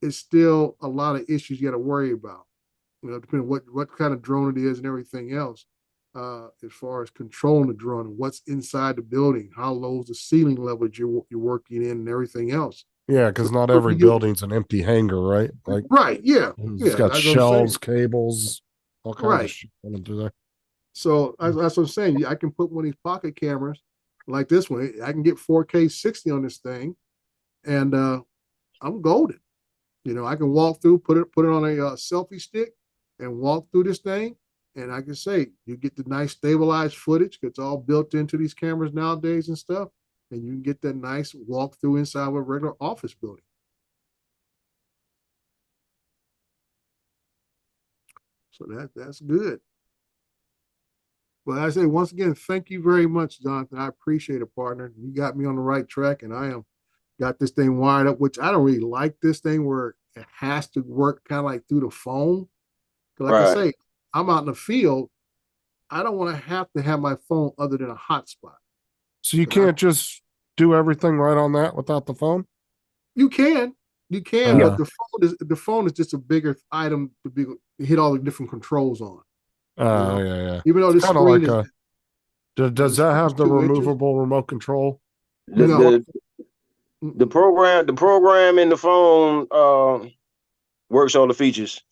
it's still a lot of issues you got to worry about. Depending on what kind of drone it is and everything else, as far as controlling the drone and what's inside the building, how low is the ceiling level that you're working in and everything else. Yeah, because not every building's an empty hangar, right? Like, right, yeah. It's got shelves, cables, all kinds of shit running through there. So that's what I'm saying. I can put one of these pocket cameras like this one. I can get 4K 60 on this thing, and I'm golden. I can walk through, put it on a selfie stick, and walk through this thing. And I can say you get the nice stabilized footage. It's all built into these cameras nowadays and stuff, and you can get that nice walk through inside of a regular office building. So that's good. But I say once again, thank you very much, Jonathan. I appreciate it, partner. You got me on the right track, and I got this thing wired up, which I don't really like this thing where it has to work kind of like through the phone. Like I say, I'm out in the field. I don't want to have my phone other than a hotspot. So you can't just do everything right on that without the phone? You can, but the phone is just a bigger item to hit all the different controls on. Yeah. Even though this screen like does that have the removable remote control? The program in the phone works all the features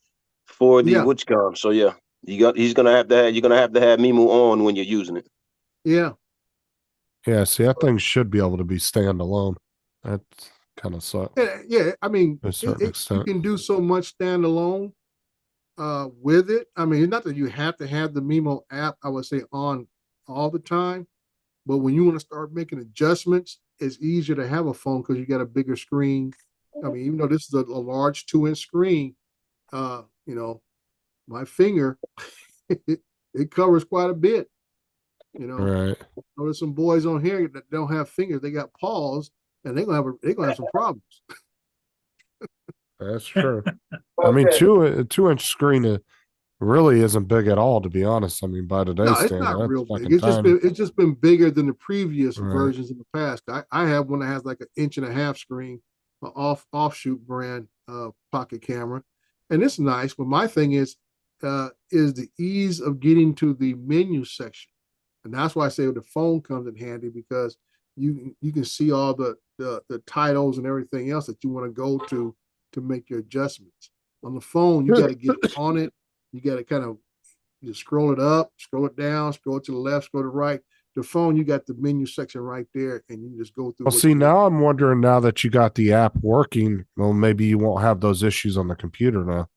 for the Witchcom. So yeah, you're gonna have to have Mimu on when you're using it. Yeah. Yeah, see, that thing should be able to be standalone. That kind of sucks. Yeah, I mean, you can do so much standalone with it. I mean, not that you have to have the Mimo app, I would say, on all the time, but when you want to start making adjustments, it's easier to have a phone because you got a bigger screen. I mean, even though this is a large 2-inch screen, my finger, it covers quite a bit. Right. There's some boys on here that don't have fingers; they got paws, and they're gonna have some problems. That's true. I mean, a 2-inch screen really isn't big at all, to be honest. I mean, by today's standard, it's not real big. Tiny. It's just been bigger than the previous versions in the past. I have one that has like 1.5-inch screen, offshoot brand pocket camera, and it's nice. But my thing is the ease of getting to the menu section, and that's why I say the phone comes in handy because you can see all the titles and everything else that you want to go to make your adjustments. On the phone, you got to get on it. You got to kind of scroll it up, scroll it down, scroll it to the left, scroll to the right. The phone, you got the menu section right there, and you just go through. Well, see, now I'm wondering, now that you got the app working, well, maybe you won't have those issues on the computer now.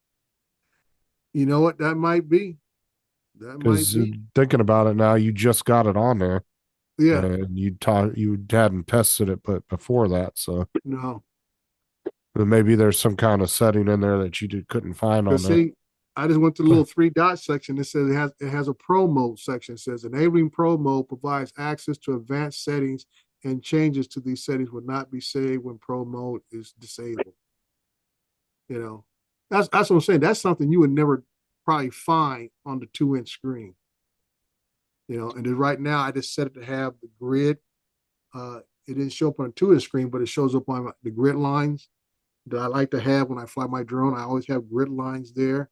You know what? That might be. Because thinking about it now, you just got it on there. Yeah. And you hadn't tested it, but before that, so no. Maybe there's some kind of setting in there that you couldn't find on there. I just went to the little 3 dot section. It says it has a pro mode section. It says enabling pro mode provides access to advanced settings, and changes to these settings will not be saved when pro mode is disabled. You know, that's what I'm saying. That's something you would never probably find on the 2-inch screen. You know, and then right now I just set it to have the grid. It didn't show up on a 2-inch screen, but it shows up on the grid lines that I like to have when I fly my drone. I always have grid lines there.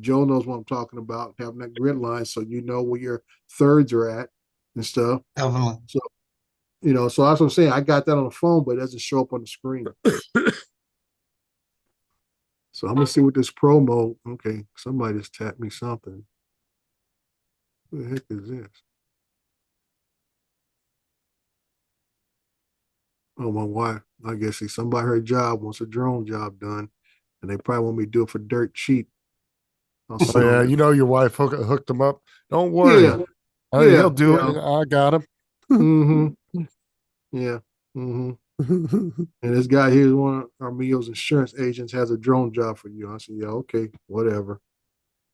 Joe knows what I'm talking about, having that grid line so you know where your thirds are at and stuff. Definitely. So, you know, so that's what I'm saying. I got that on the phone, but it doesn't show up on the screen. So I'm gonna see what this promo. Okay, somebody just tapped me something. Who the heck is this? Oh, my wife. I guess somebody her job wants a drone job done, and they probably want me to do it for dirt cheap. Oh, yeah, you know your wife hooked him up. Don't worry. Yeah. He'll do it. I got him. Mm-hmm. Yeah. Mm-hmm. And this guy here is one of our Meo's insurance agents, has a drone job for you. I said, yeah, okay, whatever.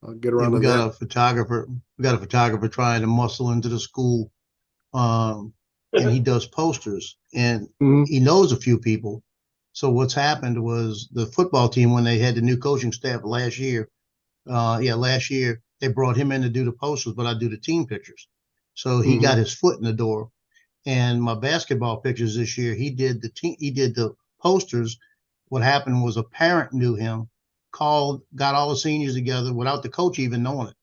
I'll get around to we got that. a photographer. We got a photographer trying to muscle into the school. And he does posters, and he knows a few people. So what's happened was the football team, when they had the new coaching staff last year, they brought him in to do the posters, but I do the team pictures. So he got his foot in the door. And my basketball pictures this year, he did the posters. What happened was a parent knew him, got all the seniors together without the coach even knowing it.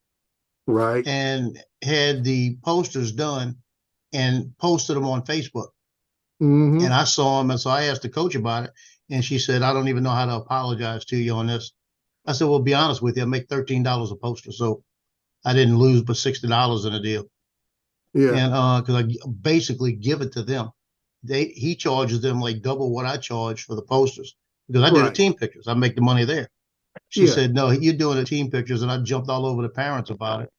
Right. And had the posters done and posted them on Facebook. Mm-hmm. And I saw him, and so I asked the coach about it, and she said, I don't even know how to apologize to you on this. I said, well, be honest with you, I make $13 a poster, so I didn't lose but $60 in a deal. Yeah. And because I basically give it to them. He charges them like double what I charge for the posters, because I do the team pictures. I make the money there. She said, no, you're doing the team pictures, and I jumped all over the parents about it.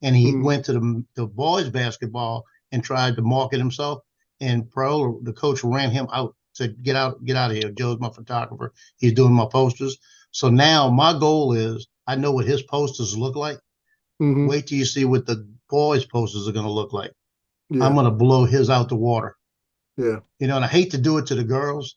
And he went to the boys basketball and tried to market himself. And the coach ran him out, said, get out of here. Joe's my photographer. He's doing my posters. So now my goal is, I know what his posters look like. Wait till you see what the boys' posters are going to look like. Yeah. I'm going to blow his out the water. Yeah. You know, and I hate to do it to the girls,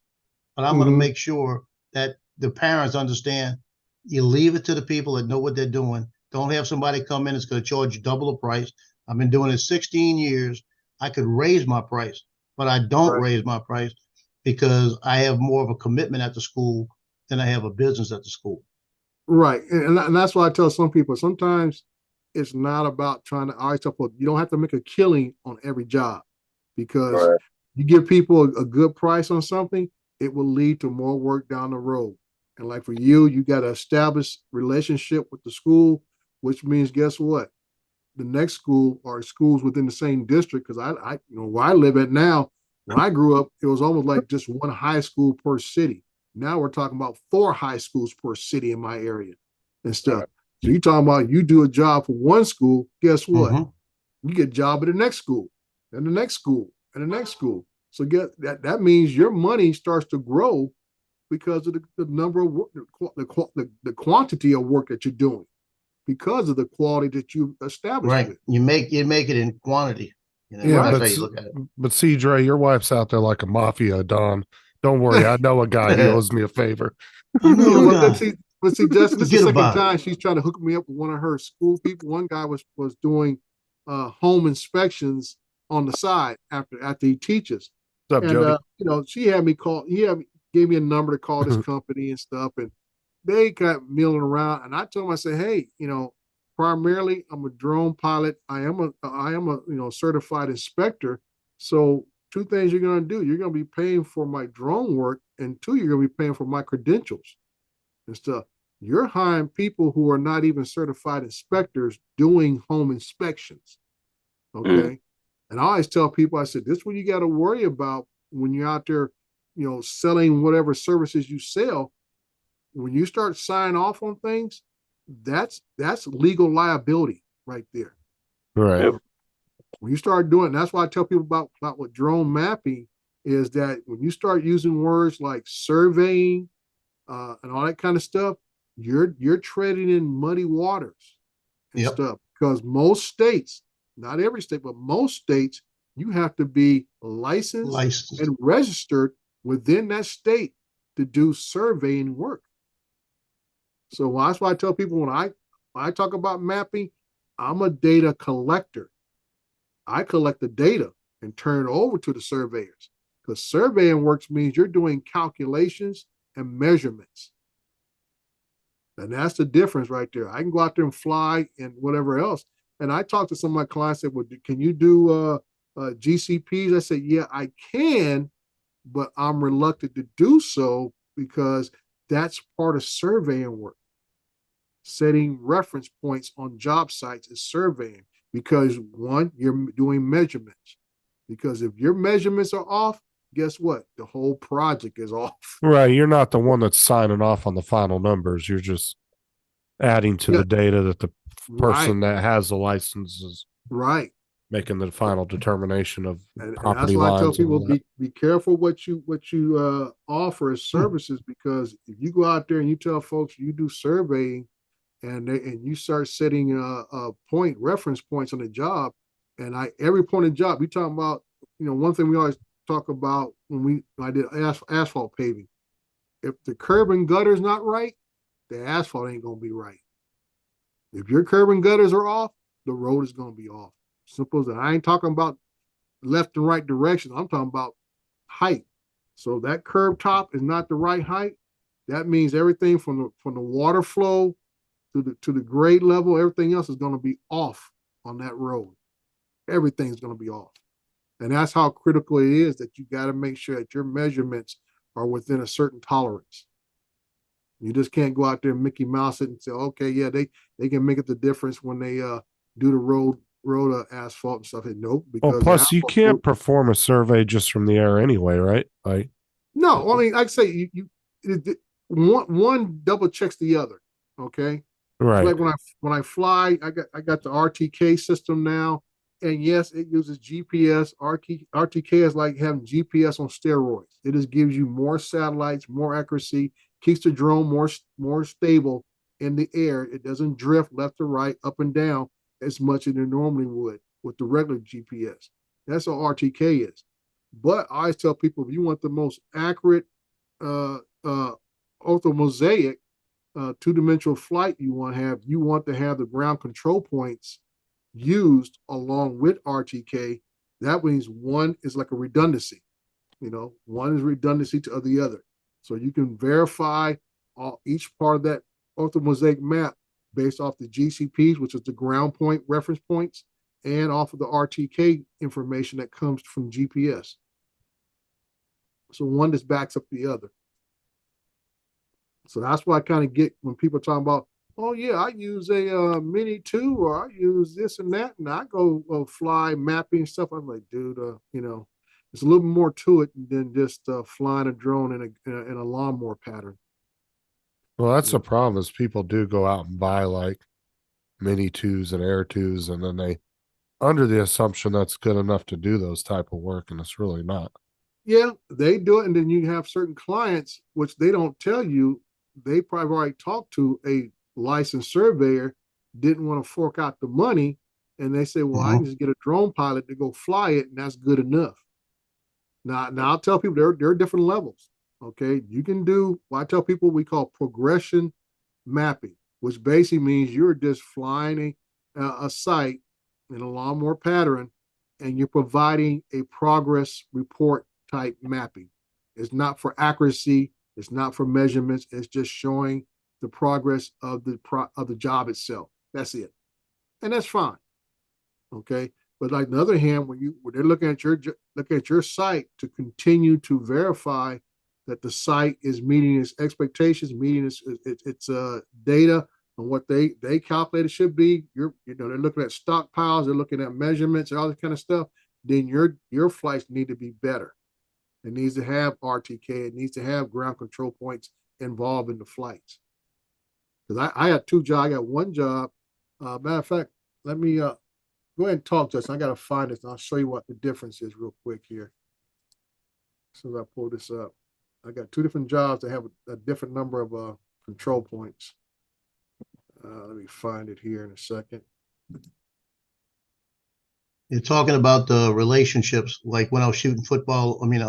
but I'm going to make sure that the parents understand, you leave it to the people that know what they're doing. Don't have somebody come in that's going to charge you double the price. I've been doing it 16 years. I could raise my price, but I don't raise my price because I have more of a commitment at the school than I have a business at the school. Right. And that's why I tell some people, sometimes it's not about trying to always tell people, you don't have to make a killing on every job, because you give people a good price on something, it will lead to more work down the road. And like for you, you got to establish relationship with the school, which means, guess what? The next school or schools within the same district, because I you know, where I live at now, when I grew up, it was almost like just one high school per city. Now we're talking about 4 high schools per city in my area and stuff. So you're talking about, you do a job for one school, guess what? You get a job at the next school, and the next school, and the next school. So that means your money starts to grow because of the number of work, the quantity of work that you're doing, because of the quality that you established. Right. You make it in quantity. You know, yeah, that's how you look at it. But see, Dre, your wife's out there like a mafia don. Don't worry, I know a guy. He owes me a favor. But see, Justin, this is the second time she's trying to hook me up with one of her school people. One guy was doing home inspections on the side after he teaches. What's up, Jody? You know, she had me call. He gave me a number to call this company and stuff, and they got milling around. And I told them, I said, hey, primarily I'm a drone pilot. I am a certified inspector. So two things you're going to do: you're going to be paying for my drone work, and two, you're going to be paying for my credentials and stuff. You're hiring people who are not even certified inspectors doing home inspections. Okay. And I always tell people, I said, this is what you got to worry about when you're out there, selling whatever services you sell. When you start signing off on things, that's legal liability right there. Right. When you start doing, that's why I tell people about what drone mapping is, that when you start using words like surveying and all that kind of stuff, you're treading in muddy waters and stuff, because most states, not every state, but most states, you have to be licensed and registered within that state to do surveying work. So that's why I tell people, when I talk about mapping, I'm a data collector. I collect the data and turn it over to the surveyors, because surveying works means you're doing calculations and measurements. And that's the difference right there. I can go out there and fly and whatever else. And I talked to some of my clients, said, well, can you do GCPs? I said, yeah, I can, but I'm reluctant to do so because that's part of surveying work. Setting reference points on job sites is surveying, because one, you're doing measurements. Because if your measurements are off, guess what? The whole project is off. Right. You're not the one that's signing off on the final numbers. You're just adding to the data that the person that has the license is making the final determination of and property that's why I tell lines. people, be careful what you offer as services, because if you go out there and you tell folks you do surveying and you start setting reference points on the job, and every point of the job, we talking about, one thing we always talk about when I did asphalt paving. If the curb and gutter is not right, the asphalt ain't gonna be right. If your curb and gutters are off, the road is gonna be off. Simple as that. I ain't talking about left and right direction. I'm talking about height. So that curb top is not the right height. That means everything from the water flow to the grade level, everything else is gonna be off on that road. Everything's gonna be off. And that's how critical it is, that you got to make sure that your measurements are within a certain tolerance. You just can't go out there and Mickey Mouse it and say, okay, yeah, they can make it the difference when they do the road asphalt and stuff. Nope. Because plus you can't perform a survey just from the air anyway, right? Like, no, I mean, I'd say one double checks the other. Okay. Right. Like when I fly, I got the RTK system now. And yes, it uses GPS. RTK is like having GPS on steroids. It just gives you more satellites, more accuracy, keeps the drone more stable in the air. It doesn't drift left to right, up and down as much as it normally would with the regular GPS. That's what RTK is. But I always tell people, if you want the most accurate orthomosaic two-dimensional flight you want to have the ground control points used along with RTK. That means one is like a redundancy. One is redundancy to the other. So you can verify each part of that orthomosaic map based off the GCPs, which is the ground point reference points, and off of the RTK information that comes from GPS. So one just backs up the other. So that's why I kind of get when people are talking about, oh yeah, I use a Mini 2, or I use this and that, and I go fly mapping stuff. I'm like, dude, it's a little bit more to it than just flying a drone in a lawnmower pattern. Well, that's the problem, is people do go out and buy like Mini 2s and Air 2s, and then they under the assumption that's good enough to do those type of work, and it's really not. Yeah, they do it, and then you have certain clients which they don't tell you. They probably already talked to a licensed surveyor, didn't want to fork out the money, and they say, well, I can just get a drone pilot to go fly it, and that's good enough. Now I'll tell people there are different levels. Okay, you can do what I tell people we call progression mapping, which basically means you're just flying a site in a lawnmower pattern, and you're providing a progress report type mapping. It's not for accuracy. It's not for measurements. It's just showing the progress of the job itself. That's it, and that's fine. Okay, but like on the other hand, when they're looking at your site to continue to verify that the site is meeting its expectations, meeting its data and what they calculated should be. They're looking at stockpiles, they're looking at measurements and all that kind of stuff. Then your flights need to be better. It needs to have RTK. It needs to have ground control points involved in the flights. Because I had 2 jobs. I got 1 job. Matter of fact, let me go ahead and talk, Justin. I got to find this, and I'll show you what the difference is real quick here. As soon as I pull this up, I got 2 different jobs that have a different number of control points. Let me find it here in a second. You're talking about the relationships, like when I was shooting football. I mean,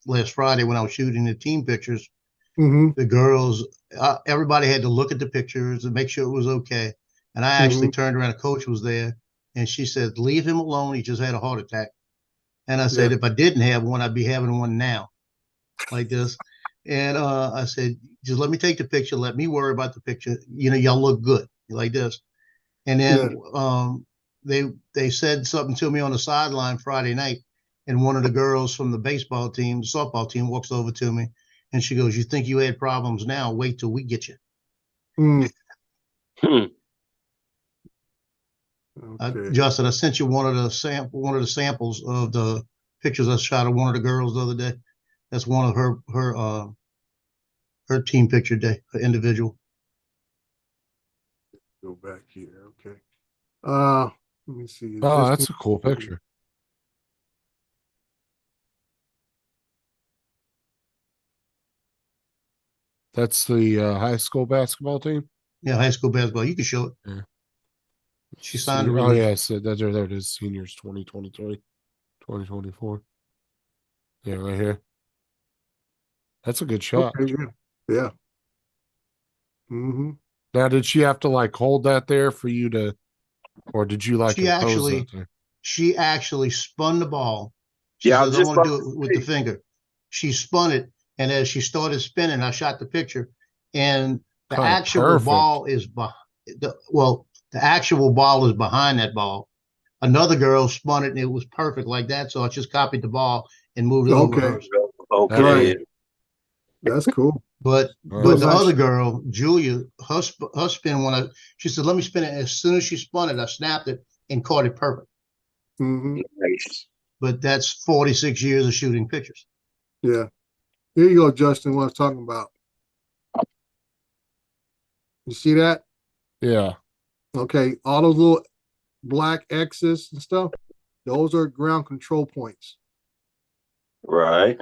last Friday when I was shooting the team pictures, the girls, everybody had to look at the pictures and make sure it was okay. And I actually turned around, a coach was there, and she said, "Leave him alone. He just had a heart attack." And I said, if I didn't have one, I'd be having one now, like this. And I said, just let me take the picture. Let me worry about the picture. Y'all look good like this. And then they said something to me on the sideline Friday night, and one of the girls from the baseball team, the softball team, walks over to me, and she goes, "You think you had problems now? Wait till we get you." Okay. Justin, I sent you one of the samples of the pictures I shot of one of the girls the other day. That's one of her team picture day, her individual. Go back here. Okay. Let me see. Oh, that's a cool picture. That's the high school basketball team? Yeah, high school basketball. You can show it. Yeah. She signed a Oh, release. yeah, so there it is. Seniors 2023, 2024. Yeah, right here. That's a good shot. Okay, yeah. Now, did she have to like hold that there for you to, or did you like impose that there? She actually spun the ball. She Yeah, I says, was "I just want to about do it to with say. the finger." She spun it, and as she started spinning, I shot the picture, and the Kinda actual perfect. ball is the actual ball is behind that ball. Another girl spun it, and it was perfect like that. So I just copied the ball and moved it over Okay. hers. Okay. Right. That's cool. But Well, the nice. other girl, Julia, her spin she said, "Let me spin it." As soon as she spun it, I snapped it and caught it perfect. Nice. But that's 46 years of shooting pictures. Yeah. Here you go, Justin, what I was talking about. You see that? Yeah. Okay. All those little black X's and stuff, those are ground control points. Right.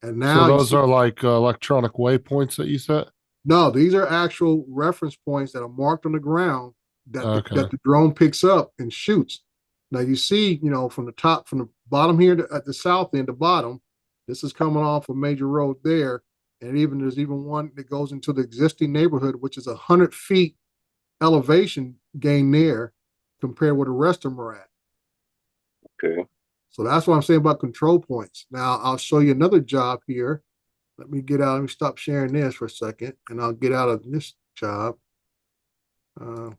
And So now you those see, are like electronic waypoints that you set? no, these are actual reference points that are marked on the ground that Okay. that the drone picks up and shoots. Now you see, from the bottom here at the south end, the bottom, this is coming off a major road there. And there's even one that goes into the existing neighborhood, which is 100 feet elevation gain there compared where the rest of them are at. Okay. So that's what I'm saying about control points. Now I'll show you another job here. Let me stop sharing this for a second, and I'll get out of this job. Now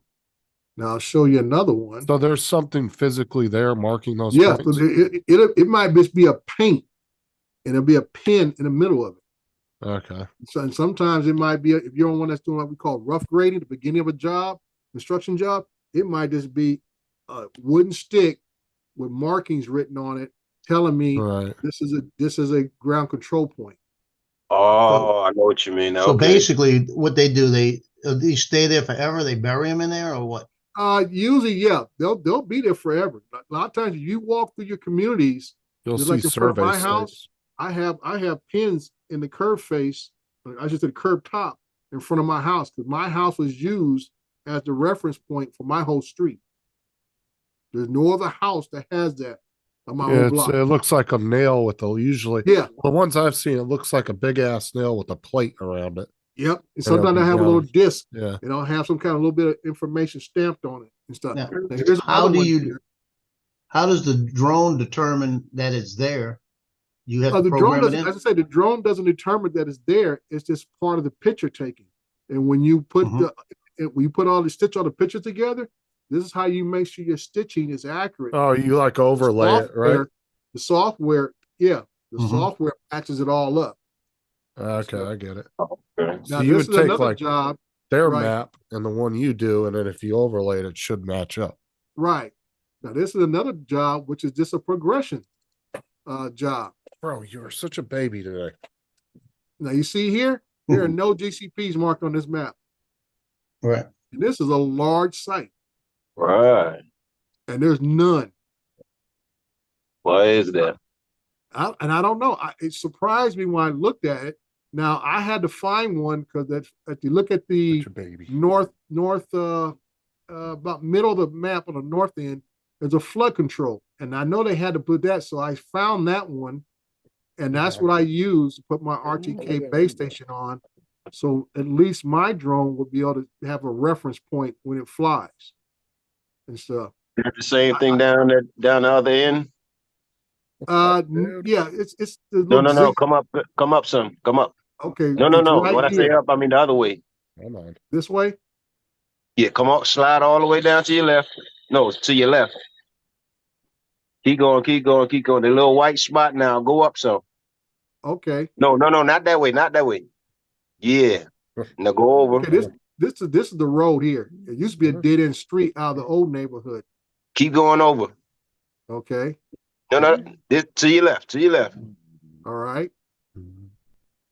I'll show you another one. So there's something physically there marking those Yeah, points? so it might just be a paint, and it'll be a pin in the middle of it. Okay. So, and sometimes it might be, if you're on one that's doing what we call rough grading, the beginning of a job, construction job, it might just be a wooden stick with markings written on it, telling me Right. this is a ground control point. Oh, I know what you mean. So Okay. basically, what they do, they stay there forever. They bury them in there, or what? Usually, yeah, they'll be there forever. A lot of times, if you walk through your communities, You'll just see like in front of survey my house, sites. I have pins in the curb face. I just did curb top in front of my house, because my house was used as the reference point for my whole street. There's no other house that has that on my Yeah, whole block. it looks like a nail with usually Yeah. the ones I've seen, it looks like a big ass nail with a plate around it. Yep. And it'll sometimes be I have a down. little disc. Yeah. And I'll have some kind of little bit of information stamped on it and stuff. Now, Now, here's how another do one you- here. How does the drone determine that it's there? You have The to drone program it doesn't, in? as I say, the drone doesn't determine that it's there. It's just part of the picture taking. And when you put when you put all the stitch all the pictures together, this is how you make sure your stitching is accurate. Oh, you like overlay it, right? The software, yeah, the Mhm. software matches it all up. Okay, So- I get it. Okay. So Now, you this would is take another like job, their right. map and the one you do, and then if you overlay it, it should match up. right? Now, this is another job, which is just a progression job. Bro, you're such a baby today. Now, you see here, there are no GCPs marked on this map. Right. And this is a large site, Right. and there's none. Why is that? And I don't know. It surprised me when I looked at it. Now I had to find one because if you look at the Such a baby. north about middle of the map on the north end, there's a flood control, and I know they had to put that, so I found that one, and that's what I used to put my RTK base station on. So at least my drone will be able to have a reference point when it flies and stuff. The same thing down the other end. Yeah, it's the No, little zig- come up, son. Come up. Okay, No. it's right When I say here. up, I mean the other way. Come on. This way. Yeah, come on, slide all the way down to your left. No, to your left. Keep going. The little white spot now. Go up some. Okay. No, not that way. Yeah. Now go over. Okay, this is the road here. It used to be a dead end street out of the old neighborhood. Keep going over. Okay. No. This to your left. All right.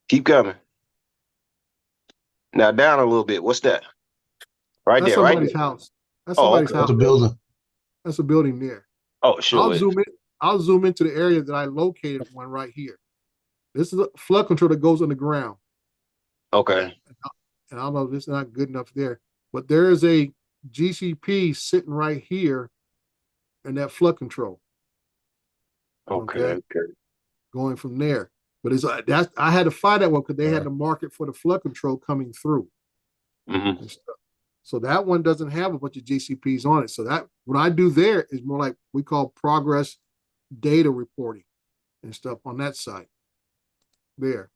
Keep coming. Now down a little bit. What's that? Right That's there, right? somebody's house. That's Oh, somebody's okay. house. That's a building. That's a building there. Oh, sure. I'll is. zoom in. I'll zoom into the area that I located one right here. This is a flood control that goes on the ground. Okay. And I don't know if this is not good enough there, but there is a GCP sitting right here in that flood control. Okay. Going from there. But it's that I had to find that one because they had to mark it for the flood control coming through. Mm-hmm. And stuff. So that one doesn't have a bunch of GCPs on it. So that what I do there is more like we call progress data reporting and stuff on that site there.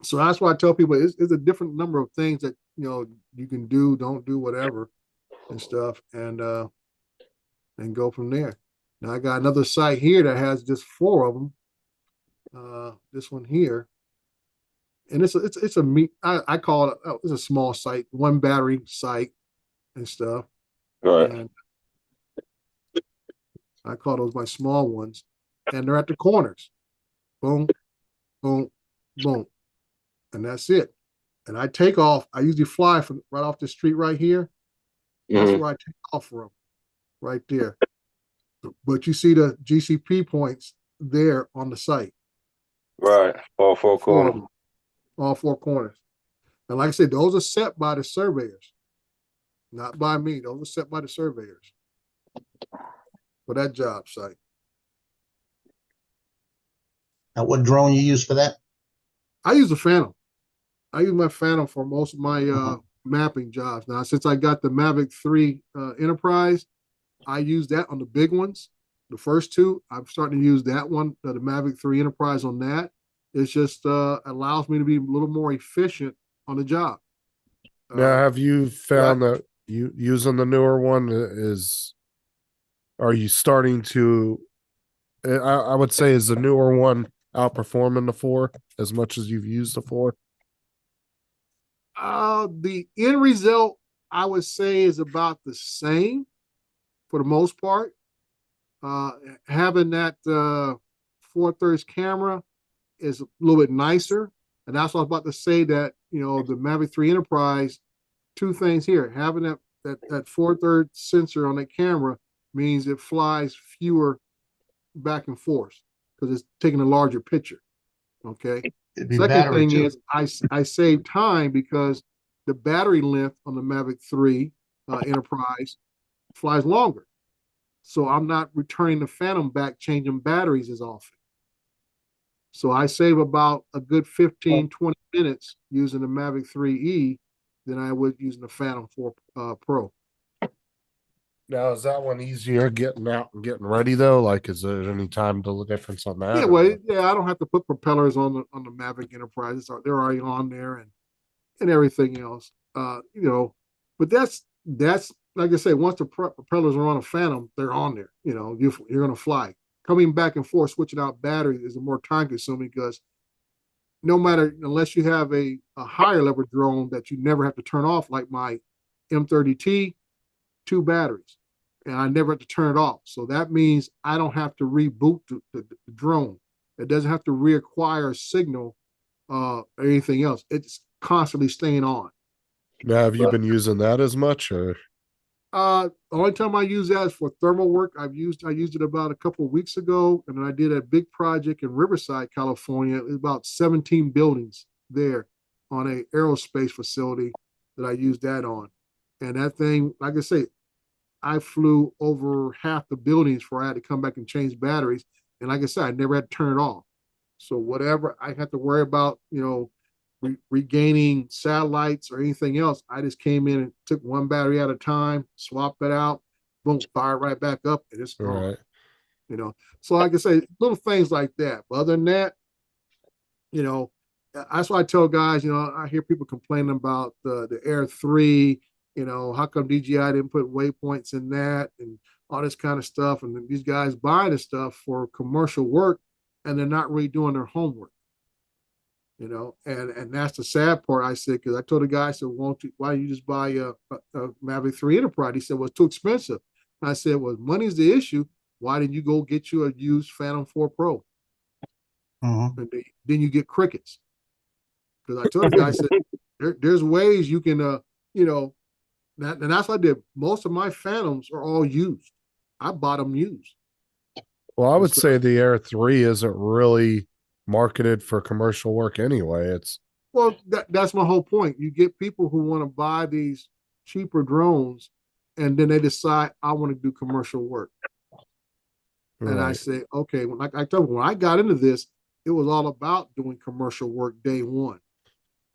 So that's why I tell people it's a different number of things that you can do, don't do, whatever and stuff, and go from there. Now I got another site here that has just 4 of them. This one here. And it's a I call it it's a small site, 1 battery site and stuff. Right. And I call those my small ones, and they're at the corners. Boom, boom, boom, and that's it. And I take off. I usually fly from right off the street right here. That's Mhm. where I take off from, right there. But you see the GCP points there on the site. Right. All 4 4 of corners. them. All 4 corners. And like I said, those are set by the surveyors, not by me. Those are set by the surveyors for that job site. Now, what drone you use for that? I use a Phantom. I use my Phantom for most of my mapping jobs. Now, since I got the Mavic 3 Enterprise, I use that on the big ones. The first 2, I'm starting to use that one, the Mavic 3 Enterprise on that. It's just allows me to be a little more efficient on the job. Now, have you found that you using the newer one are you starting to, I would say, is the newer one outperforming the 4 as much as you've used the 4? The end result, I would say, is about the same for the most part. Having that 4/3 camera is a little bit nicer. And that's what I was about to say, that, the Mavic 3 Enterprise, 2 things here. Having that 4/3 sensor on that camera means it flies fewer back and forth because it's taking a larger picture. Okay. Second thing is I save time because the battery length on the Mavic 3 Enterprise flies longer. So I'm not returning the Phantom back, changing batteries as often. So I save about a good 15, 20 minutes using the Mavic 3E than I would using the Phantom 4 Pro. Now, is that one easier getting out and getting ready though? Like, is there any time to the difference on that? Yeah, or well, what? yeah, I don't have to put propellers on the Mavic Enterprise. They're already on there and everything else. You know, but that's like I say, once the propellers are on a Phantom, they're on there. You know, you're gonna fly. Coming back and forth, switching out batteries is more time consuming because no matter unless you have a higher level drone that you never have to turn off, like my M30T, 2 batteries, and I never have to turn it off. So that means I don't have to reboot the drone. It doesn't have to reacquire a signal or anything else. It's constantly staying on. Now, have you been using that as much or? The only time I use that is for thermal work. I used it about a couple of weeks ago, and then I did a big project in Riverside, California. It was about 17 buildings there on a aerospace facility that I used that on. And that thing, like I say, I flew over half the buildings before I had to come back and change batteries. And like I said, I never had to turn it off. So whatever I had to worry about, regaining satellites or anything else, I just came in and took one battery at a time, swapped it out, boom, fire right back up, and it's gone. Right. So like I say, little things like that. But other than that, that's why I tell guys, I hear people complaining about the Air 3, how come DJI didn't put waypoints in that and all this kind of stuff. And these guys buy the stuff for commercial work and they're not really doing their homework. And that's the sad part. I said, because I told the guy, I said, why don't you just buy a Mavic 3 Enterprise? He said, well, it's too expensive. And I said, well, money's the issue. Why didn't you go get you a used Phantom 4 Pro? And then you get crickets. Because I told the guy, I said, there's ways you can, and that's what I did. Most of my Phantoms are all used. I bought them used. Well, I would say the Air 3 isn't really marketed for commercial work anyway. That's my whole point. You get people who want to buy these cheaper drones and then they decide I want to do commercial work. Right. And I say, okay, like I told you, when I got into this, it was all about doing commercial work day one.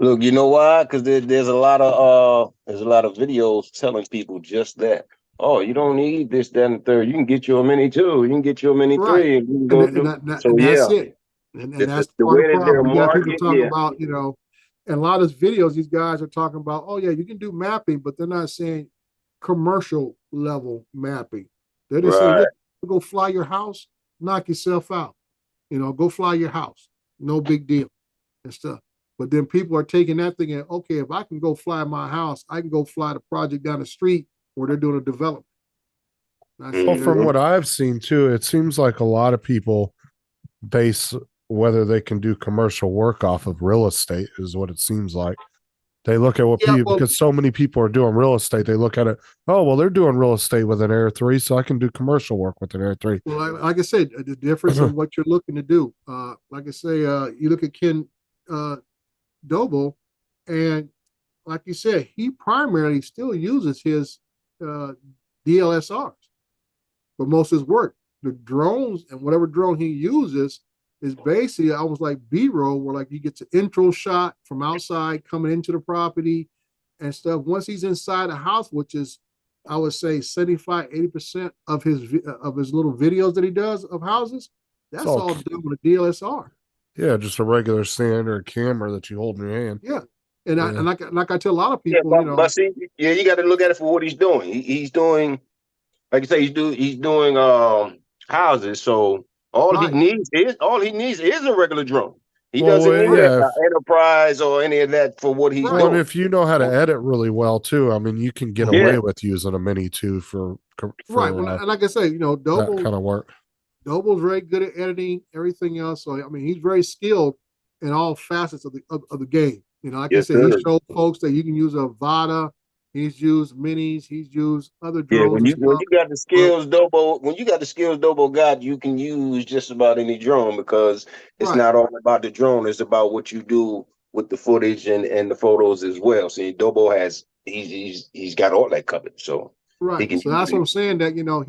Look, you know why? Because there's a lot of videos telling people just that. Oh, you don't need this, that, and the third. You can get you a Mini 2. You can get you a Mini 3. And you can go that's it. And that's the part of the problem. You got people talking about, and a lot of videos, these guys are talking about, oh yeah, you can do mapping, but they're not saying commercial level mapping. They're just saying, go fly your house, knock yourself out. Go fly your house. No big deal and stuff. But then people are taking that thing and, okay, if I can go fly my house, I can go fly the project down the street where they're doing a development. Well, from what I've seen too, it seems like a lot of people base whether they can do commercial work off of real estate is what it seems like. They look at what people, because so many people are doing real estate, they look at it, oh, well, they're doing real estate with an Air 3, so I can do commercial work with an Air 3. Well, like I said, the difference of what you're looking to do. Like I say, you look at Ken Doble, and like you said, he primarily still uses his DLSRs for most of his work. The drones and whatever drone he uses is basically almost like B-roll, where like you get the intro shot from outside coming into the property and stuff. Once he's inside the house, which is, I would say 75, 80% of his little videos that he does of houses, that's all done with a DLSR. Yeah, just a regular standard camera that you hold in your hand. Yeah. And like I tell a lot of people, but see, you got to look at it for what he's doing. He's doing, like you say, he's doing houses. So all he needs is a regular drone. He doesn't need an Enterprise or any of that for what he's doing. And if you know how to edit really well too, I mean, you can get away with using a Mini 2 for right. Well, and like I say, Doble, that kind of work. Doble's very good at editing everything else. So I mean, he's very skilled in all facets of the game. Like I said, he showed folks that you can use a Vada. He's used minis. He's used other drones. Yeah, when you got the skills, Doble got, you can use just about any drone because it's not all about the drone. It's about what you do with the footage and the photos as well. See, Doble has he's got all that covered. So so that's what I'm saying. That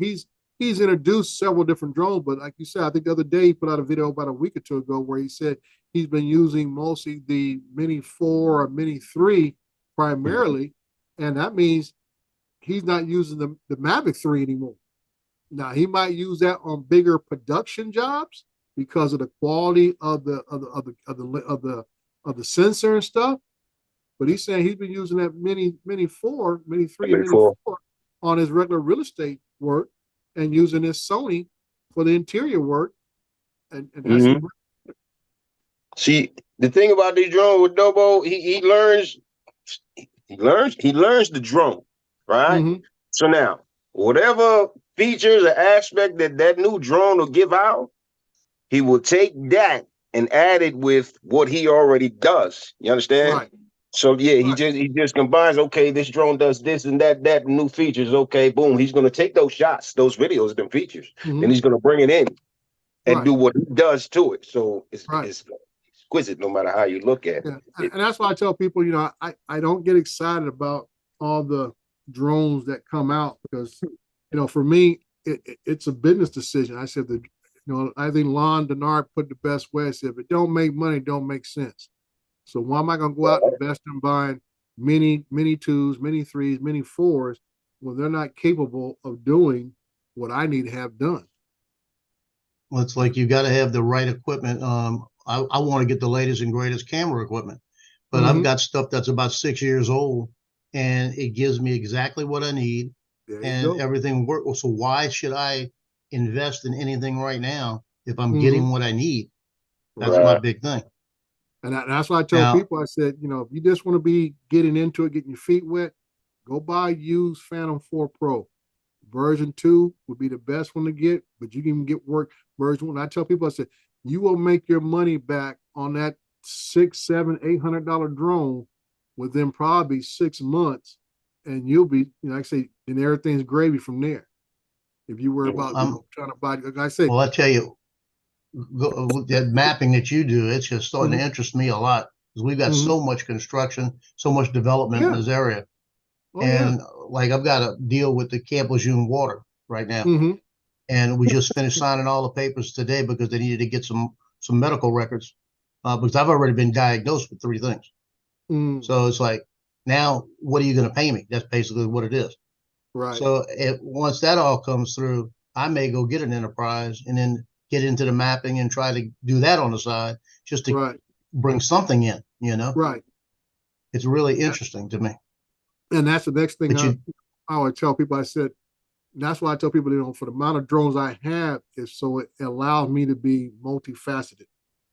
he's introduced several different drones, but like you said, I think the other day he put out a video about a week or two ago where he said he's been using mostly the Mini 4 or Mini 3 primarily. And that means he's not using the Mavic 3 anymore. Now he might use that on bigger production jobs because of the quality of the sensor and stuff. But he's saying he's been using that Mini 3, and Mini 4 on his regular real estate work, and using his Sony for the interior work. And that's See, the thing about these drones with Dobo, he learns the drone, right? So now, whatever features or aspect that new drone will give out, he will take that and add it with what he already does. You understand? Right. So yeah, he just combines. Okay, this drone does this and that new features. Okay, boom. He's gonna take those shots, those videos, them features, and he's gonna bring it in and do what he does to it. So it's exquisite, no matter how you look at it. And that's why I tell people, you know, I don't get excited about all the drones that come out, because, you know, for me, it's a business decision. I said that, you know, I think Lon Denard put the best way. I said, if it don't make money, it don't make sense. So why am I going to go out and invest in buying Mini 2s, Mini 3s, Mini 4s when they're not capable of doing what I need to have done? Well, it's like you got to have the right equipment. I want to get the latest and greatest camera equipment, but I've got stuff that's about 6 years old, and it gives me exactly what I need, and everything works. So why should I invest in anything right now if I'm getting what I need? That's my big thing. And that's why I tell people, I said, you know, if you just want to be getting into it, getting your feet wet, go buy used Phantom 4 Pro. Version 2 would be the best one to get, but you can get work version 1. I tell people, I said, you will make your money back on that $600, $700, $800 drone within probably 6 months, and you'll be, you know, like I say, and everything's gravy from there. If you worry about trying to buy, like I say, well, I tell you, that mapping that you do, it's just starting to interest me a lot, because we've got so much construction, so much development in this area. Like I've got a deal with the Camp Lejeune Water right now. And we just finished signing all the papers today because they needed to get some medical records, because I've already been diagnosed with 3 things. So it's like, now what are you going to pay me? That's basically what it is. Right. So once that all comes through, I may go get an enterprise and then get into the mapping and try to do that on the side, just to bring something in, you know? Right. It's really interesting to me. And that's the next thing I would tell people. I said, that's why I tell people, you know, for the amount of drones I have, is so it allows me to be multifaceted.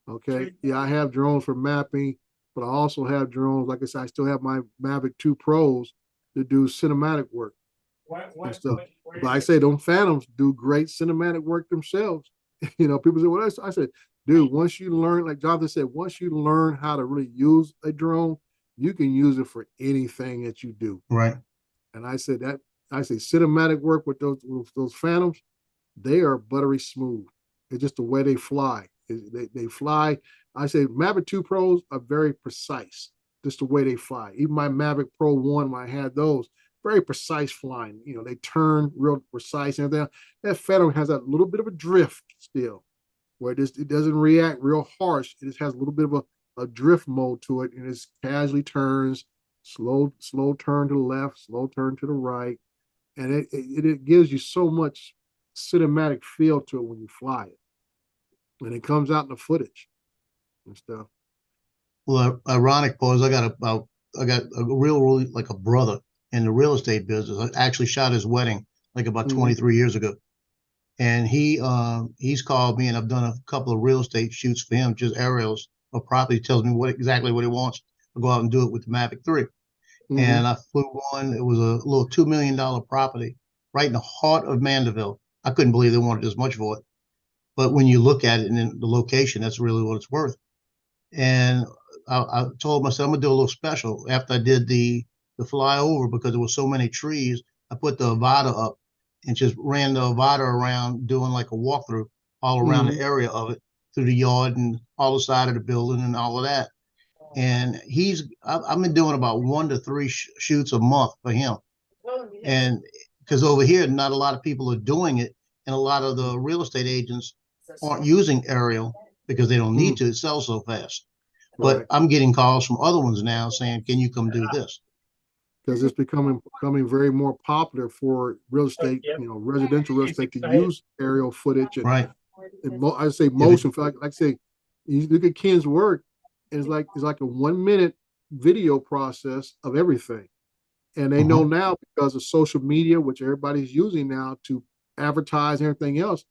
Okay. Yeah, I have drones for mapping, but I also have drones. Like I said, I still have my Mavic 2 Pros to do cinematic work and stuff. But I say, those Phantoms do great cinematic work themselves. You know, people say, well, I said, dude, once you learn, like Jonathan said, once you learn how to really use a drone, you can use it for anything that you do. Right. And I said cinematic work with those Phantoms, they are buttery smooth. It's just the way they fly. They fly. I say Mavic 2 Pros are very precise, just the way they fly. Even my Mavic Pro 1, when I had those, very precise flying. You know, they turn real precise and everything. That Phantom has a little bit of a drift still, where it doesn't react real harsh. It just has a little bit of a drift mode to it, and it's casually turns, slow turn to the left, slow turn to the right, and it gives you so much cinematic feel to it when you fly it, and it comes out in the footage and stuff. Well, ironic pause. I got a real like a brother in the real estate business. I actually shot his wedding like about 23 years ago, and he's called me, and I've done a couple of real estate shoots for him, just aerials of property. Tells me exactly what he wants. I go out and do it with the Mavic 3. And I flew one. It was a little $2 million property right in the heart of Mandeville. I couldn't believe they wanted as much for it. But when you look at it and in the location, that's really what it's worth. And I told him, I said, I'm gonna do a little special. After I did the flyover, because there were so many trees, I put the Avata up and just ran the Avata around, doing like a walkthrough all around the area of it, through the yard and all the side of the building and all of that. And I've been doing about 1 to 3 shoots a month for him. And because over here, not a lot of people are doing it. And a lot of the real estate agents aren't using aerial because they don't need to. It sells so fast. But I'm getting calls from other ones now saying, can you come do this? because it's becoming very more popular for real estate, Yep. residential real estate to Excited. use aerial footage and, Right. I say motion. Like I say, you look at Ken's work, and it's like a 1 minute video process of everything. And they know now, because of social media, which everybody's using now to advertise and everything else,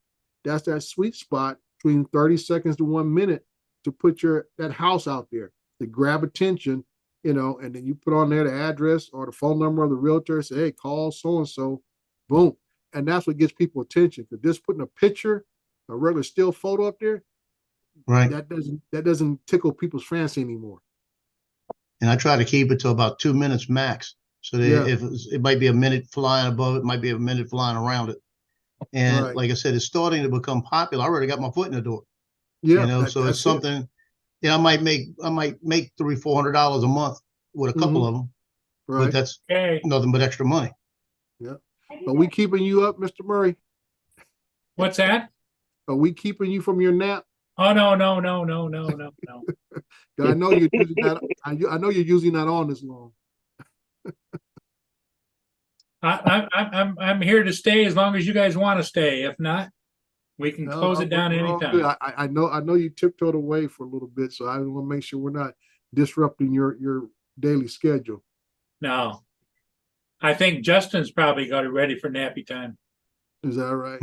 that's that sweet spot between 30 seconds to 1 minute to put that house out there to grab attention, and then you put on there the address or the phone number of the realtor, say, hey, call so-and-so, boom. And that's what gets people attention. Because just putting a picture, a regular still photo up there, Right. that doesn't tickle people's fancy anymore. And I try to keep it to about 2 minutes max. So that Yeah. if it might be a minute flying above it, might be a minute flying around it. And Right. like I said, it's starting to become popular. I already got my foot in the door. Yeah. So that's it's something, I might make $300-400 a month with a couple of them, right. but that's Okay. nothing but extra money. Are we keeping you up, Mr. Murray? What's that? Are we keeping you from your nap? Oh, no. I know you're usually not. I know you're usually not on this long. I'm here to stay as long as you guys want to stay. If not, we can No, close it down we're all good. anytime. I know you tiptoed away for a little bit, so I want to make sure we're not disrupting your daily schedule. No. I think Justin's probably got it ready for nappy time. Is that right?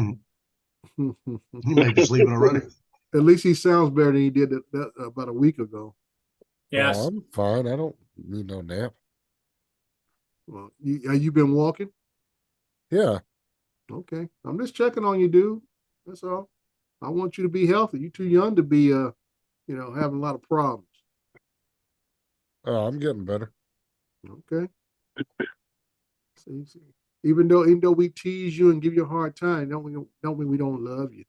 You might be sleeping already. At least he sounds better than he did that about a week ago. Yes. Oh, I'm fine. I don't need no nap. Well, you been walking? Yeah. Okay, I'm just checking on you, dude. That's all. I want you to be healthy. You're too young to be having a lot of problems. Oh, I'm getting better. Okay. See. Even though we tease you and give you a hard time, don't we don't love you.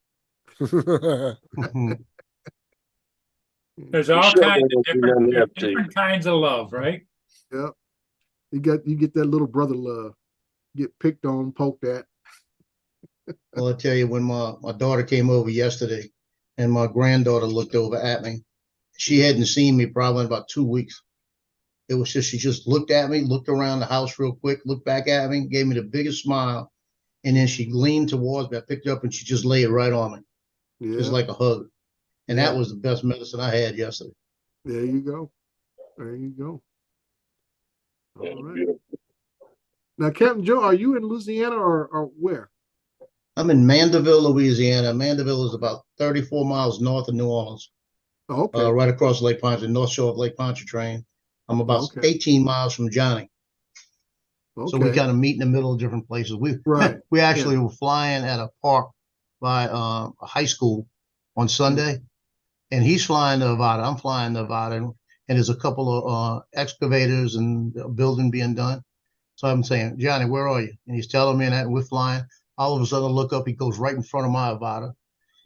There's all Sure, kinds of you don't different, have to. different kinds of love, right? Yep. You get that little brother love. Get picked on, poked at. Well, I tell you, when my daughter came over yesterday and my granddaughter looked over at me, she hadn't seen me probably in about 2 weeks. It was just, she just looked at me, looked around the house real quick, looked back at me, gave me the biggest smile. And then she leaned towards me. I picked her up and she just laid right on me, Yeah. just like a hug. And Yeah. that was the best medicine I had yesterday. There you go. There you go. All right. Now, Captain Joe, are you in Louisiana or where? I'm in Mandeville, Louisiana. Mandeville is about 34 miles north of New Orleans, Oh, okay. right across Lake Pontchartrain, north shore of Lake Pontchartrain. I'm about Okay. 18 miles from Johnny. So we Okay. kind of meet in the middle of different places. Right. We actually were flying at a park by a high school on Sunday, and he's flying to Nevada. I'm flying to Nevada, and there's a couple of excavators and a building being done. So I'm saying, Johnny, where are you? And he's telling me that, and we're flying. All of a sudden, I look up. He goes right in front of my Nevada.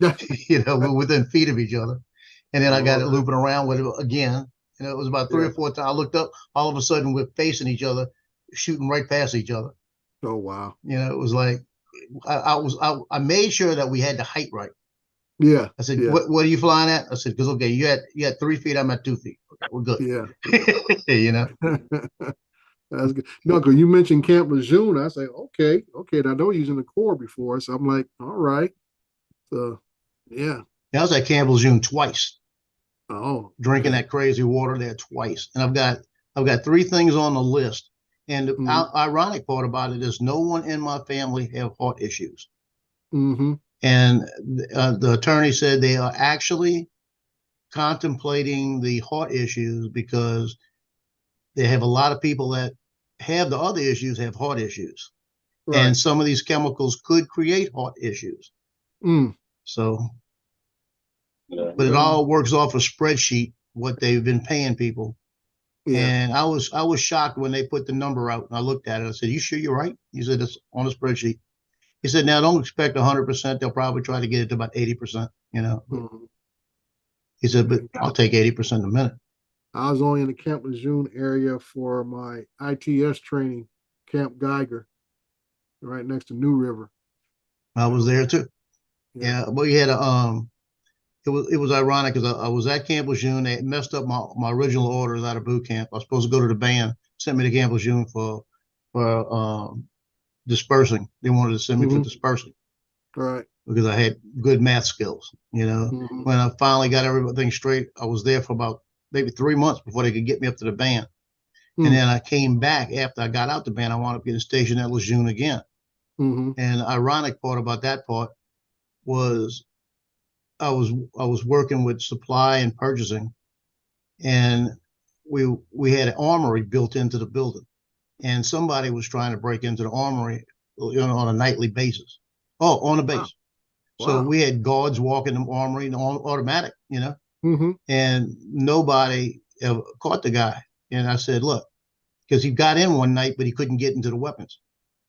We're within feet of each other. And then I got it Alright. looping around with it again. And it was about 3 or 4 times. I looked up. All of a sudden, we're facing each other, shooting right past each other. Oh, wow. It was like I made sure that we had the height right. Yeah. I said, Yeah. what are you flying at? I said, because okay, you had 3 feet. I'm at 2 feet. Okay, we're good. Yeah. That's good. No, because you mentioned Camp Lejeune. I say, okay. And I know he's in the Corps before, so I'm like, all right. So, yeah. I was at Camp Lejeune twice, Oh, drinking okay. that crazy water there twice, and I've got 3 things on the list. And the ironic part about it is, no one in my family have heart issues. Mm-hmm. And the attorney said they are actually contemplating the heart issues because they have a lot of people that have the other issues have heart issues. Right. And some of these chemicals could create heart issues. So, but it all works off a spreadsheet, what they've been paying people. Yeah. And I was shocked when they put the number out, and I looked at it. I said, you sure you're right? He said, it's on a spreadsheet. He said, now don't expect 100%. They'll probably try to get it to about 80%, He said, but I'll take 80% in a minute. I was only in the Camp Lejeune area for my ITS training, Camp Geiger, right next to New River. I was there too. Yeah, but we had it was ironic because I was at Camp Lejeune. They messed up my original orders out of boot camp. I was supposed to go to the band. sent me to Gamble June for dispersing. They wanted to send me for Mhm. dispersing Right. because I had good math skills. Mhm. When I finally got everything straight, I was there for about maybe 3 months before they could get me up to the band. Mm. And then I came back after I got out the band. I wound up getting stationed at Lejeune again. Mhm. And the ironic part about that part was I was working with supply and purchasing, and we had an armory built into the building, and somebody was trying to break into the armory, on a nightly basis. Oh, on a base. So Wow. we had guards walking the armory on automatic, Mhm. and nobody ever caught the guy. And I said, look, because he got in one night, but he couldn't get into the weapons.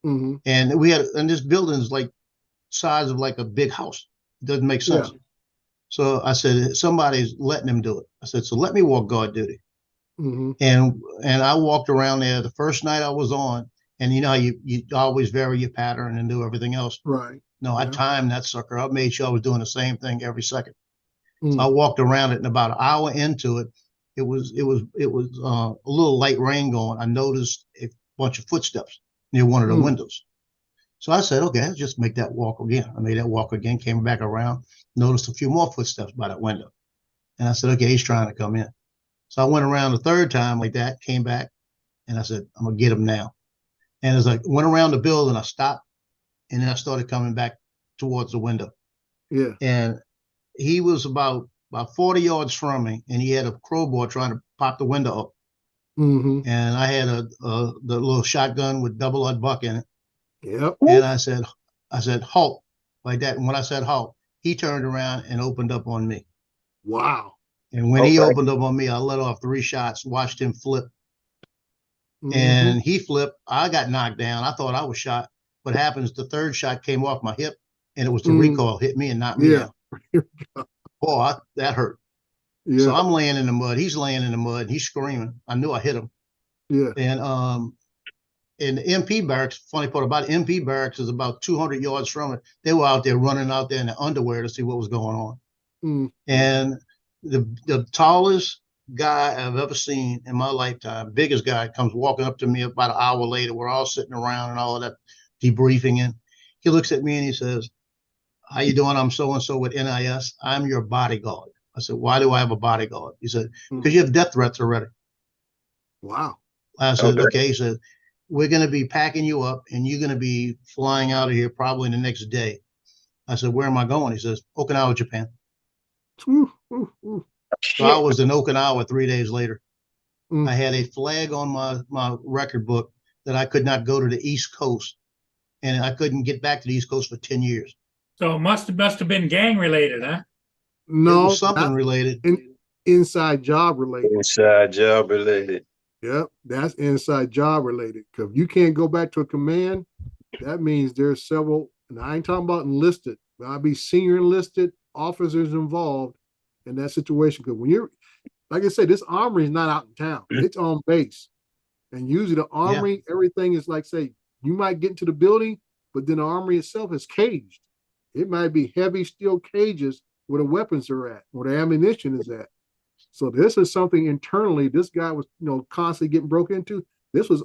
Mhm. And this building is like size of like a big house. It doesn't make Yeah. sense. So I said, somebody's letting him do it. I said, so let me walk guard duty. Mhm. And I walked around there the first night I was on, and you know how you always vary your pattern and do everything else. Right. No, I Yeah. timed that sucker. I made sure I was doing the same thing every second. So I Mm. walked around it, and about an hour into it, it was a little light rain going. I noticed a bunch of footsteps near one of the Mm. windows. So I said, okay, let's just make that walk again. I made that walk again, came back around, noticed a few more footsteps by that window. And I said, okay, he's trying to come in. So I went around the third time like that, came back, and I said, I'm gonna get him now. And as I went around the building, I stopped, and then I started coming back towards the window. Yeah. And he was about 40 yards from me, and he had a crowbar trying to pop the window up. Mhm. And I had the little shotgun with double aught buck in it. Yep. And I said, halt, like that. And when I said halt, he turned around and opened up on me. Wow. And when he Okay. opened up on me, I let off 3 shots, watched him flip. Mhm. And he flipped. I got knocked down. I thought I was shot. What happens, the third shot came off my hip, and it was the Mm. recoil, hit me and knocked me Yeah. out. Boy, that hurt. Yeah. So I'm laying in the mud. He's laying in the mud. And he's screaming. I knew I hit him. Yeah. And in the MP barracks, funny part about it, MP barracks is about 200 yards from it. They were out there running out there in their underwear to see what was going on. Mm. And the tallest guy I've ever seen in my lifetime, biggest guy, comes walking up to me about an hour later. We're all sitting around and all of that debriefing. And he looks at me and he says, how you doing? I'm so-and-so with NIS. I'm your bodyguard. I said, why do I have a bodyguard? He said, because you have death threats already. Wow. I said, Okay. okay. He said, we're going to be packing you up and you're going to be flying out of here probably the next day. I said, where am I going? He says, Okinawa, Japan. Ooh, ooh, ooh. So I was in Okinawa 3 days later. Mm. I had a flag on my record book that I could not go to the East Coast, and I couldn't get back to the East Coast for 10 years. So it must have been gang related, huh? It No, was something that's related. inside job related. Inside job related. Yep, that's inside job related. Because you can't go back to a command, that means there's several, and I ain't talking about enlisted, but I'll be senior enlisted officers involved in that situation. Because when you're, like I said, this armory is not out in town, it's on base. And usually the armory, everything is like, say, you might get into the building, but then the armory itself is caged. It might be heavy steel cages where the weapons are at, where the ammunition is at. So this is something internally. This guy was, constantly getting broke into. This was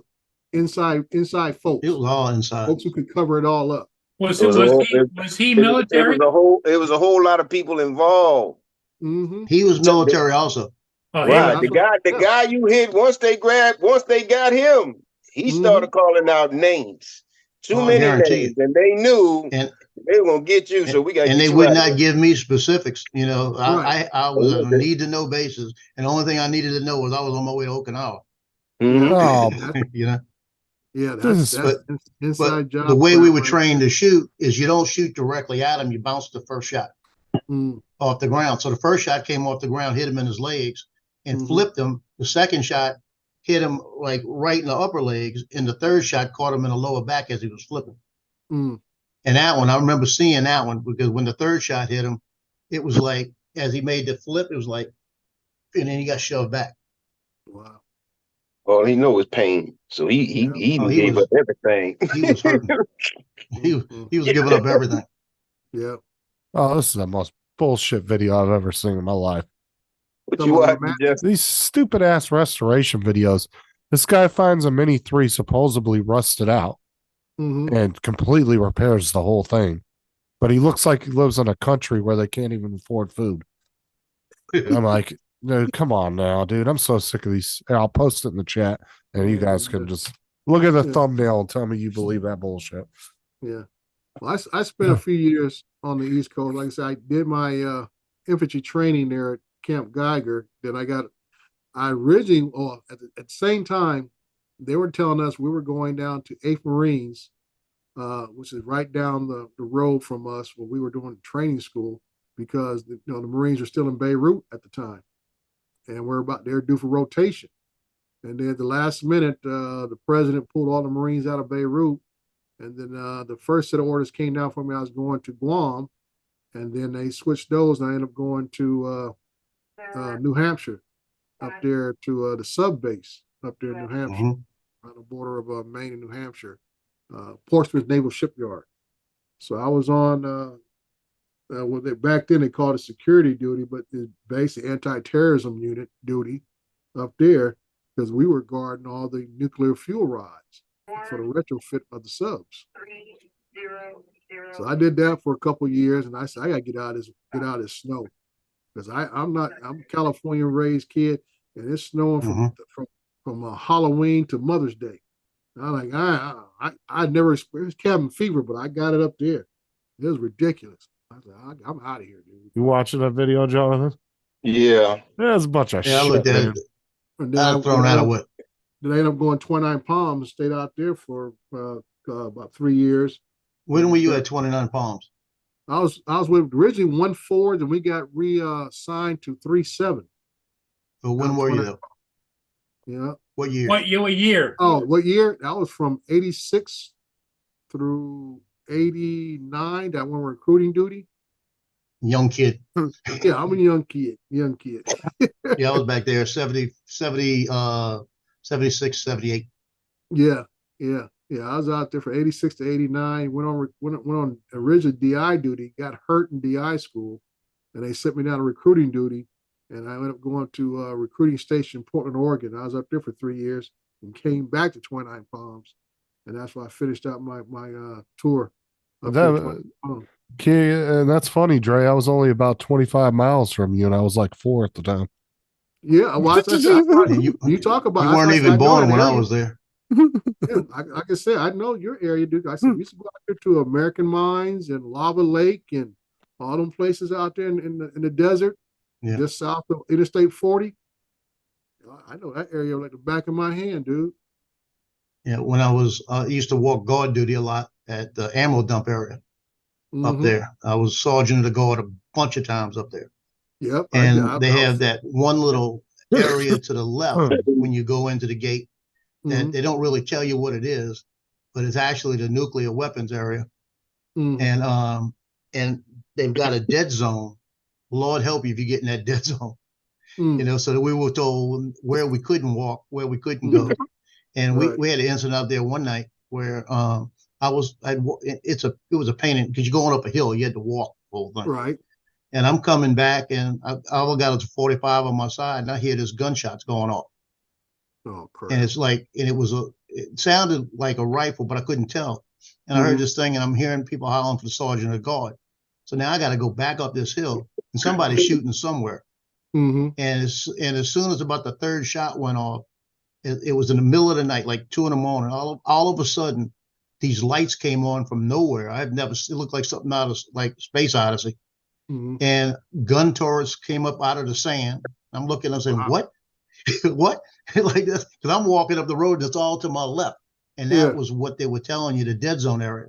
inside folks. It was all inside. Folks who could cover it all up. Was It was a whole- he military? It was a whole lot of people involved. Mm-hmm. He was military also. Oh, Right. he The guy you hit, once they got him, he started calling out names. Too I many guarantee names. you. And they knew And they were gonna get you, so we got and they would not give me specifics. Right. I was on a need to know basis, and the only thing I needed to know was I was on my way to Okinawa. Oh, Yeah, This that's is- inside But job. the way we were crap right trained to shoot is you don't shoot directly at him, you bounce the first shot there. Mm, off the ground. So the first shot came off the ground, hit him in his legs, and Mhm. flipped him. The second shot hit him like right in the upper legs, and the third shot caught him in the lower back as he was flipping. mm. And that one, I remember seeing that one because when the third shot hit him, it was like as he made the flip, it was like, and then he got shoved back. Wow. All he knew was pain. So he Oh, he gave was- up everything. He was hurting. He was giving up everything. Yeah. oh, this is the most bullshit video I've ever seen in my life. What Come you on, watching, Matt. Jeff? These stupid ass restoration videos. This guy finds a Mini 3 supposedly rusted out Mhm. and completely repairs the whole thing. But he looks like he lives in a country where they can't even afford food. I'm like, no, come on now, dude. I'm so sick of these. I'll post it in the chat and you guys can just look at the Yeah. thumbnail and tell me you believe that bullshit. Yeah. Well, I spent a few years on the East Coast. Like I said, I did my infantry training there at Camp Geiger. Then I originally, at the same time, they were telling us we were going down to 8th Marines, which is right down the road from us when we were doing training school, because the Marines were still in Beirut at the time. And they're due for rotation. And then at the last minute, the president pulled all the Marines out of Beirut. And then the first set of orders came down for me. I was going to Guam, and then they switched those, and I ended up going to New Hampshire, up there to the sub base up there in New Hampshire, on the border of Maine and New Hampshire, Portsmouth Naval Shipyard. So I was on back then they called it security duty, but it's basically anti-terrorism unit duty up there, because we were guarding all the nuclear fuel rods for the retrofit of the subs. So I did that for a couple of years, and I said I gotta get out of this snow, because I'm a California raised kid, and it's snowing from Halloween to Mother's Day. And I'm like, I never experienced cabin fever, but I got it up there. It was ridiculous. I was like, I'm out of here, dude. You watching that video, Jonathan? Yeah. That's a bunch of Yeah, I shit. looked at Man. it. And then I'd thrown that away. Then I ended up going 29 Palms, stayed out there for about 3 years. When were you at 29 Palms? I was with originally 1-4, then we got re-signed to 3-7. So when were you though? Yeah. What year? What year? Oh, what year? That was from 86 through 89. That one recruiting duty. Young kid. Yeah, I'm a young kid. Yeah, I was back there 76, 78. Yeah. I was out there for 86 to 89. Went on original DI duty, got hurt in DI school, and they sent me down to recruiting duty. And I ended up going to a recruiting station in Portland, Oregon. I was up there for 3 years and came back to 29 Palms. And that's why I finished out my tour. Up there at 29 Palms. And that's funny, Dre. I was only about 25 miles from you, and I was like 4 at the time. Yeah, well, you talk about. You weren't even born when I was there. Yeah, like I said, I know your area, dude. I said we used to go out there to American Mines and Lava Lake and all them places out there in the desert, just south of Interstate 40. I know that area like the back of my hand, dude. Yeah, when I used to walk guard duty a lot at the ammo dump area up there. I was sergeant of the guard a bunch of times up there. Yep. And they have that one little area to the left when you go into the gate that they don't really tell you what it is, but it's actually the nuclear weapons area. And they've got a dead zone. Lord help you if you get in that dead zone. So that we were told where we couldn't walk, where we couldn't go. And we had an incident out there one night where it was a pain because you're going up a hill, you had to walk the whole thing. Right. And I'm coming back, and I got a 45 on my side, and I hear this gunshots going off. Oh, crap. And it's like, and it sounded like a rifle, but I couldn't tell. And I heard this thing, and I'm hearing people hollering for the sergeant of guard. So now I got to go back up this hill, and somebody's shooting somewhere. And as soon as about the third shot went off, it was in the middle of the night, like 2 a.m. All of a sudden, these lights came on from nowhere. It looked like something out of like Space Odyssey. And gun turrets came up out of the sand. I'm looking, I'm saying, what? What? Like this, because I'm walking up the road that's all to my left. And that was what they were telling you, the dead zone area.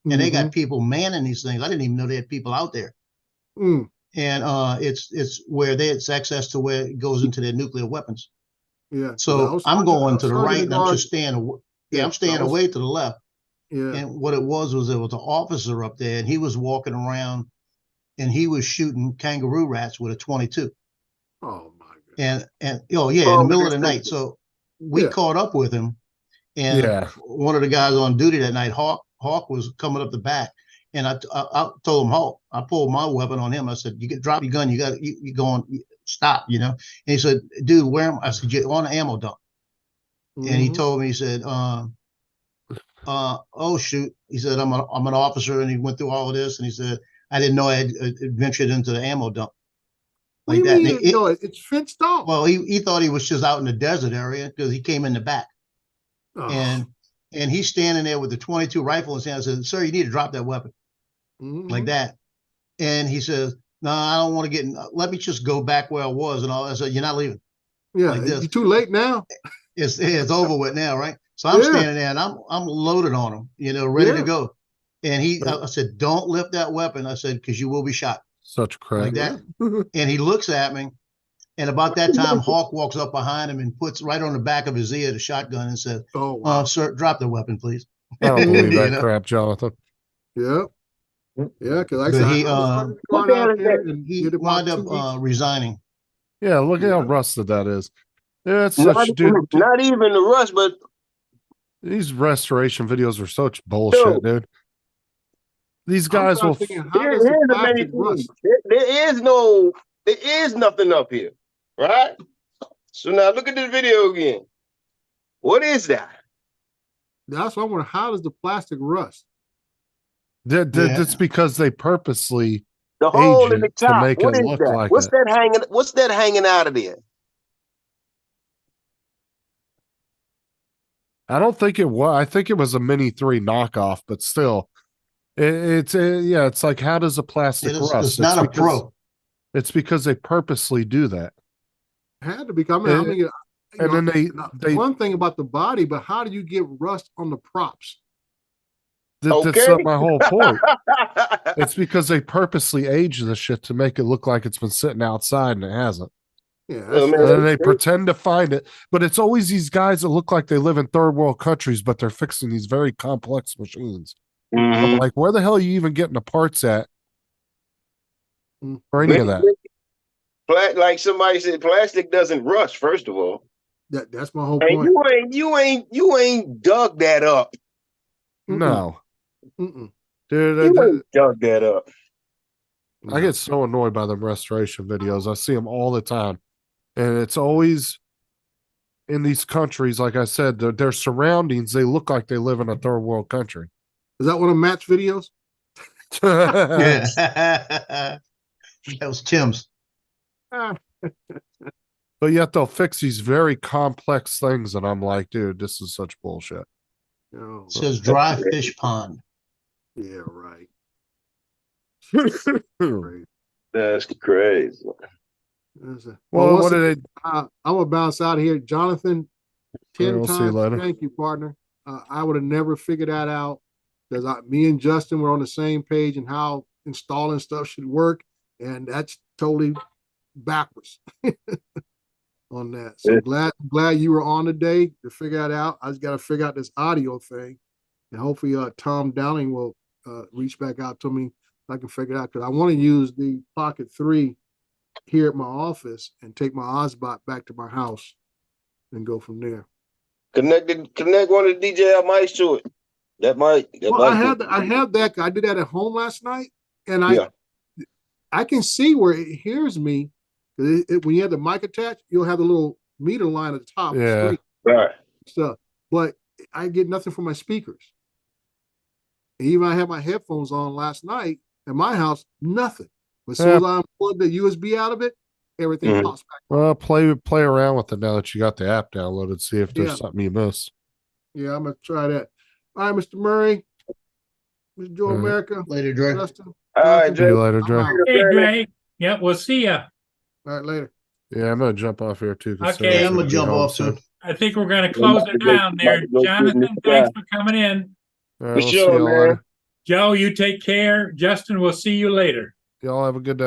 And they got people manning these things. I didn't even know they had people out there. And it's where it's access to where it goes into their nuclear weapons. Yeah. So I'm going to the right, and I'm just staying. I'm staying away to the left. Yeah. And what it was there was an officer up there, and he was walking around, and he was shooting kangaroo rats with a 22. Oh my God. And in the middle of the night. So we caught up with him, and one of the guys on duty that night, Hawk was coming up the back, and I told him, Hawk, I pulled my weapon on him. I said, you drop your gun, you going, stop, And he said, dude, where am I? I said, you're on an ammo dump. and he Mhm. told me, he said, oh shoot, he said, I'm an officer, and he went through all of this, and he said, I didn't know I had ventured into the ammo dump What do like you that. mean? And No, it's fenced off. well, he thought he was just out in the desert area because he came in the back, Oh. and he's standing there with the 22 rifle in his hand. I said, sir, you need to drop that weapon like Mhm. that. And he says, no, I don't want to get, let me just go back where I was. And all. I said, you're not leaving. Yeah, like this. you're too late now. It's over with now, right? So I'm Yeah. standing there and I'm loaded on him, ready Yeah. to go. And I said, don't lift that weapon. I said, because you will be shot Such crap. like that. And he looks at me, and about that time, Hawk walks up behind him and puts right on the back of his ear the shotgun and says, Oh, wow. sir, drop the weapon, please. I don't believe You that know? crap, Jonathan. Yeah. Yeah, because like I But said, he, I was running the what car the hell out is there that? and he did about wound 2 up weeks. resigning. Yeah, look at how Yeah. rusted that is. Yeah, it's such dude. Not even the rush, but These restoration videos are such bullshit, dude. These guys will. Thinking, how here's does the the plastic main thing. rust? There is nothing up here, right? So now look at this video again. What is that? That's why I wonder, how does the plastic rust? That's because they purposely The hole age in the it to top. make What it is look that? like What's it. that hanging? What's that hanging out of there? I don't think it was. I think it was a Mini 3 knockoff, but still, it's like, how does a plastic rust? It's not a pro. It's because they purposely do that. Had to become. I mean, and then they one thing about the body, but how do you get rust on the props? That's not my whole point. It's because they purposely age the shit to make it look like it's been sitting outside and it hasn't. Yeah, And then they pretend to find it, but it's always these guys that look like they live in third world countries, but they're fixing these very complex machines. I'm like, where the hell are you even getting the parts at for any of that? Like somebody said, plastic doesn't rust. First of all, that's my whole and point. you ain't dug that up. No, Mm-mm. dude, You ain't dug that up. I get so annoyed by them restoration videos. I see them all the time, and it's always in these countries. Like I said, their surroundings, they look like they live in a third world country. Is that one of Matt's videos? Yeah. That was Tim's. But yet they'll fix these very complex things, and I'm like, dude, this is such bullshit. Oh, It says dry fish pond. yeah, right. That's crazy. Well, what did they? I'm gonna bounce out of here, Jonathan. 10 we'll see you times. later. Thank you, partner. I would have never figured that out because me and Justin were on the same page and how installing stuff should work, and that's totally backwards on that. So glad you were on today to figure that out. I just got to figure out this audio thing, and hopefully Tom Downing will reach back out to me so I can figure it out, because I want to use the Pocket 3 here at my office and take my Ozbot back to my house and go from there. Connect one of the DJI mics to it. That might. I have that. I did that at home last night, and I can see where it hears me. When you have the mic attached, you'll have the little meter line at the top. Yeah. Right. Stuff, but I get nothing from my speakers. Even I had my headphones on last night at my house, nothing. But as soon as I unplug the USB out of it, everything pops back. Well, play around with it now that you got the app downloaded. See if there's something you missed. Yeah, I'm gonna try that. All right, Mr. Murray, Mr. Joe America, later, Dre. Justin. All right, See you later, Dre. Hey, Dre. Yeah, we'll see ya. All right, later. Yeah, I'm gonna jump off here too. Okay. Yeah, I'm gonna jump off too. I think we're going to close it down there. Jonathan, thanks for coming in. All right, we'll see y'all later. Joe, you take care. Justin, we'll see you later. Y'all have a good day.